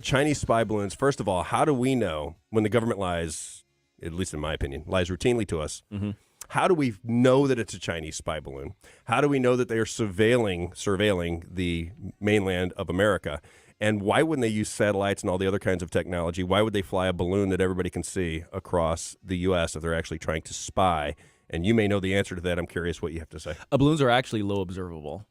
Chinese spy balloons, first of all, how do we know when the government lies, at least in my opinion, lies routinely to us? Mm-hmm. How do we know that it's a Chinese spy balloon? How do we know that they are surveilling the mainland of America? And why wouldn't they use satellites and all the other kinds of technology? Why would they fly a balloon that everybody can see across the U.S. if they're actually trying to spy? And you may know the answer to that. I'm curious what you have to say. Balloons are actually low observable,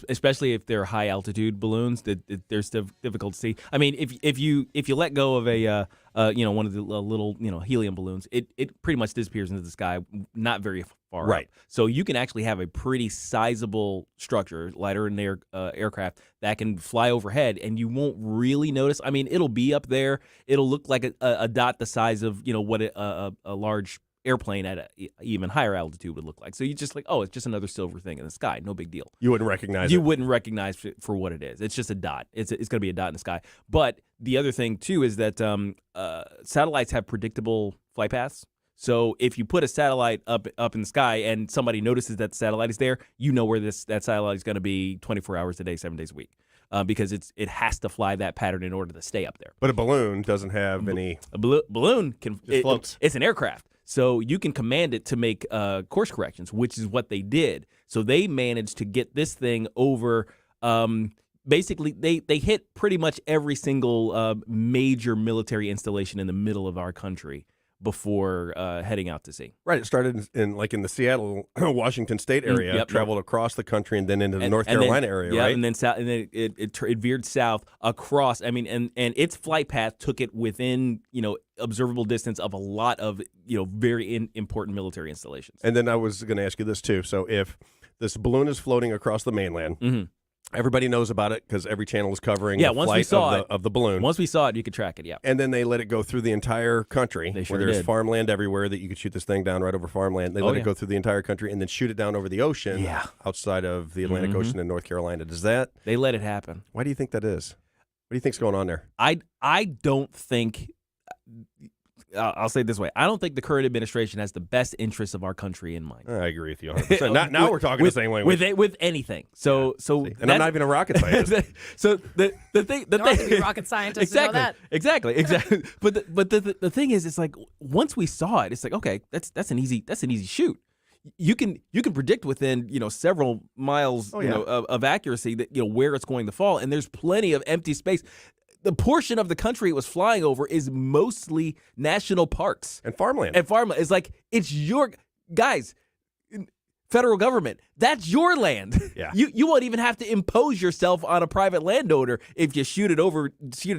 especially if they're high altitude balloons. There's difficult to see. I mean, if you let go of a one of the little helium balloons, it pretty much disappears into the sky, not very far Right. up. So you can actually have a pretty sizable structure, lighter in their aircraft, that can fly overhead, and you won't really notice. I mean, it'll be up there. It'll look like a dot the size of what a large airplane at an even higher altitude would look like. So you just like, oh, it's just another silver thing in the sky. No big deal. You wouldn't recognize it. You wouldn't recognize it for what it is. It's just a dot. It's going to be a dot in the sky. But the other thing, too, is that satellites have predictable flight paths. So if you put a satellite up in the sky and somebody notices that the satellite is there, you know where that satellite is going to be 24 hours a day, 7 days a week. Because it has to fly that pattern in order to stay up there. But a balloon doesn't have any... A balloon can... It floats. It's an aircraft. So you can command it to make course corrections, which is what they did. So they managed to get this thing over. Basically, they hit pretty much every single major military installation in the middle of our country before heading out to sea. Right. It started in the Seattle, Washington State area, traveled across the country, and then into the North Carolina area, right? And then south, and then it veered south across. I mean, and its flight path took it within observable distance of a lot of very important military installations. And then I was going to ask you this too. So if this balloon is floating across the mainland. Mm-hmm. Everybody knows about it because every channel is covering the flight of the balloon. Once we saw it, you could track it, yeah. And then they let it go through the entire country sure where there's did. farmland everywhere that you could shoot this thing down right over farmland. They let it go through the entire country and then shoot it down over the ocean outside of the Atlantic Ocean in North Carolina. They let it happen. Why do you think that is? What do you think's going on there? I don't think... I'll say it this way. I don't think the current administration has the best interests of our country in mind. I agree with you 100%. Now we're talking the same language. With anything. So and I'm not even a rocket scientist. So the thing... You don't have to be a rocket scientist to know that. Exactly. But the thing is, it's like, once we saw it, it's like, okay, that's an easy shoot. You can predict within several miles of accuracy that where it's going to fall, and there's plenty of empty space. The portion of the country it was flying over is mostly national parks and farmland. It's like, it's your guys, federal government. That's your land. Yeah. You won't even have to impose yourself on a private landowner if you shoot it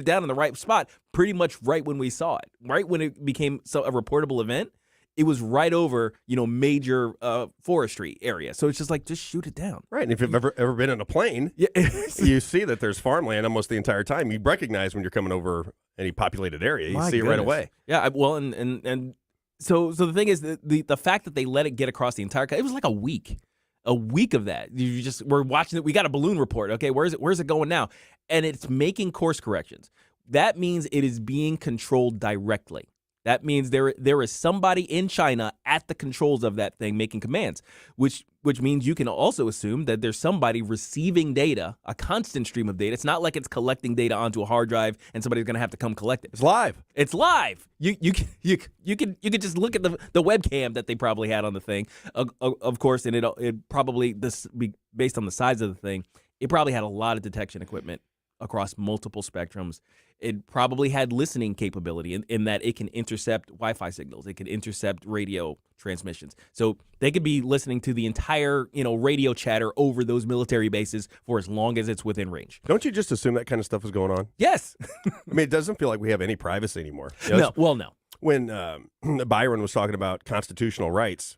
down in the right spot. Pretty much right when we saw it, right when it became a reportable event. It was right over, major forestry area. So it's just like, just shoot it down. Right. And if you've ever been in a plane, you see that there's farmland almost the entire time. You recognize when you're coming over any populated area. You see it right away. Yeah. Well, and So the thing is, the fact that they let it get across the entire country, it was like a week of that. We're watching it. We got a balloon report. Okay, where's it going now? And it's making course corrections. That means it is being controlled directly. That means there is somebody in China at the controls of that thing making commands, which means you can also assume that there's somebody receiving data, a constant stream of data. It's not like it's collecting data onto a hard drive and somebody's going to have to come collect it. It's live. It's live. You can just look at the webcam that they probably had on the thing, of course, and it probably, based on the size of the thing, it probably had a lot of detection equipment across multiple spectrums. It probably had listening capability in that it can intercept Wi-Fi signals. It can intercept radio transmissions. So they could be listening to the entire, radio chatter over those military bases for as long as it's within range. Don't you just assume that kind of stuff is going on? Yes. I mean, it doesn't feel like we have any privacy anymore. No. Well, no. When Byron was talking about constitutional rights,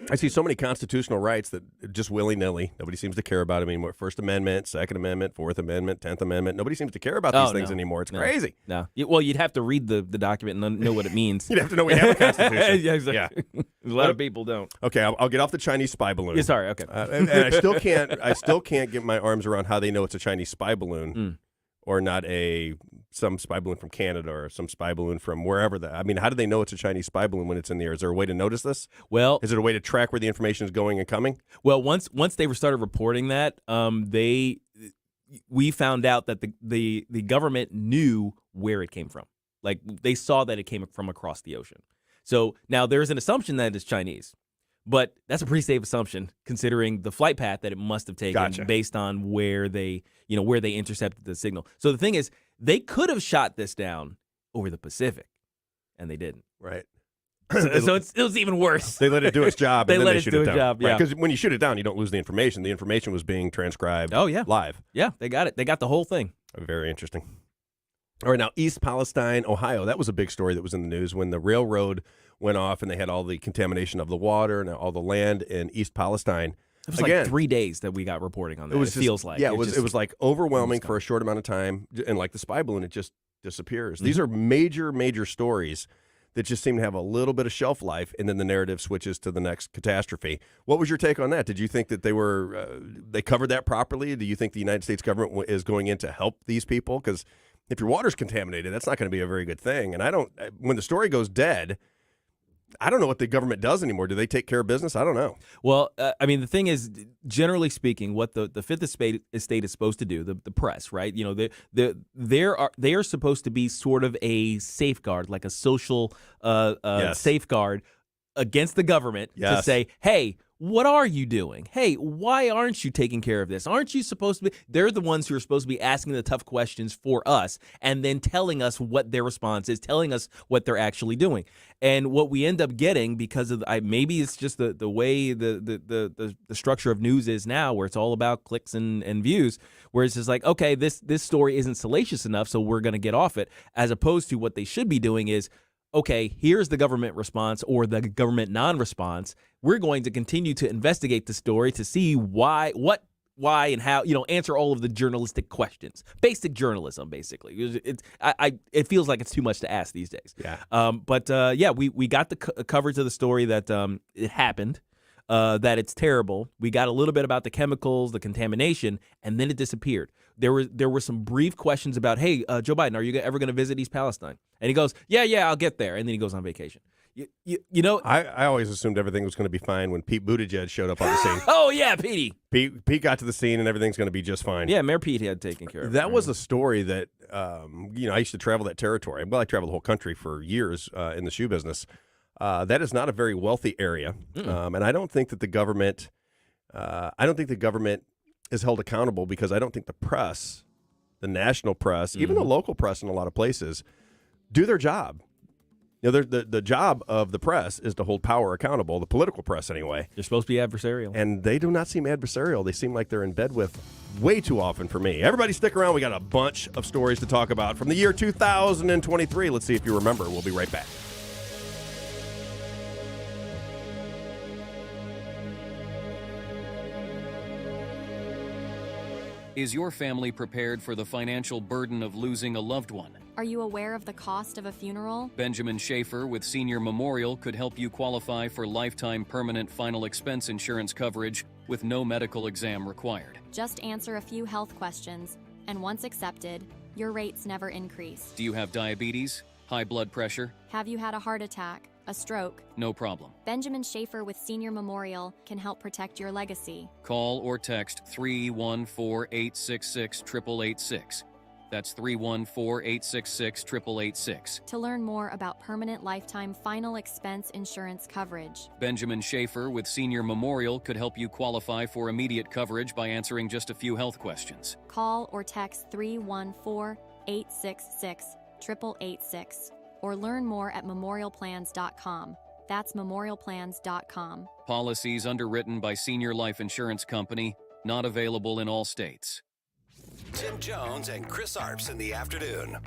I see so many constitutional rights that just willy-nilly, nobody seems to care about them anymore. First Amendment, Second Amendment, Fourth Amendment, 10th Amendment. Nobody seems to care about these things anymore. It's crazy. No. Well, you'd have to read the document and know what it means. You'd have to know we have a constitution. Yeah, exactly. Yeah. A lot of people don't. Okay, I'll get off the Chinese spy balloon. Yeah, sorry, okay. And I still can't get my arms around how they know it's a Chinese spy balloon or not some spy balloon from Canada or some spy balloon from wherever. How do they know it's a Chinese spy balloon when it's in the air? Is there a way to notice this? Well, is it a way to track where the information is going and coming? Well, once they started reporting that, we found out that the government knew where it came from. Like, they saw that it came from across the ocean. So now there's an assumption that it's Chinese, but that's a pretty safe assumption considering the flight path that it must have taken based on where they intercepted the signal. So the thing is, they could have shot this down over the Pacific, and they didn't. Right. So it was even worse. They let it do its job. They and then let they it shoot do it its down. job. Yeah. Because when you shoot it down, you don't lose the information. The information was being transcribed. Live. Yeah, they got it. They got the whole thing. Very interesting. All right, now East Palestine, Ohio. That was a big story that was in the news when the railroad went off and they had all the contamination of the water and all the land in East Palestine. It was like 3 days that we got reporting on that. It feels like. Yeah, it was like overwhelming for a short amount of time. And like the spy balloon, it just disappears. These are major, major stories that just seem to have a little bit of shelf life, and then the narrative switches to the next catastrophe. What was your take on that? Did you think that they covered that properly? Do you think the United States government is going in to help these people? Because if your water's contaminated, that's not going to be a very good thing. And when the story goes dead, I don't know what the government does anymore. Do they take care of business? I don't know. Well, the thing is, generally speaking, what the Fifth Estate is supposed to do, the press, right? They are supposed to be sort of a safeguard, like a social safeguard against the government to say, hey, what are you doing? Hey, why aren't you taking care of this? Aren't you supposed to be? They're the ones who are supposed to be asking the tough questions for us and then telling us what their response is, telling us what they're actually doing. And what we end up getting, because of maybe it's just the way the structure of news is now, where it's all about clicks and views, where it's just like, okay, this story isn't salacious enough, so we're going to get off it, as opposed to what they should be doing is, okay, here's the government response or the government non-response. We're going to continue to investigate the story to see why, and how, answer all of the journalistic questions. Basic journalism, basically. It feels like it's too much to ask these days. Yeah. We got the coverage of the story that it happened, that it's terrible. We got a little bit about the chemicals, the contamination, and then it disappeared. There were some brief questions about, hey, Joe Biden, are you ever going to visit East Palestine? And he goes, yeah, I'll get there. And then he goes on vacation. I always assumed everything was going to be fine when Pete Buttigieg showed up on the scene. Oh, yeah, Petey. Pete got to the scene and everything's going to be just fine. Yeah, Mayor Pete had taken care of it. That was a story that, I used to travel that territory. Well, I traveled the whole country for years in the shoe business. That is not a very wealthy area. And I don't think that the government is held accountable, because I don't think the press, the national press, even the local press in a lot of places, do their job. The job of the press is to hold power accountable, the political press anyway. They're supposed to be adversarial. And they do not seem adversarial. They seem like they're in bed with way too often for me. Everybody stick around. We got a bunch of stories to talk about from the year 2023. Let's see if you remember. We'll be right back. Is your family prepared for the financial burden of losing a loved one? Are you aware of the cost of a funeral? Benjamin Schaefer with Senior Memorial could help you qualify for lifetime permanent final expense insurance coverage with no medical exam required. Just answer a few health questions, and once accepted, your rates never increase. Do you have diabetes? High blood pressure? Have you had a heart attack? A stroke? No problem. Benjamin Schaefer with Senior Memorial can help protect your legacy. Call or text 314-866-8886. That's 314-866-8886. To learn more about permanent lifetime final expense insurance coverage. Benjamin Schaefer with Senior Memorial could help you qualify for immediate coverage by answering just a few health questions. Call or text 314-866-8886 or learn more at memorialplans.com. That's memorialplans.com. Policies underwritten by Senior Life Insurance Company, not available in all states. Tim Jones and Chris Arps in the afternoon.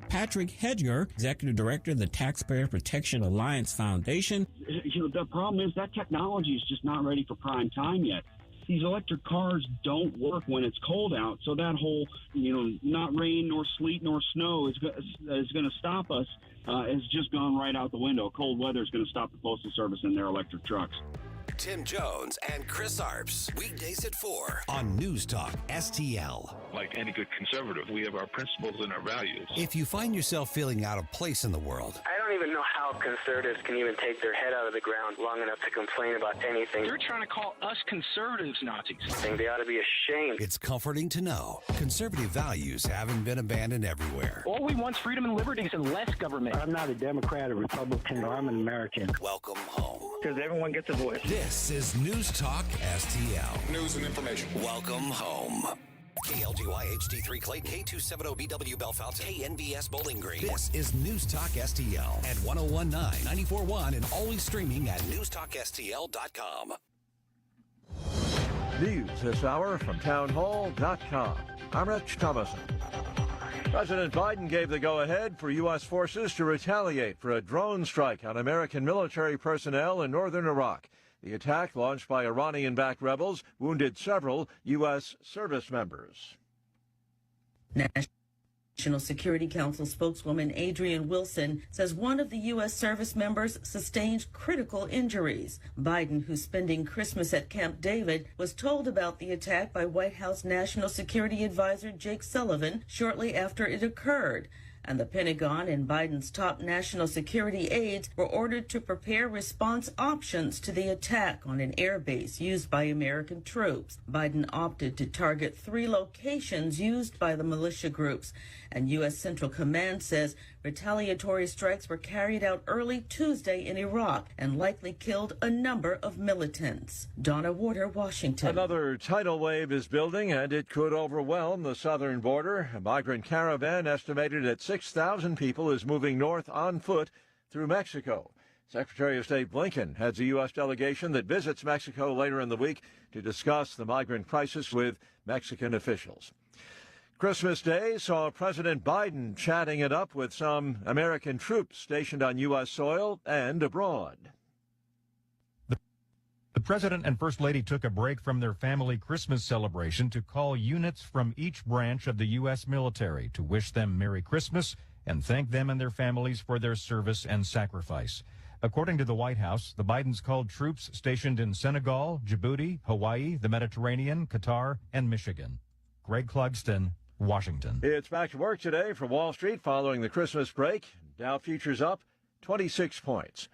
Patrick Hedger, Executive Director of the Taxpayer Protection Alliance Foundation. The problem is that technology is just not ready for prime time yet. These electric cars don't work when it's cold out, so that whole, not rain nor sleet nor snow is going to stop us has just gone right out the window. Cold weather is going to stop the Postal Service and their electric trucks. Tim Jones and Chris Arps, weekdays at 4 on News Talk STL. Like any good conservative, we have our principles and our values. If you find yourself feeling out of place in the world, I don't even know how conservatives can even take their head out of the ground long enough to complain about anything. You're trying to call us conservatives Nazis. I think they ought to be ashamed. It's comforting to know conservative values haven't been abandoned everywhere. All we want is freedom and liberties and less government. I'm not a Democrat or Republican. I'm an American. Welcome home. Because everyone gets a voice. This is News Talk STL. News and information. Welcome home. KLGY HD3 Clayton, K270BW Bellefontaine, KNBS Bowling Green. This is News Talk STL at 1019, 94.1, and always streaming at newstalkstl.com. News this hour from townhall.com. I'm Rich Thomason. President Biden gave the go-ahead for U.S. forces to retaliate for a drone strike on American military personnel in northern Iraq. The attack, launched by Iranian-backed rebels, wounded several U.S. service members. National Security Council spokeswoman Adrienne Wilson says one of the U.S. service members sustained critical injuries. Biden, who's spending Christmas at Camp David, was told about the attack by White House National Security Advisor Jake Sullivan shortly after it occurred. And the Pentagon and Biden's top national security aides were ordered to prepare response options to the attack on an air base used by American troops. Biden opted to target 3 locations used by the militia groups. And U.S. Central Command says retaliatory strikes were carried out early Tuesday in Iraq and likely killed a number of militants. Donna Warder, Washington. Another tidal wave is building, and it could overwhelm the southern border. A migrant caravan estimated at 6,000 people is moving north on foot through Mexico. Secretary of State Blinken heads a U.S. delegation that visits Mexico later in the week to discuss the migrant crisis with Mexican officials. Christmas Day saw President Biden chatting it up with some American troops stationed on U.S. soil and abroad. The President and First Lady took a break from their family Christmas celebration to call units from each branch of the U.S. military to wish them Merry Christmas and thank them and their families for their service and sacrifice. According to the White House, the Bidens called troops stationed in Senegal, Djibouti, Hawaii, the Mediterranean, Qatar, and Michigan. Greg Clugston, Washington. It's back to work today for Wall Street following the Christmas break. Dow futures up 26 points.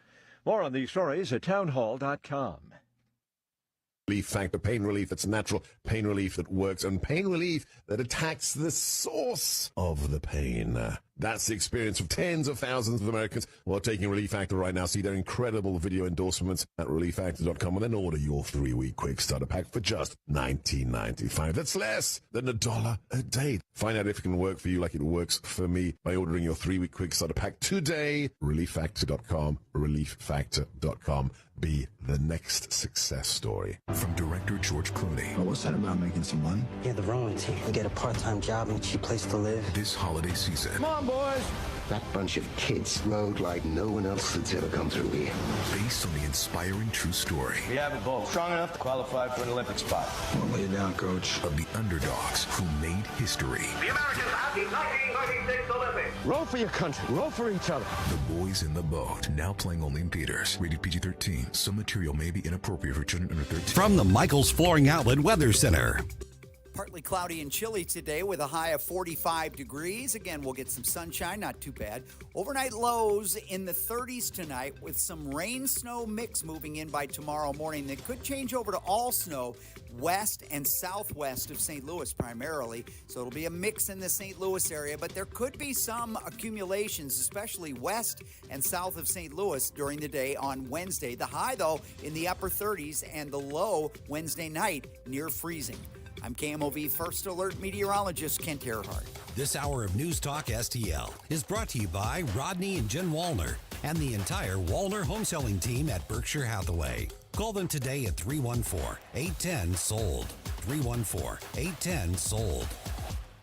More on these stories at townhall.com. Relief factor, pain relief that's natural, pain relief that works, and pain relief that attacks the source of the pain. That's the experience of tens of thousands of Americans who are taking Relief Factor right now. See their incredible video endorsements at relieffactor.com and then order your 3-week quick starter pack for just $19.95. That's less than $1 a day. Find out if it can work for you like it works for me by ordering your 3-week quick starter pack today. relieffactor.com, relieffactor.com. Be the next success story. From director George Clooney. Oh, what's that about making some money? Yeah, the Romans here. We get a part-time job and a cheap place to live. This holiday season. Come on, boys. That bunch of kids rode like no one else that's ever come through here. Based on the inspiring true story. We have it both. Strong enough to qualify for an Olympic spot. I'll lay it down, Coach. Of the underdogs who made history. The Americans at the 1996 Olympics. Roll for your country. Roll for each other. The Boys in the Boat. Now playing only in theaters. Rated PG-13. Some material may be inappropriate for children under 13. From the Michaels Flooring Outlet Weather Center. Partly cloudy and chilly today with a high of 45 degrees. Again, we'll get some sunshine, not too bad. Overnight lows in the 30s tonight with some rain-snow mix moving in by tomorrow morning that could change over to all snow west and southwest of St. Louis primarily. So it'll be a mix in the St. Louis area, but there could be some accumulations, especially west and south of St. Louis during the day on Wednesday. The high, though, in the upper 30s and the low Wednesday night near freezing. I'm KMOV First Alert meteorologist Kent Earhart. This hour of News Talk STL is brought to you by Rodney and Jen Wallner and the entire Wallner home selling team at Berkshire Hathaway. Call them today at 314-810-SOLD. 314-810-SOLD.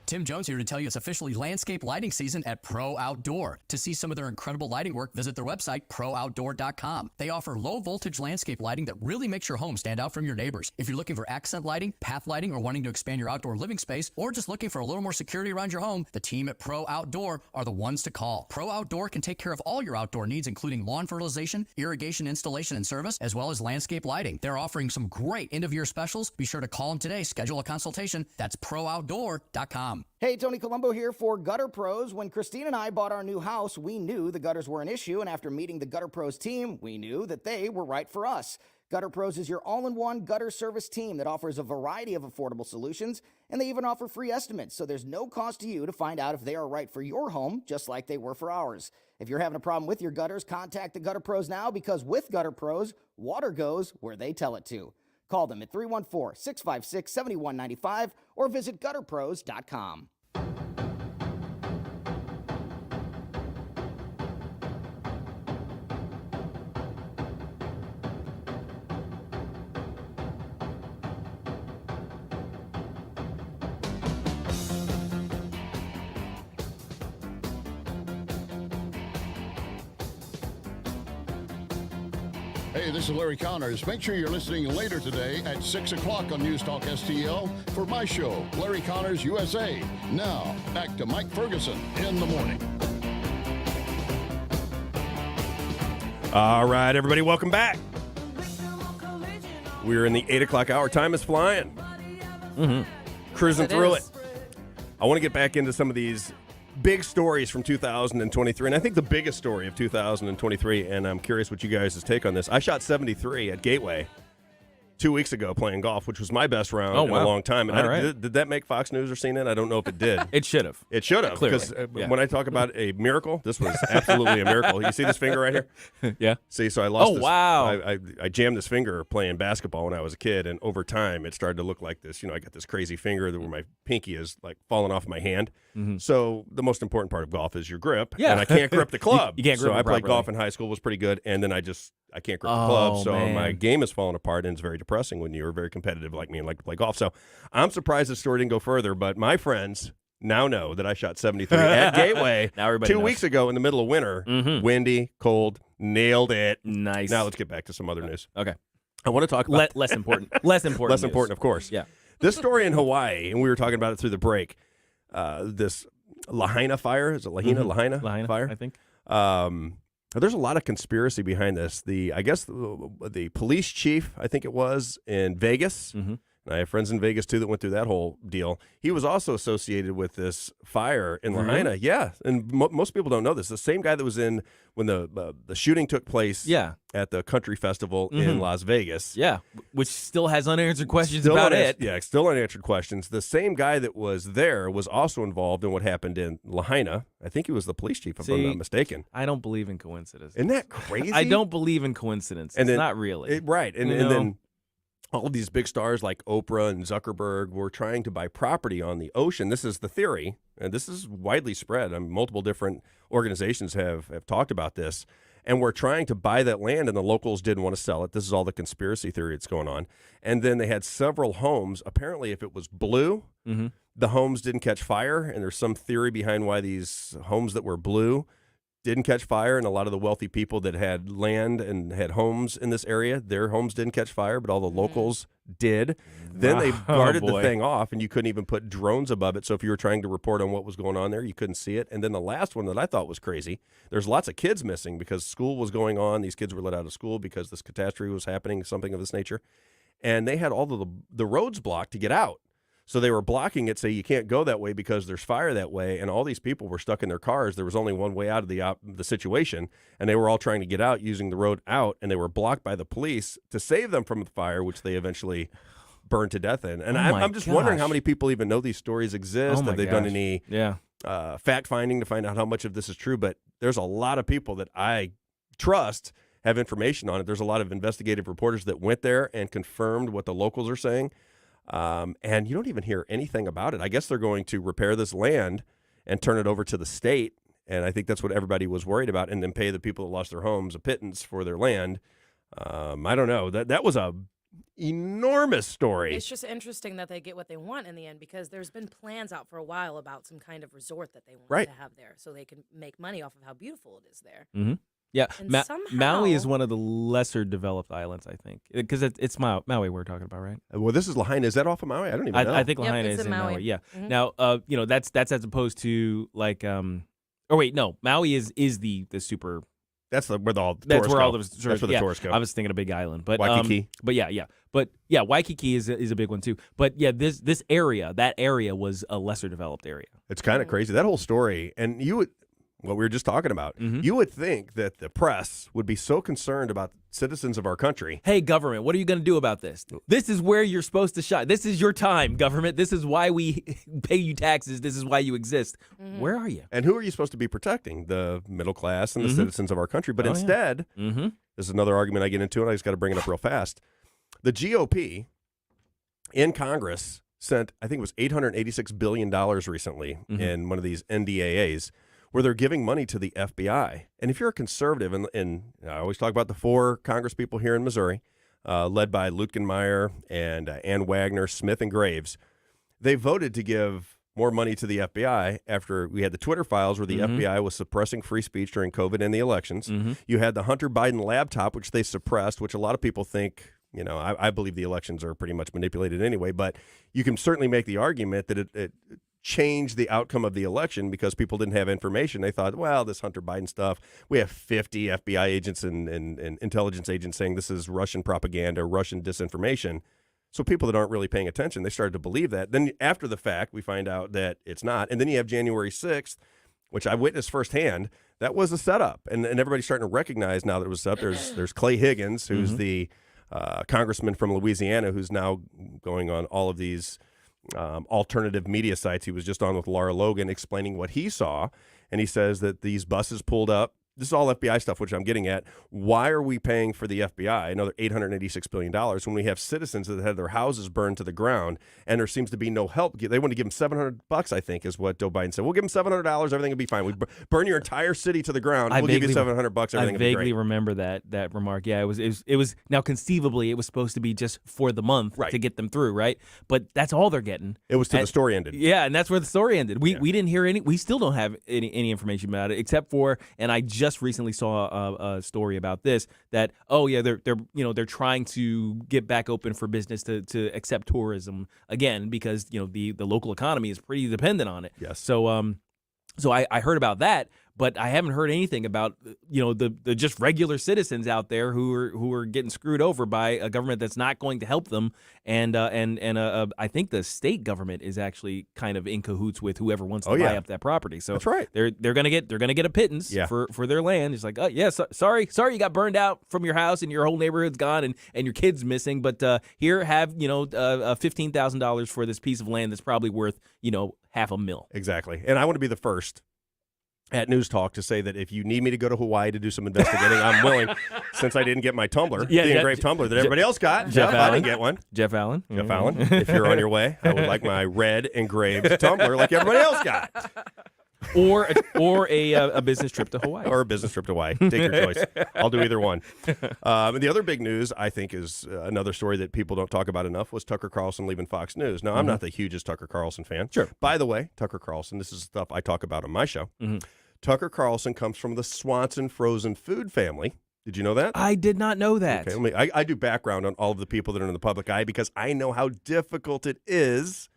Tim Jones here to tell you it's officially landscape lighting season at Pro Outdoor. To see some of their incredible lighting work, visit their website, prooutdoor.com. They offer low-voltage landscape lighting that really makes your home stand out from your neighbors. If you're looking for accent lighting, path lighting, or wanting to expand your outdoor living space, or just looking for a little more security around your home, the team at Pro Outdoor are the ones to call. Pro Outdoor can take care of all your outdoor needs, including lawn fertilization, irrigation installation and service, as well as landscape lighting. They're offering some great end-of-year specials. Be sure to call them today. Schedule a consultation. That's prooutdoor.com. Hey, Tony Colombo here for Gutter Pros. When Christine and I bought our new house, we knew the gutters were an issue, and after meeting the Gutter Pros team, we knew that they were right for us. Gutter Pros is your all-in-one gutter service team that offers a variety of affordable solutions, and they even offer free estimates, so there's no cost to you to find out if they are right for your home, just like they were for ours. If you're having a problem with your gutters, contact the Gutter Pros now, because with Gutter Pros, water goes where they tell it to. Call them at 314-656-7195 or visit gutterpros.com. Hey, this is Larry Connors. Make sure you're listening later today at 6 o'clock on News Talk STL for my show, Larry Connors USA. Now, back to Mike Ferguson in the morning. All right, everybody, welcome back. We're in the 8 o'clock hour. Time is flying. Cruising through it. I want to get back into some of these big stories from 2023, and I think the biggest story of 2023, and I'm curious what you guys' take on this. I shot 73 at Gateway 2 weeks ago playing golf, which was my best round in a long time. And did that make Fox News or CNN? I don't know if it did. It should have. It should have. Because when I talk about a miracle, this was absolutely a miracle. You see this finger right here? Yeah. See, so I lost Oh, this. wow. I jammed this finger playing basketball when I was a kid, and over time it started to look like this. You know, I got this crazy finger where my pinky is like falling off my hand. So the most important part of golf is your grip. Yeah. And I can't grip the club. You can't grip So it I played properly. golf in high school, was pretty good, and then I can't grip the club, so my game is falling apart, and it's very depressing when you're very competitive like me and like to play golf. So I'm surprised the story didn't go further, but my friends now know that I shot 73 at Gateway Now everybody 2 knows. weeks ago in the middle of winter. Windy, cold, nailed it. Nice. Now let's get back to some other news. Okay. I want to talk about less important. Less important. Less news. important, of course. Yeah. This story in Hawaii, and we were talking about it through the break. This Lahaina fire, is it Lahaina? Lahaina fire? I think. There's a lot of conspiracy behind this. I guess the police chief, I think it was, in Vegas, and I have friends in Vegas, too, that went through that whole deal. He was also associated with this fire in Lahaina. Really? Yeah, and most people don't know this. The same guy that was in when the shooting took place at the country festival in Las Vegas. Yeah, which still has unanswered questions about it. Yeah, still unanswered questions. The same guy that was there was also involved in what happened in Lahaina. I think he was the police chief, if I'm not mistaken. I don't believe in coincidence. Isn't that crazy? I don't believe in coincidence. And It's then- not really. Right. And then all of these big stars like Oprah and Zuckerberg were trying to buy property on the ocean. This is the theory, and this is widely spread. Multiple different organizations have talked about this, and we're trying to buy that land, and the locals didn't want to sell it. This is all the conspiracy theory that's going on. And then they had several homes. Apparently, if it was blue, the homes didn't catch fire, and there's some theory behind why these homes that were blue didn't catch fire, and a lot of the wealthy people that had land and had homes in this area, their homes didn't catch fire, but all the locals did. Then they guarded the thing off, and you couldn't even put drones above it, so if you were trying to report on what was going on there, you couldn't see it. And then the last one that I thought was crazy, there's lots of kids missing because school was going on. These kids were let out of school because this catastrophe was happening, something of this nature, and they had all of the roads blocked to get out. So they were blocking it, say you can't go that way because there's fire that way, and all these people were stuck in their cars. There was only one way out of the situation, and they were all trying to get out using the road out, and they were blocked by the police to save them from the fire, which they eventually burned to death in. And I'm just wondering how many people even know these stories exist. Have they done any fact-finding to find out how much of this is true? But there's a lot of people that I trust have information on it. There's a lot of investigative reporters that went there and confirmed what the locals are saying. And you don't even hear anything about it. I guess they're going to repair this land and turn it over to the state. And I think that's what everybody was worried about, and then pay the people that lost their homes a pittance for their land. I don't know. That was a enormous story. It's just interesting that they get what they want in the end, because there's been plans out for a while about some kind of resort that they want to have there so they can make money off of how beautiful it is there. Mm-hmm. Yeah, somehow, Maui is one of the lesser developed islands, I think, because it's Maui we're talking about, right? Well, this is Lahaina. Is that off of Maui? I don't even know. I think Lahaina is in Maui. Yeah. Mm-hmm. Now, that's as opposed to like, Maui is the super. That's where all the tourists go. That's where the tourists go. I was thinking a big island, but Waikiki. But Waikiki is a big one too. But yeah, that area was a lesser developed area. It's kind of crazy, that whole story, and what we were just talking about. Mm-hmm. You would think that the press would be so concerned about citizens of our country. Hey, government, what are you going to do about this? This is where you're supposed to shine. This is your time, government. This is why we pay you taxes. This is why you exist. Mm-hmm. Where are you? And who are you supposed to be protecting? The middle class and the citizens of our country. But instead, this is another argument I get into, and I just got to bring it up real fast. The GOP in Congress sent, I think it was $886 billion recently in one of these NDAAs, where they're giving money to the FBI. And if you're a conservative, and I always talk about the 4 Congress people here in Missouri, led by Lutkenmeyer and Ann Wagner, Smith, and Graves, they voted to give more money to the FBI after we had the Twitter files where the FBI was suppressing free speech during COVID and the elections. You had the Hunter Biden laptop, which they suppressed, which a lot of people think, I believe the elections are pretty much manipulated anyway, but you can certainly make the argument that it changed the outcome of the election because people didn't have information. They thought, well, this Hunter Biden stuff, we have 50 FBI agents and intelligence agents saying this is Russian propaganda, Russian disinformation. So people that aren't really paying attention, they started to believe that. Then after the fact, we find out that it's not. And then you have January 6th, which I witnessed firsthand. That was a setup. And everybody's starting to recognize now that it was set up. There's Clay Higgins, who's the congressman from Louisiana, who's now going on all of these alternative media sites. He was just on with Laura Logan explaining what he saw, and he says that these buses pulled up. This is all FBI stuff, which I'm getting at. Why are we paying for the FBI another $886 billion when we have citizens that had their houses burned to the ground and there seems to be no help? They want to give them $700, I think, is what Joe Biden said. We'll give them $700. Everything will be fine. We burn your entire city to the ground. We'll give you $700. Everything will be great. I vaguely remember that remark. Yeah, it was. Now, conceivably, it was supposed to be just for the month to get them through, right? But that's all they're getting. It was the story ended. Yeah, and that's where the story ended. We didn't hear any. We still don't have any information about it, except for, and I just recently saw a story about this, that they're trying to get back open for business to accept tourism again because the local economy is pretty dependent on it. Yes. So I heard about that, but I haven't heard anything about the just regular citizens out there who are getting screwed over by a government that's not going to help them, and I think the state government is actually kind of in cahoots with whoever wants to buy up that property. So that's right. They're gonna get a pittance for their land. It's like, oh yeah, sorry you got burned out from your house and your whole neighborhood's gone and your kid's missing, but here have $15,000 for this piece of land that's probably worth $500,000. Exactly, and I want to be the first at News Talk to say that if you need me to go to Hawaii to do some investigating, I'm willing, since I didn't get my tumbler, the engraved tumbler that everybody else got. Jeff, I didn't get one. Jeff Allen. Jeff Allen, if you're on your way, I would like my red engraved tumbler like everybody else got. or a business trip to Hawaii. Or a business trip to Hawaii. Take your choice. I'll do either one. And the other big news, I think, is another story that people don't talk about enough, was Tucker Carlson leaving Fox News. Now, I'm not the hugest Tucker Carlson fan. Sure. By the way, Tucker Carlson, this is stuff I talk about on my show. Tucker Carlson comes from the Swanson frozen food family. Did you know that? I did not know that. Okay, I do background on all of the people that are in the public eye because I know how difficult it is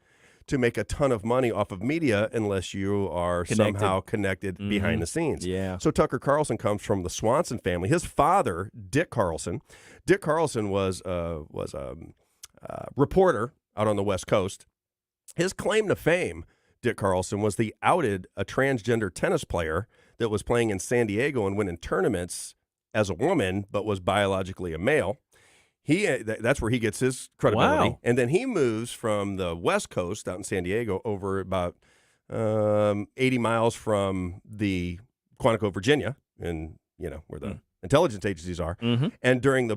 to make a ton of money off of media unless you are somehow connected behind the scenes. Yeah. So Tucker Carlson comes from the Swanson family. His father, Dick Carlson was a reporter out on the West Coast. His claim to fame, Dick Carlson, was a transgender tennis player that was playing in San Diego and winning tournaments as a woman, but was biologically a male. That's where he gets his credibility. Wow. And then he moves from the West Coast out in San Diego over about 80 miles from the Quantico, Virginia, and where the intelligence agencies are. And during the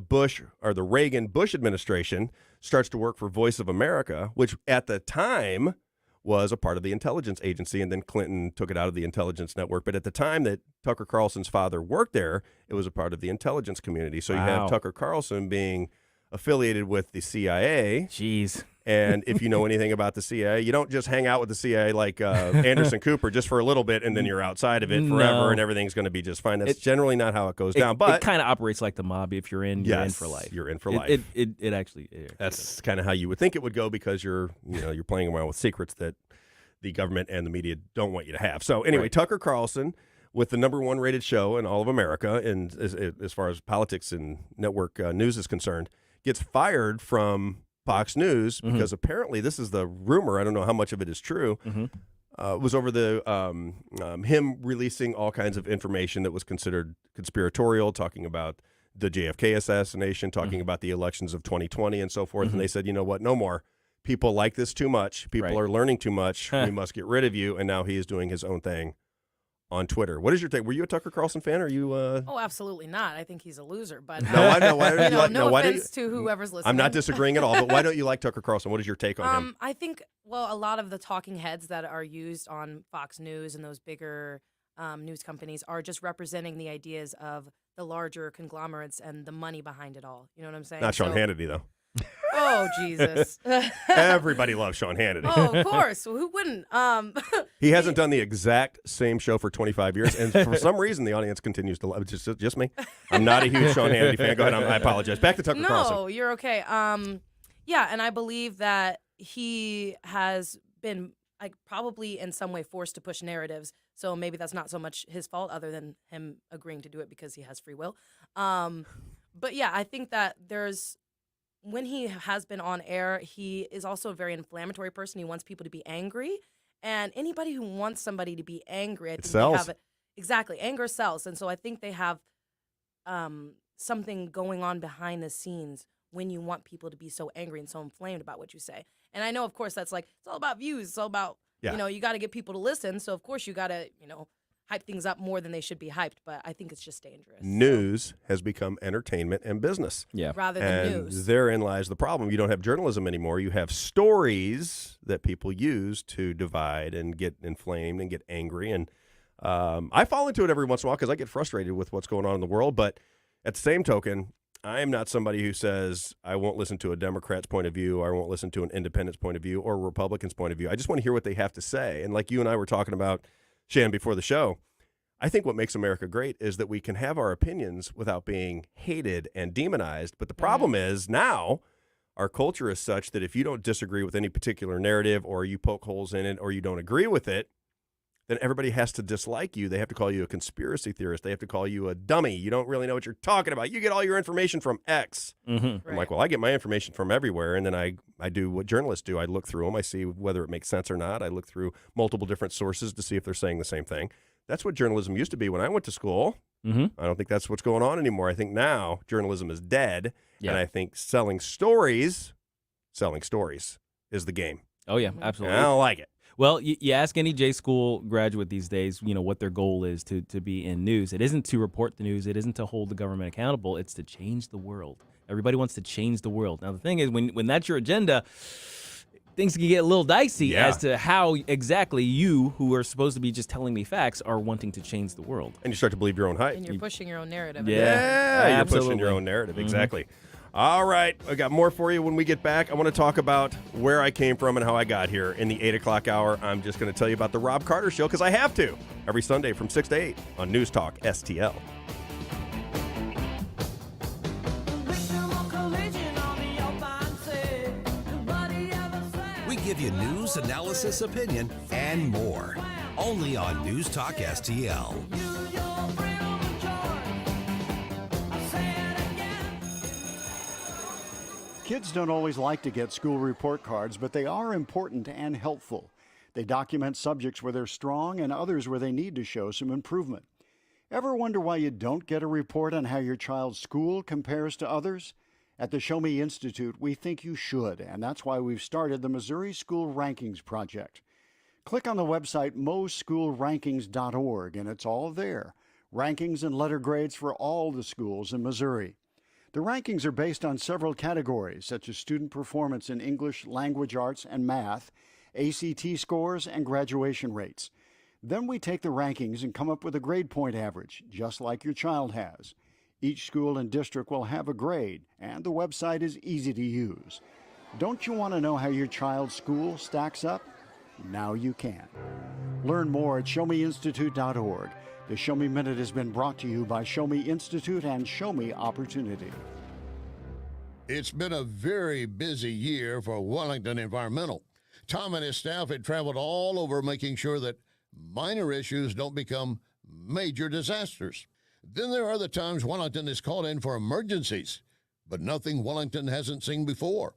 Reagan-Bush administration, starts to work for Voice of America, which at the time was a part of the intelligence agency, and then Clinton took it out of the intelligence network. But at the time that Tucker Carlson's father worked there, it was a part of the intelligence community. So you have Tucker Carlson being affiliated with the CIA. Jeez. And if you know anything about the CIA, you don't just hang out with the CIA like Anderson Cooper just for a little bit and then you're outside of it forever and everything's going to be just fine. That's generally not how it goes down. But it kind of operates like the mob. If you're in, you're in for life. You're in for life. It actually. That's kind of how you would think it would go because you're playing around with secrets that the government and the media don't want you to have. So anyway, Tucker Carlson, with the #1 rated show in all of America, and as far as politics and network news is concerned, gets fired from Fox News because apparently, this is the rumor, I don't know how much of it is true, was over the him releasing all kinds of information that was considered conspiratorial, talking about the JFK assassination, talking about the elections of 2020 and so forth. And they said, you know what, no more. People like this too much. People are learning too much. We must get rid of you. And now he is doing his own thing on Twitter. What is your take? Were you a Tucker Carlson fan? Or are you? Oh, absolutely not. I think he's a loser. But no, I know. Why don't you like? No offense to whoever's listening. I'm not disagreeing at all. But why don't you like Tucker Carlson? What is your take on him? I think a lot of the talking heads that are used on Fox News and those bigger news companies are just representing the ideas of the larger conglomerates and the money behind it all. You know what I'm saying? Not Sean Hannity though. Oh, Jesus. Everybody loves Sean Hannity. Oh, of course. Who wouldn't? He hasn't done the exact same show for 25 years, and for some reason, the audience continues to love it. Just me. I'm not a huge Sean Hannity fan. Go ahead. I apologize. Back to Tucker Carlson. No, you're okay. Yeah, and I believe that he has been probably in some way forced to push narratives, so maybe that's not so much his fault other than him agreeing to do it because he has free will. But yeah, I think that when he has been on air, he is also a very inflammatory person. He wants people to be angry. And anybody who wants somebody to be angry, I think sells. They have it. Exactly. Anger sells. And so I think they have something going on behind the scenes when you want people to be so angry and so inflamed about what you say. And I know, of course, that's it's all about views. It's all about, you got to get people to listen. So, of course, you got to, hype things up more than they should be hyped, but I think it's just dangerous. News has become entertainment and business. Yeah. Rather than news. Therein lies the problem. You don't have journalism anymore. You have stories that people use to divide and get inflamed and get angry. And I fall into it every once in a while because I get frustrated with what's going on in the world. But at the same token, I am not somebody who says I won't listen to a Democrat's point of view, or I won't listen to an independent's point of view, or a Republican's point of view. I just want to hear what they have to say. And like you and I were talking about, Shan, before the show, I think what makes America great is that we can have our opinions without being hated and demonized. But the problem is now our culture is such that if you don't disagree with any particular narrative, or you poke holes in it, or you don't agree with it, then everybody has to dislike you. They have to call you a conspiracy theorist. They have to call you a dummy. You don't really know what you're talking about. You get all your information from X. I'm like, well, I get my information from everywhere, and then I do what journalists do. I look through them. I see whether it makes sense or not. I look through multiple different sources to see if they're saying the same thing. That's what journalism used to be when I went to school. I don't think that's what's going on anymore. I think now journalism is dead, and I think selling stories is the game. Oh, yeah, absolutely. And I don't like it. Well, you ask any J school graduate these days, what their goal is to be in news. It isn't to report the news. It isn't to hold the government accountable. It's to change the world. Everybody wants to change the world. Now, the thing is, when that's your agenda, things can get a little dicey Yeah. as to how exactly you, who are supposed to be just telling me facts, are wanting to change the world. And you start to believe your own hype. And you're pushing your own narrative. Yeah, you're pushing absolutely. your own narrative. Exactly. All right, I got more for you when we get back. I want to talk about where I came from and how I got here. In the 8 o'clock hour, I'm just going to tell you about the Rob Carter Show, because I have to, every Sunday from 6 to 8 on News Talk STL. We give you news, analysis, opinion, and more. Only on News Talk STL. Kids don't always like to get school report cards, but they are important and helpful. They document subjects where they're strong and others where they need to show some improvement. Ever wonder why you don't get a report on how your child's school compares to others? At the Show Me Institute, we think you should, and that's why we've started the Missouri School Rankings Project. Click on the website moschoolrankings.org, and it's all there. Rankings and letter grades for all the schools in Missouri. The rankings are based on several categories, such as student performance in English, language arts, and math, ACT scores, and graduation rates. Then we take the rankings and come up with a grade point average, just like your child has. Each school and district will have a grade, and the website is easy to use. Don't you want to know how your child's school stacks up? Now you can. Learn more at showmeinstitute.org. The Show Me Minute has been brought to you by Show Me Institute and Show Me Opportunity. It's been a very busy year for Wellington Environmental. Tom and his staff had traveled all over making sure that minor issues don't become major disasters. Then there are the times Wellington is called in for emergencies, but nothing Wellington hasn't seen before.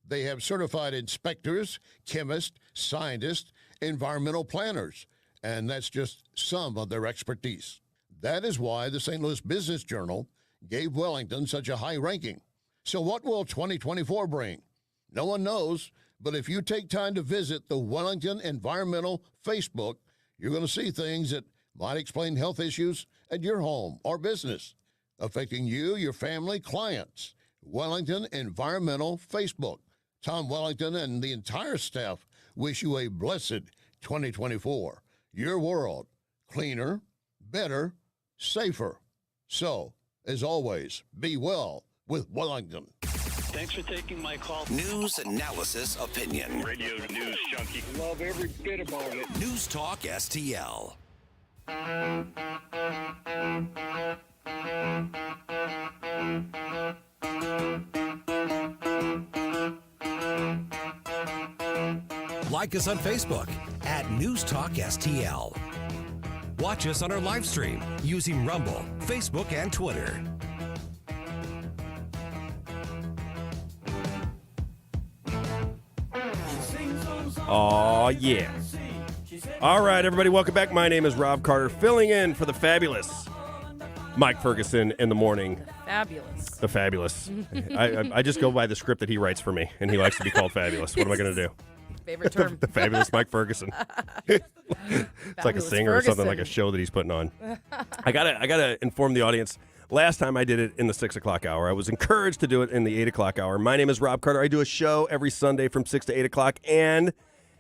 They have certified inspectors, chemists, scientists, environmental planners, and that's just some of their expertise. That is why the St. Louis Business Journal gave Wellington such a high ranking. So what will 2024 bring? No one knows, but if you take time to visit the Wellington Environmental Facebook, you're going to see things that might explain health issues at your home or business, affecting you, your family, clients. Wellington Environmental Facebook. Tom Wellington and the entire staff wish you a blessed 2024. Your world, cleaner, better, safer. So, as always, be well with Wellington. Thanks for taking my call. News, analysis, opinion. Radio news junkie. Love every bit about it. News Talk STL. Like us on Facebook at News Talk STL. Watch us on our live stream using Rumble, Facebook, and Twitter. Oh, yeah. All right, everybody, welcome back. My name is Rob Carter, filling in for the fabulous Mike Ferguson in the morning. Fabulous. The fabulous. I just go by the script that he writes for me, and he likes to be called fabulous. What am I going to do? Favorite term. The fabulous Mike Ferguson. It's like a singer or something, like a show that he's putting on. I gotta inform the audience. Last time I did it in the 6 o'clock hour. I was encouraged to do it in the 8 o'clock hour. My name is Rob Carter. I do a show every Sunday from 6 to 8 o'clock, and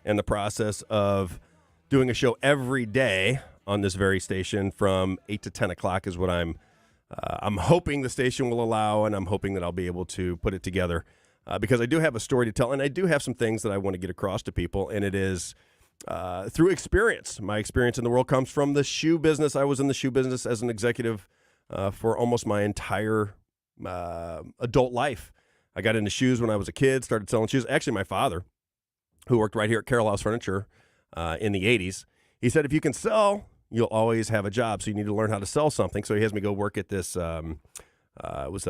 in the process of doing a show every day on this very station from 8 to 10 o'clock is what I'm hoping the station will allow, and I'm hoping that I'll be able to put it together because I do have a story to tell, and I do have some things that I want to get across to people, and it is through experience. My experience in the world comes from the shoe business. I was in the shoe business as an executive for almost my entire adult life. I got into shoes when I was a kid, started selling shoes. Actually, my father, who worked right here at Carroll House Furniture in the 80s, he said, if you can sell, you'll always have a job. So you need to learn how to sell something. So he has me go work at this, it was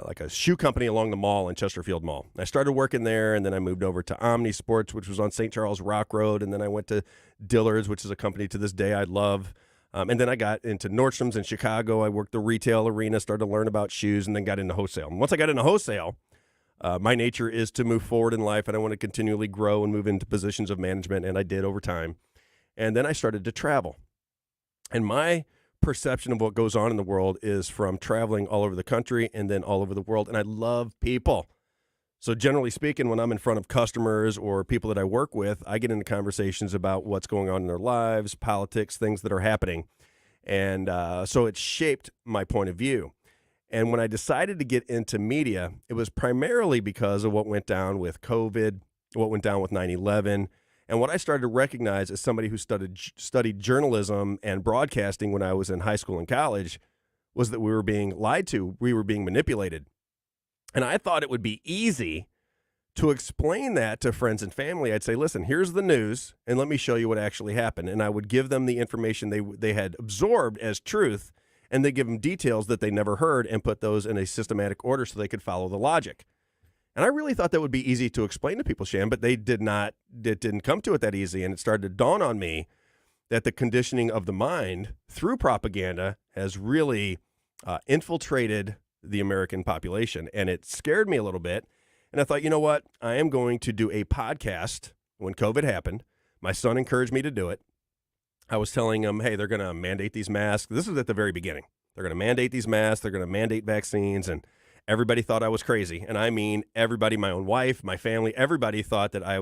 like a shoe company along the mall in Chesterfield Mall. I started working there, and then I moved over to Omni Sports, which was on St. Charles Rock Road. And then I went to Dillard's, which is a company to this day I love. And then I got into Nordstrom's in Chicago. I worked the retail arena, started to learn about shoes, and then got into wholesale. And once I got into wholesale, my nature is to move forward in life, and I want to continually grow and move into positions of management, and I did over time. And then I started to travel. And my perception of what goes on in the world is from traveling all over the country and then all over the world. And I love people. So generally speaking, when I'm in front of customers or people that I work with, I get into conversations about what's going on in their lives, politics, things that are happening. And so it shaped my point of view. And when I decided to get into media, it was primarily because of what went down with COVID, what went down with 9/11, and what I started to recognize as somebody who studied journalism and broadcasting when I was in high school and college was that we were being lied to, we were being manipulated. And I thought it would be easy to explain that to friends and family. I'd say, listen, here's the news, and let me show you what actually happened. And I would give them the information they had absorbed as truth, and they give them details that they never heard and put those in a systematic order so they could follow the logic. And I really thought that would be easy to explain to people, Shan, but it didn't come to it that easy. And it started to dawn on me that the conditioning of the mind through propaganda has really infiltrated the American population. And it scared me a little bit. And I thought, you know what? I am going to do a podcast when COVID happened. My son encouraged me to do it. I was telling him, hey, they're going to mandate these masks. This was at the very beginning. They're going to mandate these masks. They're going to mandate vaccines. And everybody thought I was crazy. And I mean, everybody, my own wife, my family, everybody thought that I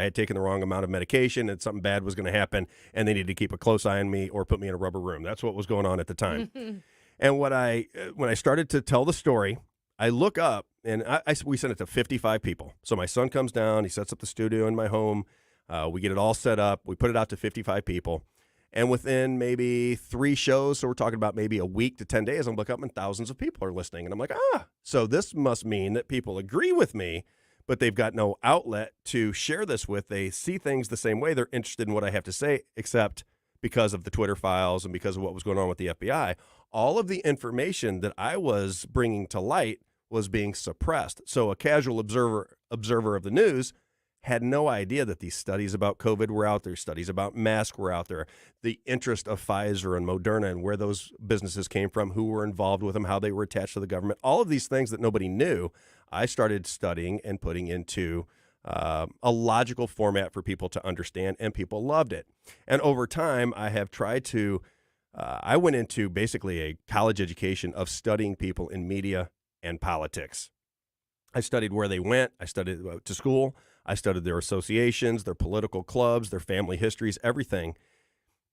had taken the wrong amount of medication and something bad was going to happen. And they needed to keep a close eye on me or put me in a rubber room. That's what was going on at the time. And when I started to tell the story, I look up and we sent it to 55 people. So my son comes down, he sets up the studio in my home. We get it all set up. We put it out to 55 people. And within maybe 3 shows, so we're talking about maybe a week to 10 days, I'm look up and thousands of people are listening. And I'm like, so this must mean that people agree with me, but they've got no outlet to share this with. They see things the same way. They're interested in what I have to say, except because of the Twitter files and because of what was going on with the FBI. All of the information that I was bringing to light was being suppressed. So a casual observer of the news had no idea that these studies about COVID were out there, studies about masks were out there, the interest of Pfizer and Moderna and where those businesses came from, who were involved with them, how they were attached to the government, all of these things that nobody knew, I started studying and putting into a logical format for people to understand, and people loved it. And over time, I have tried to, I went into basically a college education of studying people in media and politics. I studied where they went. I studied to school. I studied their associations, their political clubs, their family histories, everything.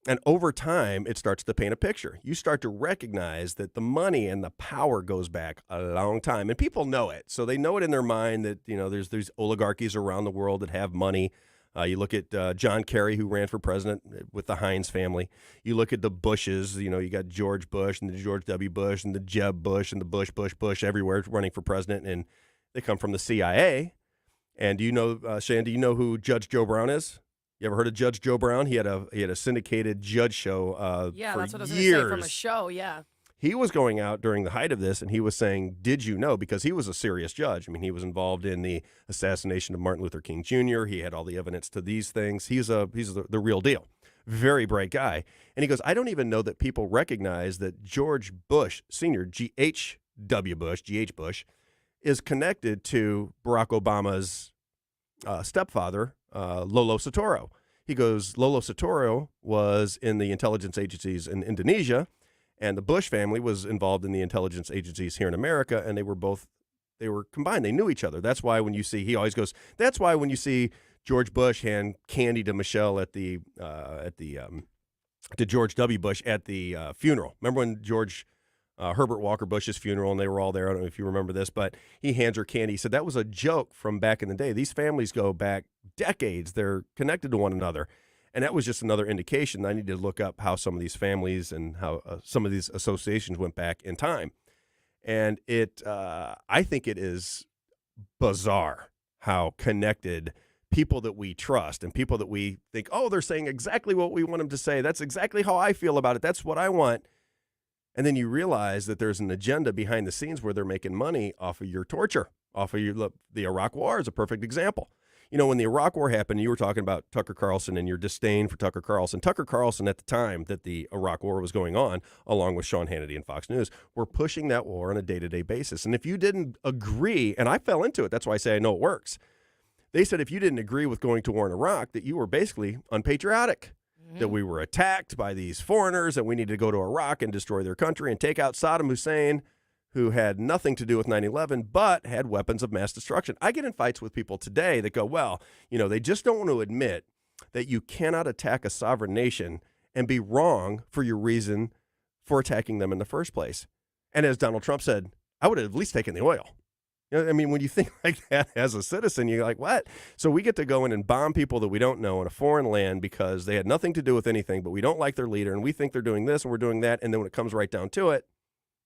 And over time, it starts to paint a picture. You start to recognize that the money and the power goes back a long time. And people know it. So they know it in their mind that, there's these oligarchies around the world that have money. You look at John Kerry, who ran for president with the Hines family. You look at the Bushes. You got George Bush and the George W. Bush and the Jeb Bush and the Bush everywhere running for president. And they come from the CIA. And do you know, Shan, do you know who Judge Joe Brown is? You ever heard of Judge Joe Brown? He had a syndicated judge show for that's what I was years. going to say, from a show, yeah. He was going out during the height of this, and he was saying, did you know? Because he was a serious judge. I mean, he was involved in the assassination of Martin Luther King Jr. He had all the evidence to these things. He's the real deal. Very bright guy. And he goes, I don't even know that people recognize that George Bush, Sr., G.H.W. Bush, G.H. Bush, is connected to Barack Obama's stepfather, Lolo Soetoro. He goes, Lolo Soetoro was in the intelligence agencies in Indonesia, and the Bush family was involved in the intelligence agencies here in America, and they were combined. They knew each other. That's why when you see, he always goes, that's why when you see George Bush hand candy to Michelle to George W. Bush at the funeral. Remember when Herbert Walker Bush's funeral, and they were all there. I don't know if you remember this, but he hands her candy. He said that was a joke from back in the day. These families go back decades. They're connected to one another. And that was just another indication. I need to look up how some of these families and how some of these associations went back in time. And I think it is bizarre how connected people that we trust and people that we think, oh, they're saying exactly what we want them to say. That's exactly how I feel about it. That's what I want. And then you realize that there's an agenda behind the scenes where they're making money off of your torture, off of the Iraq War is a perfect example. When the Iraq War happened, you were talking about Tucker Carlson and your disdain for Tucker Carlson. Tucker Carlson, at the time that the Iraq War was going on, along with Sean Hannity and Fox News, were pushing that war on a day-to-day basis. And if you didn't agree, and I fell into it, that's why I say I know it works. They said if you didn't agree with going to war in Iraq, that you were basically unpatriotic. That we were attacked by these foreigners and we needed to go to Iraq and destroy their country and take out Saddam Hussein, who had nothing to do with 9/11, but had weapons of mass destruction. I get in fights with people today that go, well, they just don't want to admit that you cannot attack a sovereign nation and be wrong for your reason for attacking them in the first place. And as Donald Trump said, I would have at least taken the oil. When you think like that as a citizen, you're like, what? So we get to go in and bomb people that we don't know in a foreign land because they had nothing to do with anything, but we don't like their leader, and we think they're doing this and we're doing that. And then when it comes right down to it,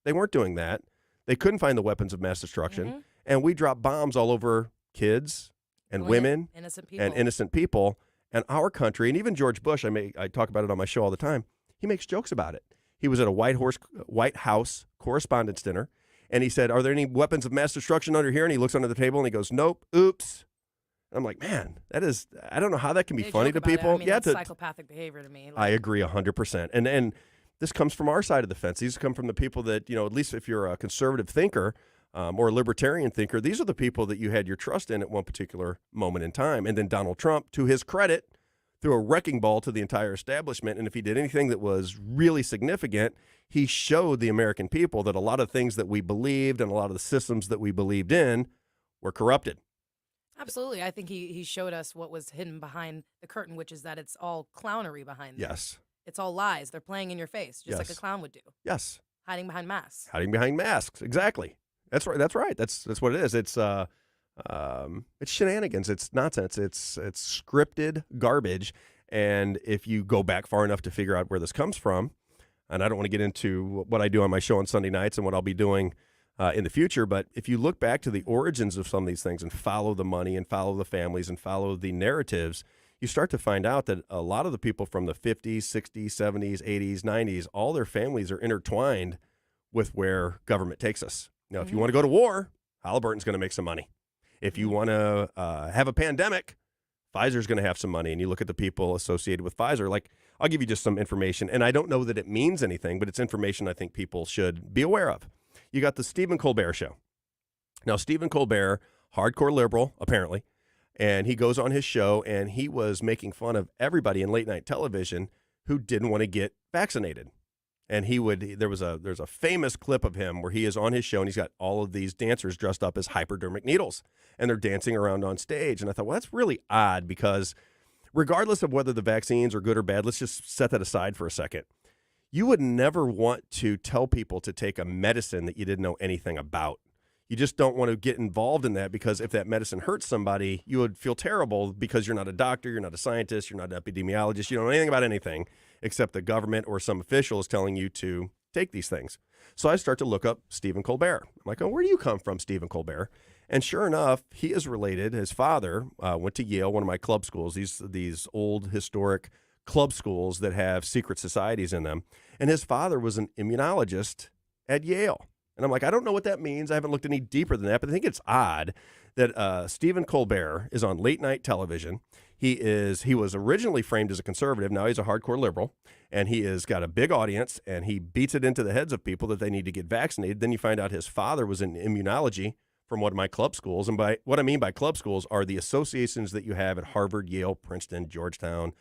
they weren't doing that. They couldn't find the weapons of mass destruction. And we drop bombs all over kids and women and innocent people and our country. And even George Bush, I talk about it on my show all the time. He makes jokes about it. He was at a White House Correspondents' Dinner, and he said, are there any weapons of mass destruction under here? And he looks under the table and he goes, nope, oops. I'm like, man, I don't know how that can be funny to people. That's psychopathic behavior to me. I agree 100%. And this comes from our side of the fence. These come from the people that, at least if you're a conservative thinker or a libertarian thinker, these are the people that you had your trust in at one particular moment in time. And then Donald Trump, to his credit, threw a wrecking ball to the entire establishment. And if he did anything that was really significant, he showed the American people that a lot of things that we believed and a lot of the systems that we believed in were corrupted. Absolutely. I think he showed us what was hidden behind the curtain, which is that it's all clownery behind there. Yes. It's all lies. They're playing in your face, just like a clown would do. Yes. Hiding behind masks. Hiding behind masks. Exactly. That's right. That's right. That's what it is. It's shenanigans. It's nonsense. It's scripted garbage. And if you go back far enough to figure out where this comes from, and I don't want to get into what I do on my show on Sunday nights and what I'll be doing in the future, but if you look back to the origins of some of these things and follow the money and follow the families and follow the narratives, you start to find out that a lot of the people from the 50s, 60s, 70s, 80s, 90s, all their families are intertwined with where government takes us. If you want to go to war, Halliburton's going to make some money. If you want to have a pandemic, Pfizer's going to have some money. And you look at the people associated with Pfizer, like, I'll give you just some information. And I don't know that it means anything, but it's information I think people should be aware of. You got the Stephen Colbert Show. Now, Stephen Colbert, hardcore liberal, apparently, and he goes on his show and he was making fun of everybody in late night television who didn't want to get vaccinated. And there's a famous clip of him where he is on his show and he's got all of these dancers dressed up as hypodermic needles and they're dancing around on stage. And I thought, well, that's really odd because regardless of whether the vaccines are good or bad, let's just set that aside for a second. You would never want to tell people to take a medicine that you didn't know anything about. You just don't want to get involved in that because if that medicine hurts somebody, you would feel terrible because you're not a doctor, you're not a scientist, you're not an epidemiologist, you don't know anything about anything except the government or some official is telling you to take these things. So I start to look up Stephen Colbert. I'm like, oh, where do you come from, Stephen Colbert? And sure enough, he is related. His father went to Yale, one of my club schools, these old historic club schools that have secret societies in them. And his father was an immunologist at Yale. And I'm like, I don't know what that means. I haven't looked any deeper than that, but I think it's odd that Stephen Colbert is on late night television. He was originally framed as a conservative. Now he's a hardcore liberal, and he has got a big audience, and he beats it into the heads of people that they need to get vaccinated. Then you find out his father was in immunology from one of my club schools. And by what I mean by club schools are the associations that you have at Harvard, Yale, Princeton, Georgetown,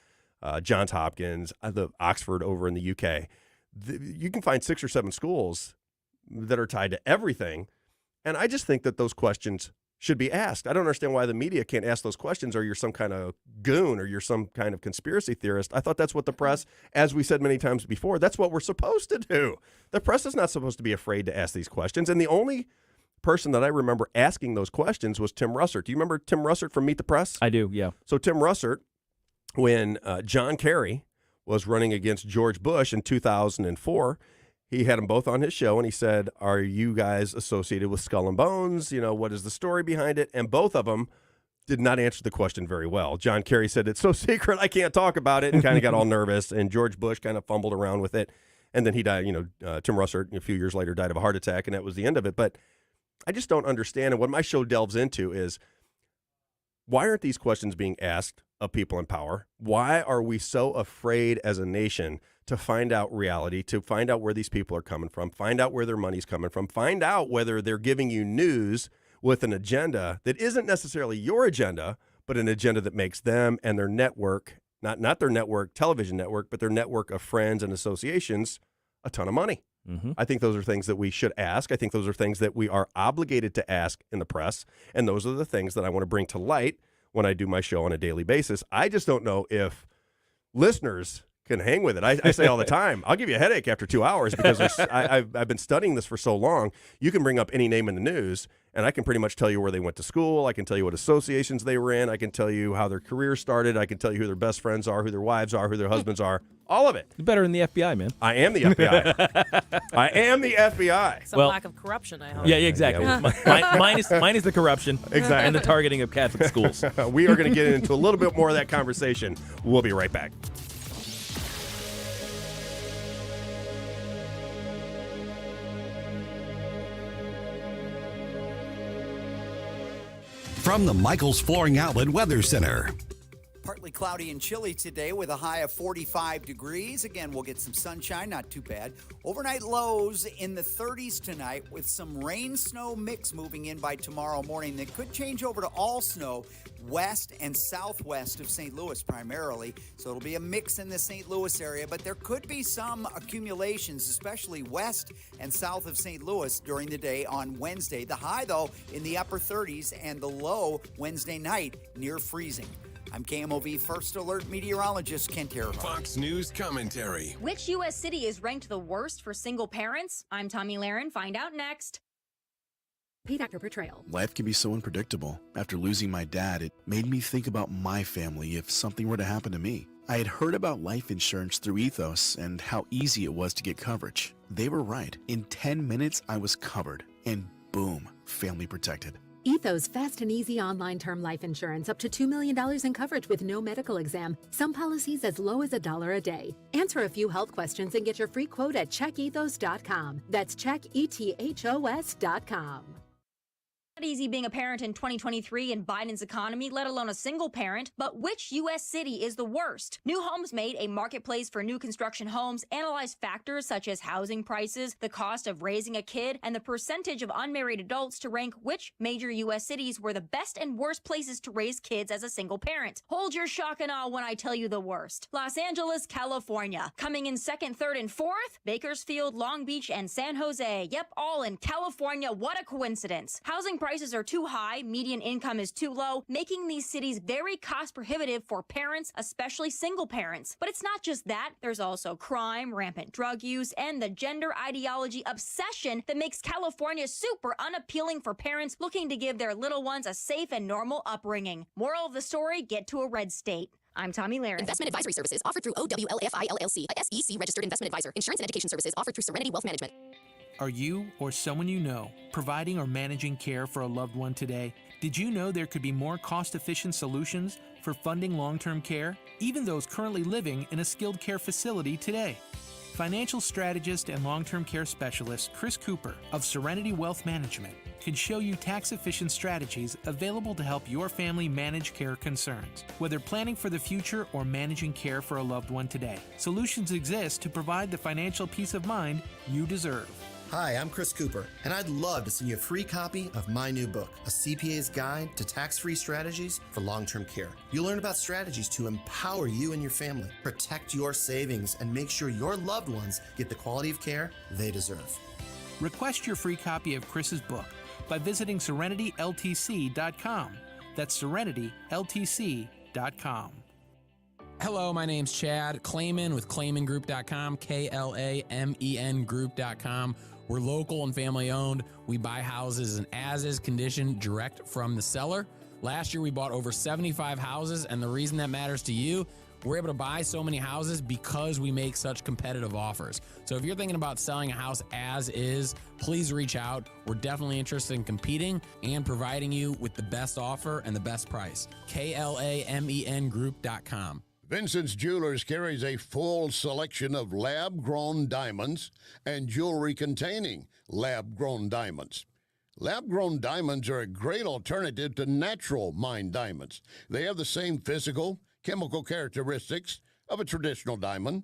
Johns Hopkins, the Oxford over in the UK. You can find 6 or 7 schools that are tied to everything. And I just think that those questions should be asked. I don't understand why the media can't ask those questions or you're some kind of goon or you're some kind of conspiracy theorist. I thought that's what the press, as we said many times before, that's what we're supposed to do. The press is not supposed to be afraid to ask these questions. And the only person that I remember asking those questions was Tim Russert. Do you remember Tim Russert from Meet the Press? I do, yeah. So Tim Russert, when John Kerry was running against George Bush in 2004, he had them both on his show, and he said, are you guys associated with Skull and Bones? You know, what is the story behind it? And both of them did not answer the question very well. John Kerry said, it's so secret, I can't talk about it, and kind of got all nervous. And George Bush kind of fumbled around with it. And then he died, Tim Russert, a few years later, died of a heart attack, and that was the end of it. But I just don't understand. And what my show delves into is, why aren't these questions being asked of people in power? Why are we so afraid as a nation to find out reality, to find out where these people are coming from, find out where their money's coming from, find out whether they're giving you news with an agenda that isn't necessarily your agenda, but an agenda that makes them and their network, not their network, television network, but their network of friends and associations, a ton of money? I think those are things that we should ask. I think those are things that we are obligated to ask in the press. And those are the things that I want to bring to light when I do my show on a daily basis. I just don't know if listeners can hang with it. I say all the time, I'll give you a headache after 2 hours because I've been studying this for so long. You can bring up any name in the news, and I can pretty much tell you where they went to school. I can tell you what associations they were in. I can tell you how their career started. I can tell you who their best friends are, who their wives are, who their husbands are. All of it. You're better than the FBI, man. I am the FBI. I am the FBI. Some lack of corruption, I hope. Yeah, exactly. Minus the corruption. Exactly. And the targeting of Catholic schools. We are going to get into a little bit more of that conversation. We'll be right back. From the Michaels Flooring Outlet Weather Center. Partly cloudy and chilly today with a high of 45 degrees. Again, we'll get some sunshine, not too bad. Overnight lows in the 30s tonight with some rain-snow mix moving in by tomorrow morning that could change over to all snow west and southwest of St. Louis primarily. So it'll be a mix in the St. Louis area, but there could be some accumulations, especially west and south of St. Louis during the day on Wednesday. The high, though, in the upper 30s and the low Wednesday night near freezing. I'm KMOV First Alert meteorologist Kent Earhart. Fox News commentary. Which U.S. city is ranked the worst for single parents? I'm Tommy Lahren. Find out next. Paid actor portrayal. Life can be so unpredictable. After losing my dad, it made me think about my family if something were to happen to me. I had heard about life insurance through Ethos and how easy it was to get coverage. They were right. In 10 minutes, I was covered. And boom, family protected. Ethos fast and easy online term life insurance up to $2 million in coverage with no medical exam. Some policies as low as $1 a day. Answer a few health questions and get your free quote at checkethos.com. That's checkethos.com. Not easy being a parent in 2023 in Biden's economy, let alone a single parent. But which U.S. city is the worst? New Homes Made, a marketplace for new construction homes, analyzed factors such as housing prices, the cost of raising a kid, and the percentage of unmarried adults to rank which major U.S. cities were the best and worst places to raise kids as a single parent. Hold your shock and awe when I tell you the worst. Los Angeles, California. Coming in second, third, and fourth, Bakersfield, Long Beach, and San Jose. Yep, all in California. What a coincidence. Housing prices are too high, median income is too low, making these cities very cost prohibitive for parents, especially single parents. But it's not just that. There's also crime, rampant drug use, and the gender ideology obsession that makes California super unappealing for parents looking to give their little ones a safe and normal upbringing. Moral of the story, get to a red state. I'm Tommy Lahren. Investment advisory services offered through OWLFI LLC, a SEC registered investment advisor. Insurance and education services offered through Serenity Wealth Management. Are you or someone you know providing or managing care for a loved one today? Did you know there could be more cost-efficient solutions for funding long-term care, even those currently living in a skilled care facility today? Financial strategist and long-term care specialist Chris Cooper of Serenity Wealth Management can show you tax-efficient strategies available to help your family manage care concerns, whether planning for the future or managing care for a loved one today. Solutions exist to provide the financial peace of mind you deserve. Hi, I'm Chris Cooper, and I'd love to send you a free copy of my new book, A CPA's Guide to Tax-Free Strategies for Long-Term Care. You'll learn about strategies to empower you and your family, protect your savings, and make sure your loved ones get the quality of care they deserve. Request your free copy of Chris's book by visiting SerenityLTC.com. That's SerenityLTC.com. Hello, my name's Chad Clayman with ClaymanGroup.com, KLAMEN Group.com. We're local and family owned. We buy houses in as-is condition direct from the seller. Last year, we bought over 75 houses, and the reason that matters to you, we're able to buy so many houses because we make such competitive offers. So if you're thinking about selling a house as is, please reach out. We're definitely interested in competing and providing you with the best offer and the best price. KLAMEN Group.com. Vincent's Jewelers carries a full selection of lab-grown diamonds and jewelry containing lab-grown diamonds. Lab-grown diamonds are a great alternative to natural mined diamonds. They have the same physical, chemical characteristics of a traditional diamond,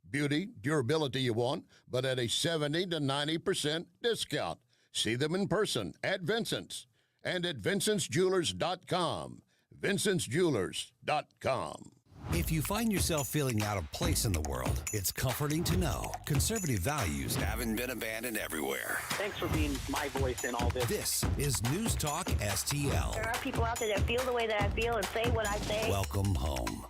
beauty, durability you want, but at a 70 to 90% discount. See them in person at Vincent's and at VincentsJewelers.com. VincentsJewelers.com. If you find yourself feeling out of place in the world, it's comforting to know conservative values haven't been abandoned everywhere. Thanks for being my voice in all this. This is News Talk STL. There are people out there that feel the way that I feel and say what I say. Welcome home.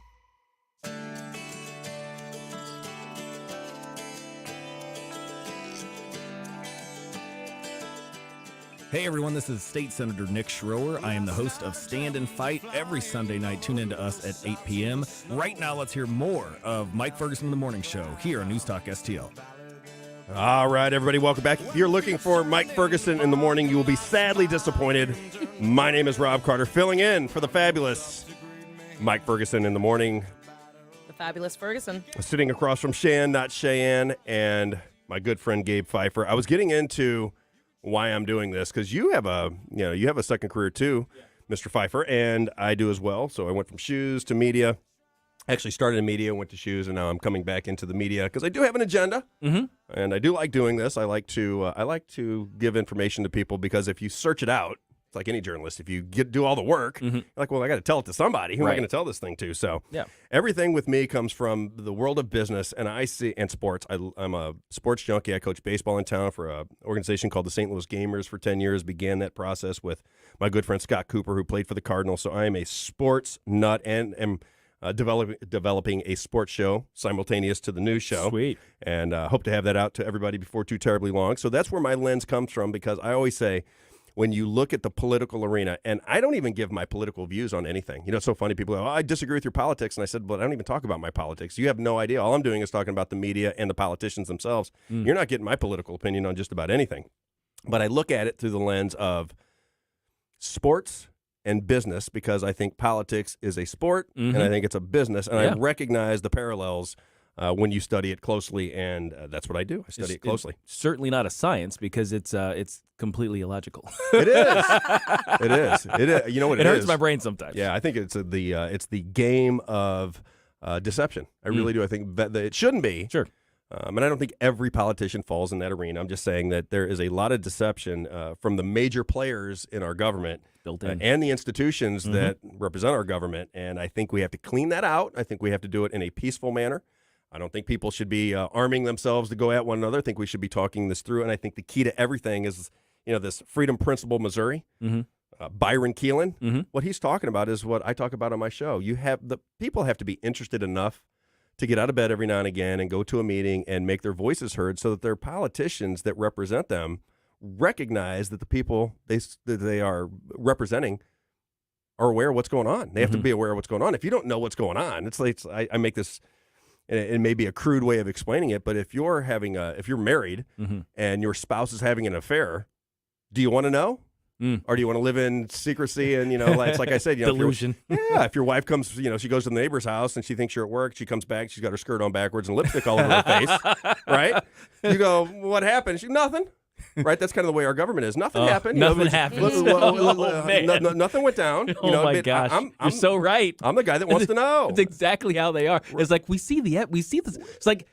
Hey everyone, this is State Senator Nick Schroer. I am the host of Stand and Fight every Sunday night. Tune in to us at 8 p.m. Right now, let's hear more of Mike Ferguson in the Morning Show here on News Talk STL. All right, everybody, welcome back. If you're looking for Mike Ferguson in the morning, you will be sadly disappointed. My name is Rob Carter, filling in for the fabulous Mike Ferguson in the morning. The fabulous Ferguson. Sitting across from Shan, not Cheyenne, and my good friend Gabe Pfeiffer. I was getting into why I'm doing this because you have a second career too, Mr. Pfeiffer, and I do as well. So I went from shoes to media. Actually started in media, went to shoes, and now I'm coming back into the media because I do have an agenda, and I do like doing this. I like to give information to people because if you search it out, it's like any journalist. If you do all the work, you're like, well, I got to tell it to somebody. Who am I going to tell this thing to? So everything with me comes from the world of business, and sports. I'm a sports junkie. I coach baseball in town for an organization called the St. Louis Gamers for 10 years. Began that process with my good friend Scott Cooper, who played for the Cardinals. So I am a sports nut and am developing a sports show simultaneous to the news show. Sweet. And hope to have that out to everybody before too terribly long. So that's where my lens comes from because I always say, when you look at the political arena, and I don't even give my political views on anything. You know, it's so funny. People go, I disagree with your politics. And I said, but I don't even talk about my politics. You have no idea. All I'm doing is talking about the media and the politicians themselves. You're not getting my political opinion on just about anything. But I look at it through the lens of sports and business because I think politics is a sport and I think it's a business. And I recognize the parallels when you study it closely, and that's what I do. I study it closely. It's certainly not a science because it's completely illogical. It is. It is. It is. You know what it is? It hurts my brain sometimes. Yeah, I think it's the game of deception. I really do. I think that it shouldn't be. Sure. And I don't think every politician falls in that arena. I'm just saying that there is a lot of deception from the major players in our government built in, and the institutions that represent our government. And I think we have to clean that out. I think we have to do it in a peaceful manner. I don't think people should be arming themselves to go at one another. I think we should be talking this through. And I think the key to everything is, this Freedom Principle, Missouri, Byron Keelan. What he's talking about is what I talk about on my show. People have to be interested enough to get out of bed every now and again and go to a meeting and make their voices heard so that their politicians that represent them recognize that the people that they are representing are aware of what's going on. They have to be aware of what's going on. If you don't know what's going on, I make this. It may be a crude way of explaining it, but if you're married and your spouse is having an affair, do you want to know? Or do you want to live in secrecy? And, it's like I said, delusion. If your wife comes, she goes to the neighbor's house and she thinks you're at work. She comes back. She's got her skirt on backwards and lipstick all over her face. Right? You go, what happened? Nothing. Right? That's kind of the way our government is. Nothing happened. Nothing happened. Nothing went down. My gosh. You're so right. I'm the guy that wants to know. It's exactly how they are. It's like, we see this. It's like,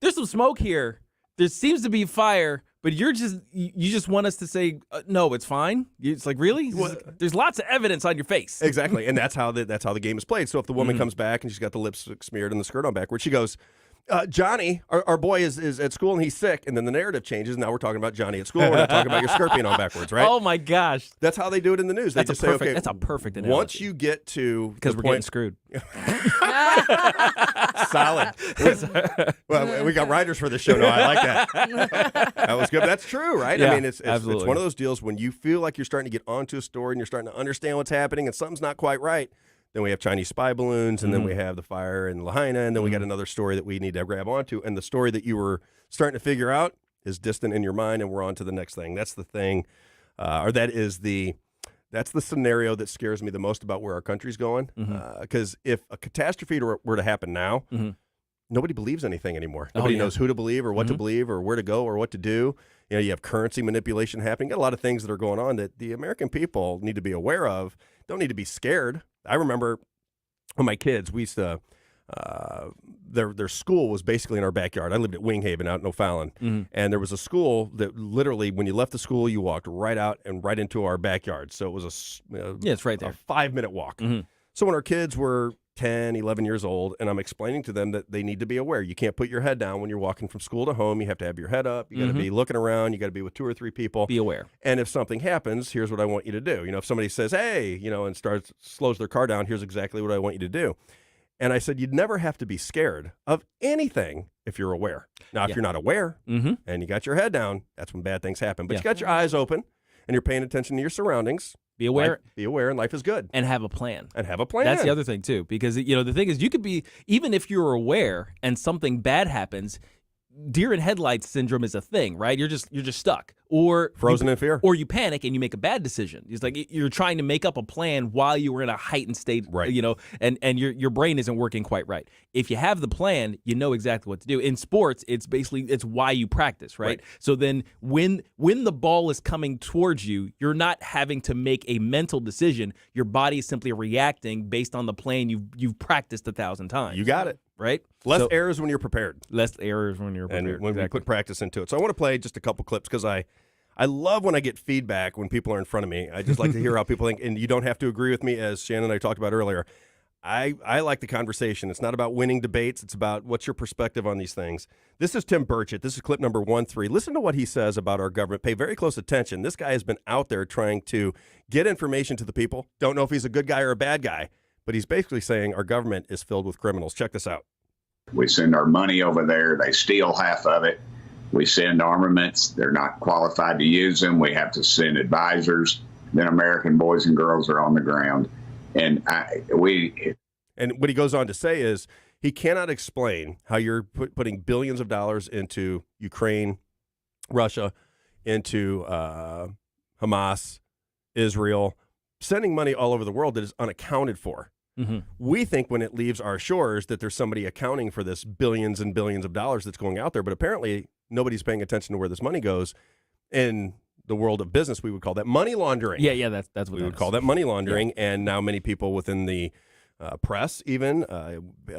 there's some smoke here. There seems to be fire, but you just want us to say, no, it's fine. It's like, really? There's lots of evidence on your face. Exactly. And that's how the game is played. So if the woman comes back and she's got the lipstick smeared and the skirt on backwards, she goes, Johnny, our boy is at school and he's sick. And then the narrative changes. Now we're talking about Johnny at school. We're not talking about your skirt being on backwards, right? Oh, my gosh. That's how they do it in the news. That's a perfect analogy. Once you get to because we're getting screwed. Solid. Well, we got writers for this show now. I like that. That was good. But that's true, right? Yeah, I mean, it's one of those deals when you feel like you're starting to get onto a story and you're starting to understand what's happening and something's not quite right. Then we have Chinese spy balloons, and then we have the fire in Lahaina, and then we got another story that we need to grab onto. And the story that you were starting to figure out is distant in your mind, and we're on to the next thing. That's the thing, that's the scenario that scares me the most about where our country's going. Because if a catastrophe were to happen now, nobody believes anything anymore. Nobody knows who to believe or what to believe or where to go or what to do. You have currency manipulation happening. Got a lot of things that are going on that the American people need to be aware of. Don't need to be scared. I remember when my kids, we used to, their school was basically in our backyard. I lived at Winghaven out in O'Fallon. And there was a school that literally, when you left the school, you walked right out and right into our backyard. So it was it's right there. a 5-minute walk. So when our kids were 10, 11 years old, and I'm explaining to them that they need to be aware. You can't put your head down when you're walking from school to home. You have to have your head up. You got to be looking around. You got to be with 2 or 3 people. Be aware. And if something happens, here's what I want you to do. If somebody says, hey, and slows their car down, here's exactly what I want you to do. And I said, you'd never have to be scared of anything if you're aware. Now, if you're not aware and you got your head down, that's when bad things happen. But you got your eyes open and you're paying attention to your surroundings. Be aware. Be aware, and life is good. And have a plan. That's the other thing, too. Because, the thing is, you could be, even if you're aware and something bad happens, deer in headlights syndrome is a thing, right? You're just stuck. Or frozen in fear. Or you panic and you make a bad decision. It's like you're trying to make up a plan while you were in a heightened state, right. And your brain isn't working quite right. If you have the plan, you know exactly what to do. In sports, it's why you practice, right? So then when the ball is coming towards you, you're not having to make a mental decision. Your body is simply reacting based on the plan you've practiced 1,000 times. You got it. Right? Less errors when you're prepared. Less errors when you're prepared. And when we put practice into it. So I want to play just a couple clips because I love when I get feedback when people are in front of me. I just like to hear how people think, and you don't have to agree with me, as Shannon and I talked about earlier. I like the conversation. It's not about winning debates. It's about what's your perspective on these things. This is Tim Burchett. This is clip number 13. Listen to what he says about our government. Pay very close attention. This guy has been out there trying to get information to the people. Don't know if he's a good guy or a bad guy, but he's basically saying our government is filled with criminals. Check this out. We send our money over there. They steal half of it. We send armaments. They're not qualified to use them. We have to send advisors. Then American boys and girls are on the ground. And what he goes on to say is he cannot explain how you're putting billions of dollars into Ukraine, Russia, into Hamas, Israel, sending money all over the world that is unaccounted for. We think when it leaves our shores that there's somebody accounting for this billions and billions of dollars that's going out there, but apparently nobody's paying attention to where this money goes. In the world of business, we would call that money laundering. Yeah, that's what we would call that money laundering. Yeah. And now many people within the press, even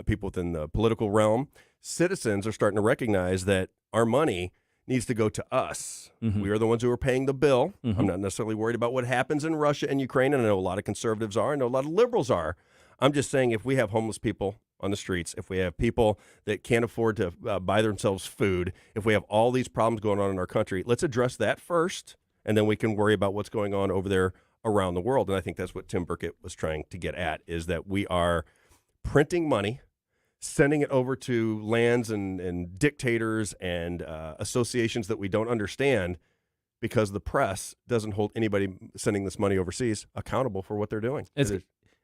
people within the political realm, citizens are starting to recognize that our money needs to go to us. We are the ones who are paying the bill. I'm not necessarily worried about what happens in Russia and Ukraine, and I know a lot of conservatives are, I know a lot of liberals are. I'm just saying if we have homeless people on the streets, if we have people that can't afford to buy themselves food, if we have all these problems going on in our country, let's address that first, and then we can worry about what's going on over there around the world. And I think that's what Tim Burchett was trying to get at, is that we are printing money, sending it over to lands and dictators and associations that we don't understand, because the press doesn't hold anybody sending this money overseas accountable for what they're doing.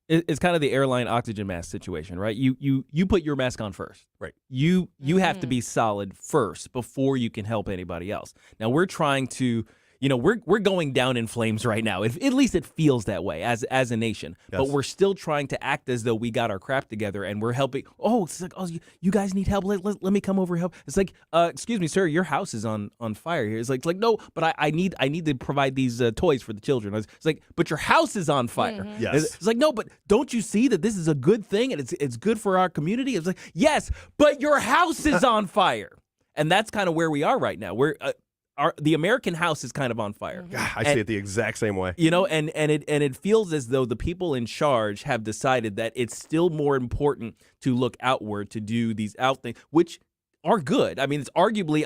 It's kind of the airline oxygen mask situation, right? You put your mask on first. Right. You have to be solid first before you can help anybody else. Now we're trying to, we're going down in flames right now. At least it feels that way as a nation. Yes. But we're still trying to act as though we got our crap together and we're helping. Oh, it's like, you guys need help. Let me come over and help. It's like, excuse me, sir, your house is on fire here. It's like no, but I need to provide these toys for the children. It's like, but your house is on fire. Mm-hmm. Yes. It's like, no, but don't you see that this is a good thing and it's good for our community? It's like, yes, but your house is on fire. And that's kind of where we are right now. We're the American house is kind of on fire. I see it the exact same way. And it feels as though the people in charge have decided that it's still more important to look outward, to do these out things, which are good. I mean, it's arguably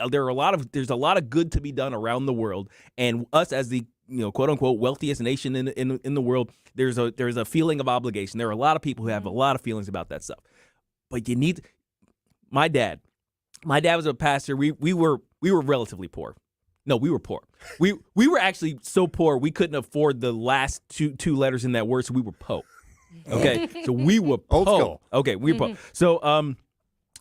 there's a lot of good to be done around the world, and us as the quote unquote wealthiest nation in the world, there's a feeling of obligation. There are a lot of people who have a lot of feelings about that stuff, but you need. My dad was a pastor. We were relatively poor. No, we were poor. We were actually so poor we couldn't afford the last two letters in that word, so we were Poe. Okay, so we were Poe. Old school. Okay, we were Poe. So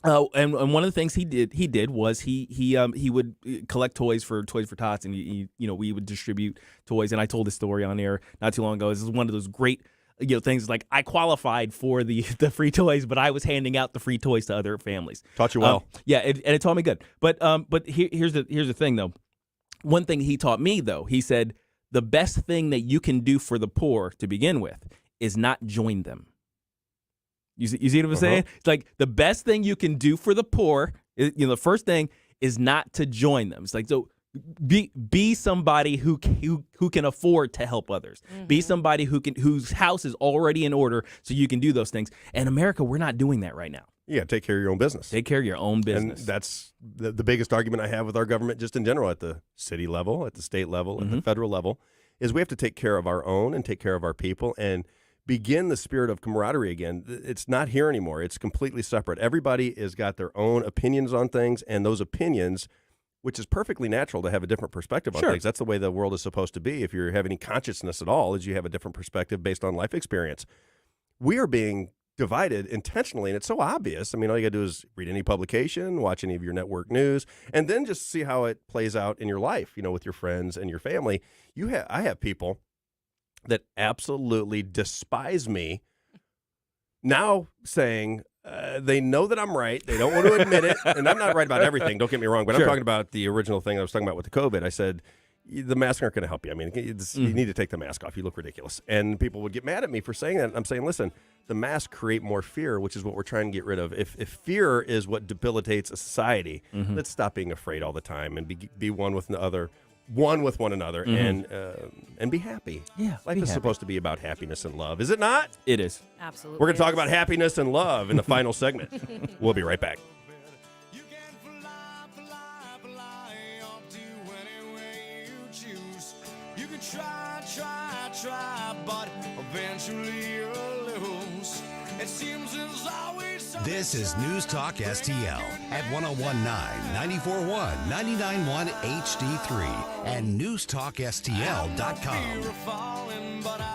and one of the things he did was he would collect toys for tots, and we would distribute toys. And I told this story on air not too long ago. This is one of those great things, like I qualified for the free toys, but I was handing out the free toys to other families. Taught you well. And it taught me good. But here's the thing though. One thing he taught me, though, he said, the best thing that you can do for the poor to begin with is not join them. You see what I'm saying? It's like the best thing you can do for the poor, the first thing is not to join them. It's like, so Be somebody who can afford to help others. Be somebody whose house is already in order so you can do those things. And America, we're not doing that right now. Yeah, take care of your own business. Take care of your own business. And that's the biggest argument I have with our government just in general at the city level, at the state level, at the federal level, is we have to take care of our own and take care of our people and begin the spirit of camaraderie again. It's not here anymore. It's completely separate. Everybody has got their own opinions on things, and those opinions, which is perfectly natural to have a different perspective on things. That's the way the world is supposed to be. If you have any consciousness at all, is you have a different perspective based on life experience. We are being divided intentionally, and it's so obvious. I mean, all you got to do is read any publication, watch any of your network news, and then just see how it plays out in your life, with your friends and your family. I have people that absolutely despise me now saying they know that I'm right. They don't want to admit it. And I'm not right about everything, don't get me wrong, but I'm talking about the original thing I was talking about with the COVID. I said, the masks aren't going to help you. I mean, you need to take the mask off. You look ridiculous. And people would get mad at me for saying that. I'm saying, listen, the masks create more fear, which is what we're trying to get rid of. If fear is what debilitates a society, let's stop being afraid all the time and be one with one another, and be happy. Yeah, life is supposed to be about happiness and love, is it not? It is. Absolutely. We're going to talk about happiness and love in the final segment. We'll be right back. You can try, but eventually you'll lose. It seems there's always. This is News Talk STL at 1019, 94.1, 99.1 HD3 and newstalkstl.com.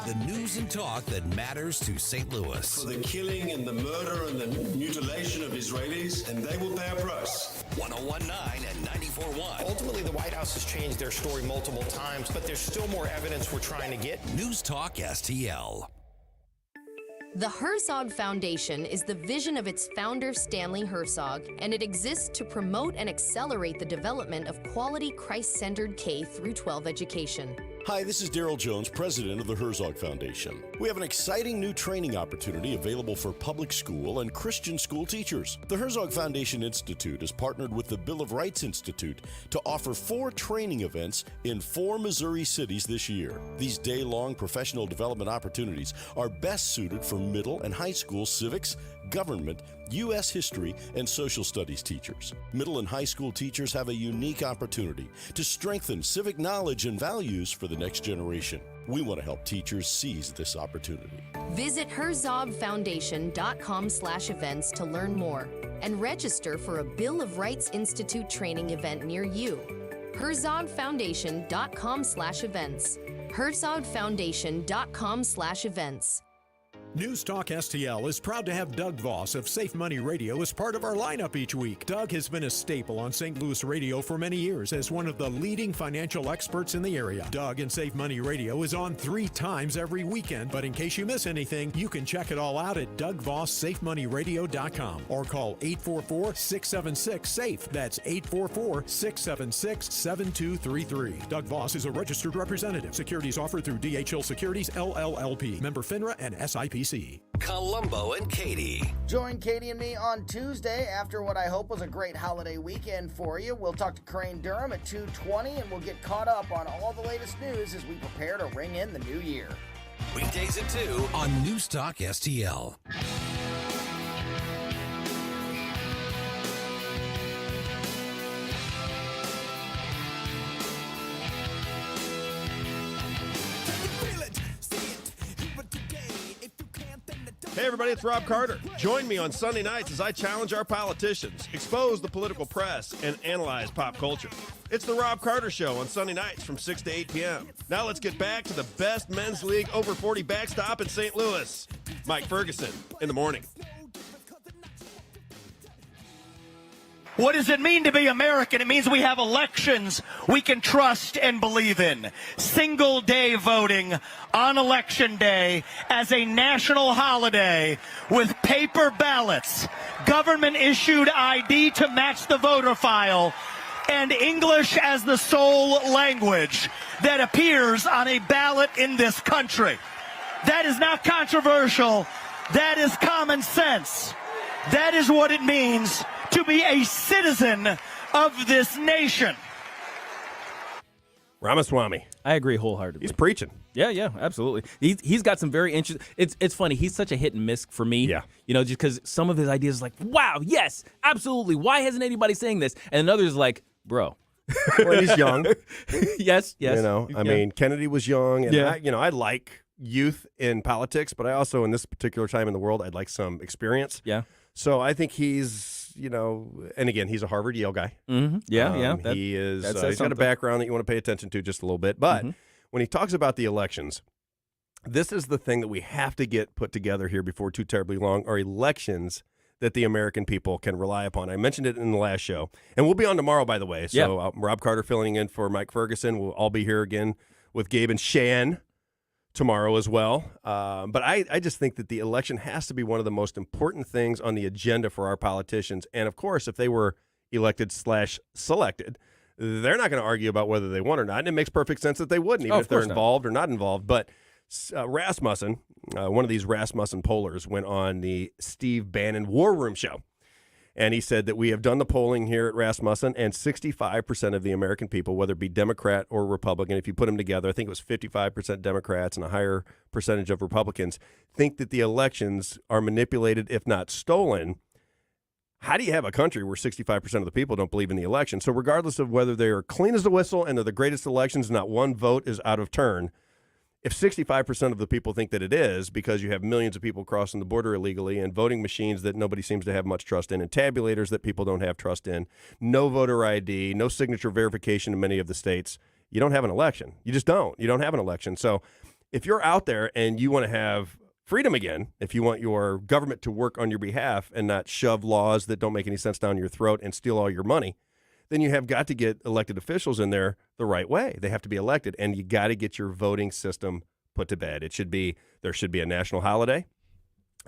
The news and talk that matters to St. Louis. For the killing and the murder and the mutilation of Israelis, and they will pay a price. 1019 and 94.1. Ultimately, the White House has changed their story multiple times, but there's still more evidence we're trying to get. News Talk STL. The Herzog Foundation is the vision of its founder, Stanley Herzog, and it exists to promote and accelerate the development of quality Christ-centered K-12 education. Hi, this is Daryl Jones, president of the Herzog Foundation. We have an exciting new training opportunity available for public school and Christian school teachers. The Herzog Foundation Institute has partnered with the Bill of Rights Institute to offer 4 training events in 4 Missouri cities this year. These day-long professional development opportunities are best suited for middle and high school civics, government, U.S. history, and social studies teachers. Middle and high school teachers have a unique opportunity to strengthen civic knowledge and values for the next generation. We want to help teachers seize this opportunity. Visit herzogfoundation.com/events to learn more and register for a Bill of Rights Institute training event near you. herzogfoundation.com/events. herzogfoundation.com/events. News Talk STL is proud to have Doug Voss of Safe Money Radio as part of our lineup each week. Doug has been a staple on St. Louis radio for many years as one of the leading financial experts in the area. Doug and Safe Money Radio is on 3 times every weekend, but in case you miss anything, you can check it all out at DougVossSafeMoneyRadio.com or call 844-676-SAFE. That's 844-676-7233. Doug Voss is a registered representative. Securities offered through DHL Securities, LLLP. Member FINRA and SIPC. Columbo and Katie. Join Katie and me on Tuesday after what I hope was a great holiday weekend for you. We'll talk to Crane Durham at 2:20, and we'll get caught up on all the latest news as we prepare to ring in the new year. Weekdays at 2 on News Talk STL. Hey everybody, it's Rob Carter. Join me on Sunday nights as I challenge our politicians, expose the political press, and analyze pop culture. It's the Rob Carter Show on Sunday nights from 6 to 8 p.m. Now let's get back to the best men's league over 40 backstop in St. Louis. Mike Ferguson in the morning. What does it mean to be American? It means we have elections we can trust and believe in. Single day voting on Election Day as a national holiday with paper ballots, government issued ID to match the voter file, and English as the sole language that appears on a ballot in this country. That is not controversial. That is common sense. That is what it means to be a citizen of this nation. Ramaswamy. I agree wholeheartedly. He's preaching. Yeah, absolutely. He's got some very interesting. It's funny. He's such a hit and miss for me. Yeah. Just because some of his ideas are like, wow, yes, absolutely. Why hasn't anybody saying this? And others like, bro. Well, he's young. Yes. I mean, Kennedy was young, and Yeah. I like youth in politics, but I also, in this particular time in the world, I'd like some experience. Yeah. So I think he's, and again, he's a Harvard Yale guy. Mm-hmm. Yeah. He is. that says He's got a something. background that you want to pay attention to just a little bit. But when he talks about the elections, this is the thing that we have to get put together here before too terribly long, are elections that the American people can rely upon. I mentioned it in the last show. And we'll be on tomorrow, by the way. So Rob Carter filling in for Mike Ferguson. We'll all be here again with Gabe and Shan tomorrow as well. But I just think that the election has to be one of the most important things on the agenda for our politicians. And, of course, if they were elected/selected, they're not going to argue about whether they won or not. And it makes perfect sense that they wouldn't, even if they're involved or not involved. But Rasmussen, one of these Rasmussen pollers, went on the Steve Bannon War Room show. And he said that we have done the polling here at Rasmussen, and 65% of the American people, whether it be Democrat or Republican, if you put them together, I think it was 55% Democrats and a higher percentage of Republicans, think that the elections are manipulated, if not stolen. How do you have a country where 65% of the people don't believe in the election? So regardless of whether they are clean as a whistle and they're the greatest elections, not one vote is out of turn. If 65% of the people think that it is, because you have millions of people crossing the border illegally and voting machines that nobody seems to have much trust in and tabulators that people don't have trust in, no voter ID, no signature verification in many of the states, you don't have an election. You just don't. You don't have an election. So if you're out there and you want to have freedom again, if you want your government to work on your behalf and not shove laws that don't make any sense down your throat and steal all your money, then you have got to get elected officials in there the right way. They have to be elected, and you got to get your voting system put to bed. There should be a national holiday.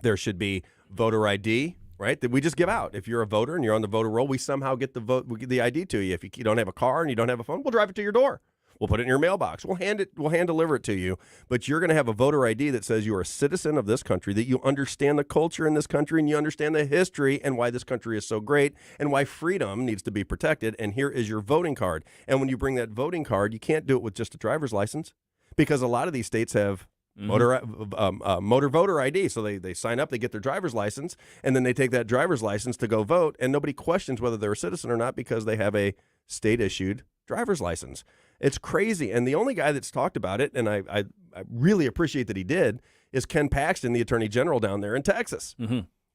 There should be voter ID, right, that we just give out. If you're a voter and you're on the voter roll, we somehow get the ID to you. If you don't have a car and you don't have a phone, we'll drive it to your door. We'll put it in your mailbox. We'll hand deliver it to you. But you're going to have a voter ID that says you are a citizen of this country, that you understand the culture in this country, and you understand the history and why this country is so great and why freedom needs to be protected. And here is your voting card. And when you bring that voting card, you can't do it with just a driver's license, because a lot of these states have motor voter ID. So they sign up, they get their driver's license, and then they take that driver's license to go vote, and nobody questions whether they're a citizen or not because they have a state-issued driver's license. It's crazy. And the only guy that's talked about it, and I really appreciate that he did, is Ken Paxton, the Attorney General down there in Texas.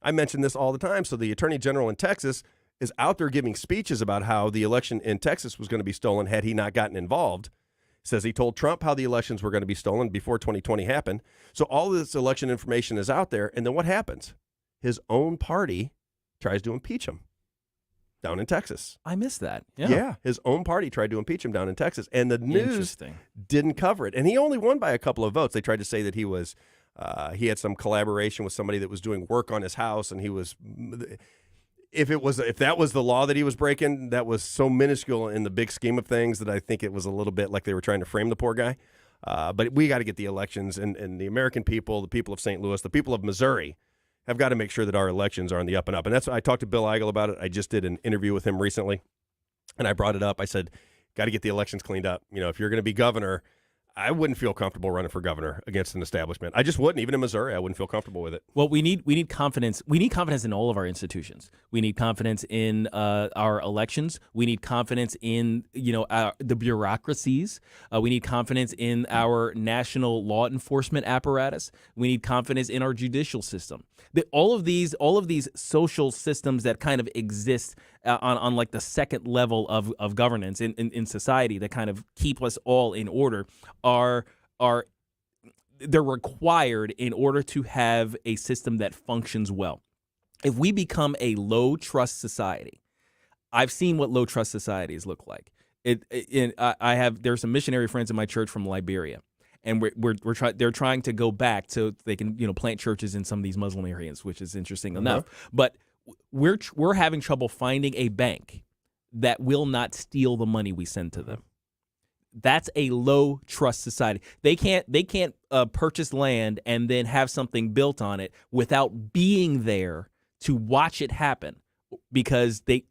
I mention this all the time. So the Attorney General in Texas is out there giving speeches about how the election in Texas was going to be stolen had he not gotten involved. Says he told Trump how the elections were going to be stolen before 2020 happened. So all of this election information is out there. And then what happens? His own party tries to impeach him down in Texas. I missed that. Yeah. His own party tried to impeach him down in Texas, and the news didn't cover it. And he only won by a couple of votes. They tried to say that he had some collaboration with somebody that was doing work on his house, and he was. If that was the law that he was breaking, that was so minuscule in the big scheme of things that I think it was a little bit like they were trying to frame the poor guy. But we got to get the elections, and the American people, the people of St. Louis, the people of Missouri, have got to make sure that our elections are on the up and up. And that's why I talked to Bill Eigel about it. I just did an interview with him recently, and I brought it up. I said, got to get the elections cleaned up. If you're going to be governor, I wouldn't feel comfortable running for governor against an establishment. I just wouldn't. Even in Missouri, I wouldn't feel comfortable with it. Well, we need confidence. We need confidence in all of our institutions. We need confidence in our elections. We need confidence in the bureaucracies. We need confidence in our national law enforcement apparatus. We need confidence in our judicial system. All of these social systems that kind of exist on like the second level of governance in society that kind of keep us all in order are they're required in order to have a system that functions well. If we become a low trust society, I've seen what low trust societies look like. There's some missionary friends in my church from Liberia, and they're trying to go back so they can plant churches in some of these Muslim areas, which is interesting enough. But we're having trouble finding a bank that will not steal the money we send to them. That's a low trust society. They can't purchase land and then have something built on it without being there to watch it happen. because they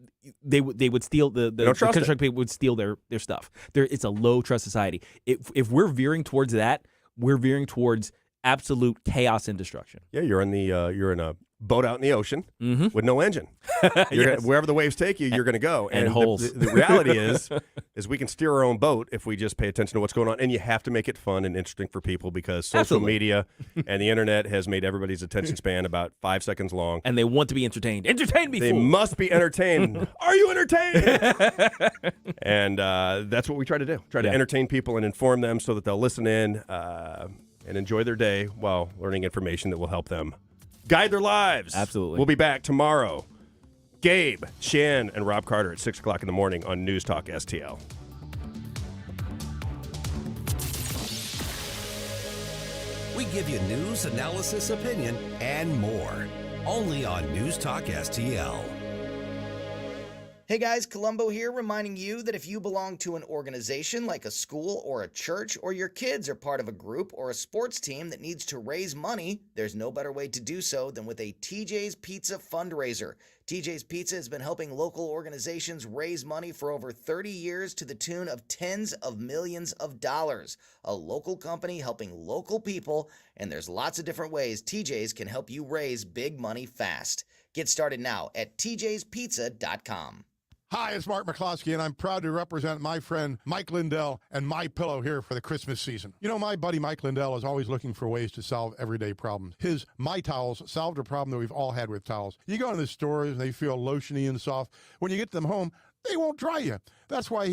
would steal the construction people would steal their stuff. It's a low trust society. If we're veering towards that, we're veering towards absolute chaos and destruction. Yeah, you're in a boat out in the ocean with no engine. Yes. Wherever the waves take you, you're going to go. And holes. The reality is we can steer our own boat if we just pay attention to what's going on. And you have to make it fun and interesting for people because social media and the internet has made everybody's attention span about 5 seconds long. And they want to be entertained. Entertain me, They fool. must be entertained. Are you entertained? And that's what we try to do. Try to entertain people and inform them so that they'll listen in and enjoy their day while learning information that will help them guide their lives. Absolutely. We'll be back tomorrow. Gabe, Shan, and Rob Carter at 6 o'clock in the morning on News Talk STL. We give you news, analysis, opinion, and more. Only on News Talk STL. Hey guys, Columbo here, reminding you that if you belong to an organization like a school or a church, or your kids are part of a group or a sports team that needs to raise money, there's no better way to do so than with a TJ's Pizza fundraiser. TJ's Pizza has been helping local organizations raise money for over 30 years to the tune of tens of millions of dollars. A local company helping local people, and there's lots of different ways TJ's can help you raise big money fast. Get started now at tjspizza.com. Hi, it's Mark McCloskey, and I'm proud to represent my friend Mike Lindell and My Pillow here for the Christmas season. You know, my buddy Mike Lindell is always looking for ways to solve everyday problems. His My Towels solved a problem that we've all had with towels. You go into the stores, and they feel lotiony and soft. When you get them home, they won't dry you. That's why